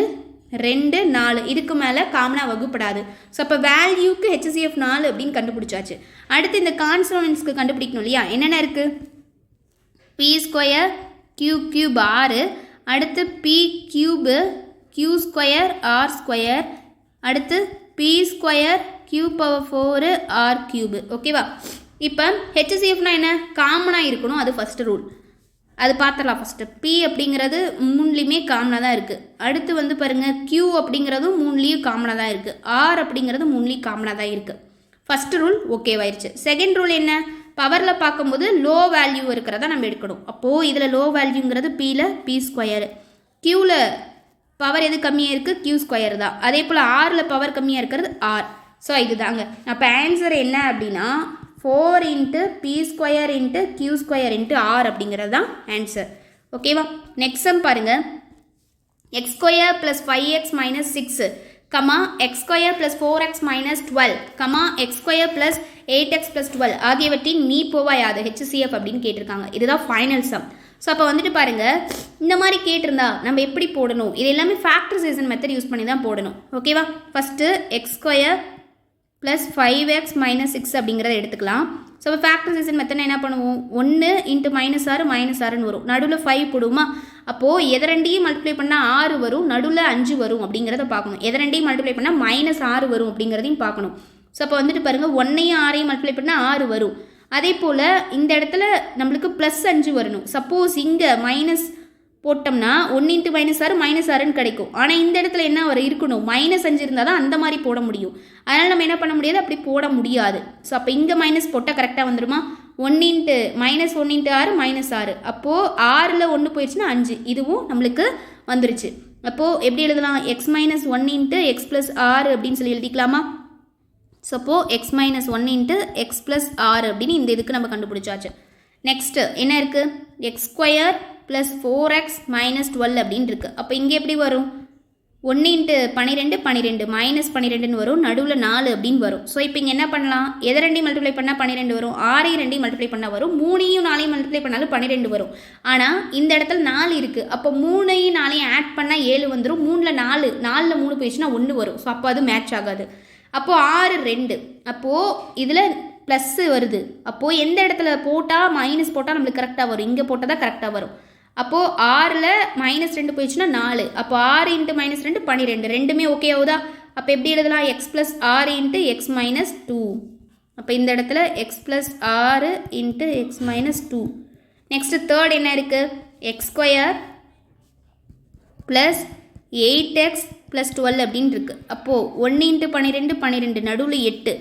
2, 4, இதுக்கு மேலே காமனாக வகுப்படாது. ஸோ அப்போ வேல்யூக்கு HCF 4 அப்படின்னு கண்டுபிடிச்சாச்சு. அடுத்து இந்த கான்சோனன்ஸ்க்கு கண்டுபிடிக்கணும் இல்லையா, என்னென்ன இருக்குது, p ஸ்கொயர் கியூ கியூப் 6, அடுத்து p cube Q square R square, அடுத்து p square Q power 4 R cube. ஓகேவா. இப்போ HCFனா என்ன, காமனாக இருக்கணும், அது ஃபஸ்ட்டு ரூல். அது பார்த்துடலாம். ஃபஸ்ட்டு p அப்படிங்கிறது 3லேயுமே காமனாக தான் இருக்குது. அடுத்து வந்து பாருங்கள் q அப்படிங்கிறதும் 3லேயும் காமனாக தான் இருக்குது. r அப்படிங்கிறது 3லேயும் காமனாக தான் இருக்குது. ஃபஸ்ட்டு ரூல் ஓகேவாயிருச்சு. செகண்ட் ரூல் என்ன, பவரில் பார்க்கும்போது லோ வேல்யூ இருக்கிறதா நம்ம எடுக்கணும். அப்போது இதில் லோ வேல்யூங்கிறது pல p ஸ்கொயரு, க்யூவில் பவர் எது கம்மியாக இருக்குது, q ஸ்கொயர் தான். அதே போல் ஆரில் பவர் கம்மியாக இருக்கிறது r. ஸோ இதுதாங்க. அப்போ ஆன்சர் என்ன அப்படின்னா 4 into p square into q square into r அப்படிங்கிறது தான் ஆன்சர். ஓகேவா. நெக்ஸ்ட் சம் பாருங்கள், X square plus 5x minus 6 comma X square plus 4x minus 12 comma X square plus 8x plus 12 ஆகியவற்றின் me போவாயாது HCF அப்படின்னு கேட்டிருக்காங்க. இதுதான் ஃபைனல் சம். ஸோ அப்போ வந்துட்டு பாருங்கள், இந்த மாதிரி கேட்டிருந்தா நம்ம எப்படி போடணும், இது எல்லாமே ஃபேக்டரைசேஷன் மெத்தட் யூஸ் பண்ணி தான் போடணும். ஓகேவா. First X square plus 5x minus 6 அப்படிங்கிறத எடுத்துக்கலாம். ஸோ இப்போ ஃபேக்டரைசேஷன் மெத்தட் என்ன பண்ணுவோம், 1 இன்ட்டு -6 -6ன்னு வரும், நடுவில் 5 போடுவோமா. அப்போது எதை ரெண்டையும் மல்டிப்ளை பண்ணால் 6 வரும், நடுவில் 5 வரும் அப்படிங்கிறத பார்க்கணும். எதை ரெண்டையும் மல்டிப்ளை பண்ணால் -6 வரும் அப்படிங்கிறதையும் பார்க்கணும். ஸோ அப்போ வந்துட்டு பாருங்கள், 1ஐயும் 6ஐயும் மல்டிப்ளை பண்ணால் 6 வரும். அதே போல் இந்த இடத்துல நம்மளுக்கு +5 வரணும். சப்போஸ் இங்கே மைனஸ் போட்டோம்னா 1 இன்ட்டு -6 -6ன்னு கிடைக்கும். ஆனால் இந்த இடத்துல என்ன வர இருக்கணும், -5 இருந்தால் தான் அந்த மாதிரி போட முடியும். அதனால் நம்ம என்ன பண்ண முடியாது, அப்படி போட முடியாது. ஸோ அப்போ இங்கே மைனஸ் போட்டால் கரெக்டாக வந்துடுமா. 1 இன்ட்டு -1 இன்ட்டு 6 -6, அப்போது 6ல் 1 போயிடுச்சுன்னா 5, இதுவும் நம்மளுக்கு வந்துருச்சு. அப்போது எப்படி எழுதலாம், x minus 1 into x plus 6 அப்படின்னு சொல்லி எழுதிக்கலாமா. ஸோ அப்போது x minus 1 into x plus 6 அப்படின்னு இந்த இதுக்கு நம்ம கண்டுபிடிச்சாச்சு. நெக்ஸ்ட்டு என்ன இருக்குது, X square plus 4x minus 12 அப்படின்னு இருக்குது. அப்போ இங்கே எப்படி வரும், 1 இன்ட்டு 12 12 மைனஸ் 12ன்னு வரும், நடுவில் 4 அப்படின்னு வரும். ஸோ இப்போ இங்கே என்ன பண்ணலாம், எதை ரெண்டையும் மல்டிப்ளை பண்ணால் 12 வரும், 6ஐயும் 2ஐயும் மல்டிப்ளை பண்ணால் வரும், 3ஐயும் 4ஐயும் மல்டிப்ளை பண்ணாலும் 12 வரும். ஆனால் இந்த இடத்துல 4 இருக்குது. அப்போ 3ஐயும் 4ஐயும் ஆட் பண்ணால் 7 வந்துடும், 3ல் 4, 4ல் 3 போயிடுச்சுன்னா 1 வரும். ஸோ அப்போ அது மேட்ச் ஆகாது. அப்போது 6 2, அப்போது இதில் ப்ளஸ்ஸு வருது. அப்போது எந்த இடத்துல போட்டால் மைனஸ் போட்டால் நம்மளுக்கு கரெக்டாக வரும், இங்கே போட்டால் தான் கரெக்டாக வரும். அப்போது 6ல் -2 போயிடுச்சுன்னா 4, அப்போ 6 இன்ட்டு -2 12, ரெண்டுமே ஓகே ஆகுதா. அப்போ எப்படி எழுதலாம், X plus 6 into X minus 2. அப்போ இந்த இடத்துல X plus 6 into X minus 2. Next third என்ன இருக்குது, X square plus 8x plus 12 அப்படின்னு இருக்குது. அப்போது 1 இன்ட்டு 12 12, நடுவில் 8.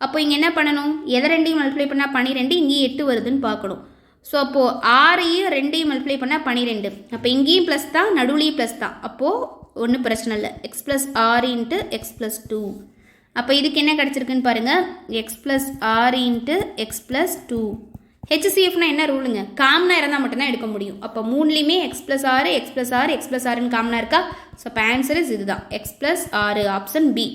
அப்போ இங்கே என்ன பண்ணணும், எதை ரெண்டையும் மல்டிப்ளை பண்ணால் 12, இங்கேயும் 8 வருதுன்னு பார்க்கணும். ஸோ அப்போது 6ஐயும் 2ஐயும் மல்டிப்ளை பண்ணால் 12. அப்போ இங்கேயும் ப்ளஸ் தான், நடுவுலையும் ப்ளஸ் தான். அப்போது ஒன்றும் பிரச்சனை இல்லை, x plus 6 into x plus 2. அப்போ இதுக்கு என்ன கிடச்சிருக்குன்னு பாருங்கள், x plus 6 into x plus 2. HCFனா என்ன ரூலுங்க, காமனாக இருந்தால் மட்டும்தான் எடுக்க முடியும். அப்போ 3லேயுமே x plus 6 x plus 6 x plus 6ன்னு காமனாக இருக்கா. ஸோ அப்போ ஆன்சர் இஸ் இதுதான், x plus 6, option B.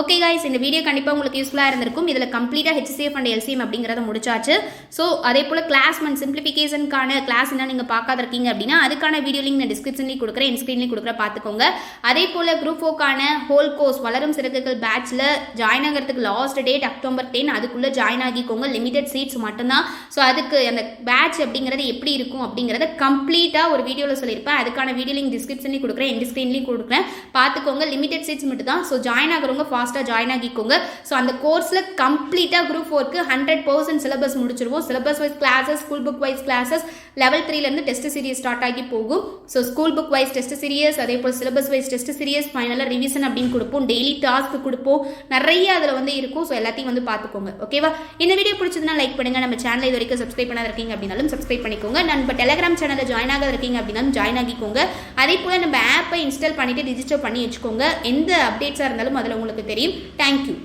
Okay guys, இந்த வீடியோ கண்டிப்பாக உங்களுக்கு யூஸ்ஃபுல்லாக இருந்திருக்கும். இதில் கம்ப்ளீட்டாக HCF அண்ட் LCM அப்படிங்கிறத முடிச்சாச்சு. ஸோ அதே போல் கிளாஸ் மன் சிம்பிளிஃபிகேஷனுக்கான கிளாஸ் என்ன நீங்கள் பார்க்காதிருக்கீங்க அப்படின்னா அதுக்கான வீடியோ லிங்க் நான் டிஸ்கிரிப்ஷன்லேயும் கொடுக்குறேன், இன்ஸ்க்ரீன்லேயும் கொடுக்குறேன், பார்த்துக்கோங்க. அதே போல் குரூப் 4க்கான ஹோல் கோர்ஸ் வளரும் சிறகுகள் பேட்சில் ஜாயின் ஆகிறதுக்கு லாஸ்ட் டேட் October 10, அதுக்குள்ளே ஜாயின் ஆகிக்கோங்க. லிமிடெட் சீட்ஸ் மட்டும்தான். ஸோ அதுக்கு அந்த பேட்ச் அப்படிங்கிறது எப்படி இருக்கும் அப்படிங்கிறத கம்ப்ளீட்டாக ஒரு வீடியோவில் சொல்லியிருப்பேன். அதுக்கான வீடியோ லிங்க் டிஸ்கிரிப்ஷன்லேயும் கொடுக்குறேன், இன்ஸ்க்ரீன்லேயும் கொடுக்குறேன், பார்த்துக்கோங்க. லிமிடெட் சீட்ஸ் மட்டும் தான். ஸோ ஜாயின் ஆகிறவங்க ஃபாஸ்ட்டாக ஜாயின் ஆகிக்கோங்க. ஸோ அந்த கோர்ஸில் கம்ப்ளீட்டாக குரூப் 4க்கு 100% சிலபஸ் முடிச்சிருவோம். Syllabus wise classes, school book wise classes, level 3லேருந்து டெஸ்ட் சீரியஸ் ஸ்டார்ட் ஆகி போகும். So school book wise test series, அதே போல் சிலபஸ் வைஸ் டெஸ்ட் சீரியஸ், ஃபைனலாக ரிவிஷன் அப்படின்னு கொடுப்போம். டெய்லி டாஸ்க் கொடுப்போம். நிறைய அதில் வந்து இருக்கும். ஸோ எல்லாத்தையும் வந்து பார்த்துக்கோங்க. ஓகேவா? இந்த வீடியோ பிடிச்சதுன்னா லைக் பண்ணுங்க. நம்ம சேனலை இது வரைக்கும் சப்ஸ்கிரைப் பண்ணாத இருக்கீங்க அப்படின்னாலும் சப்ஸ்கிரைப் பண்ணிக்கோங்க. நம்ம டெலிகிராம் சேனலில் ஜாயின் ஆகாத இருக்கீங்க அப்படின்னாலும் ஜாயின் ஆகிக்கோங்க. அதே போல் நம்ம ஆப்பை இன்ஸ்டால் பண்ணிட்டு ரிஜிஸ்டர் பண்ணி வச்சுக்கோங்க. எந்த அப்டேட்ஸாக இருந்தாலும் அதில் உங்களுக்கு தெரியும். தேங்க்யூ.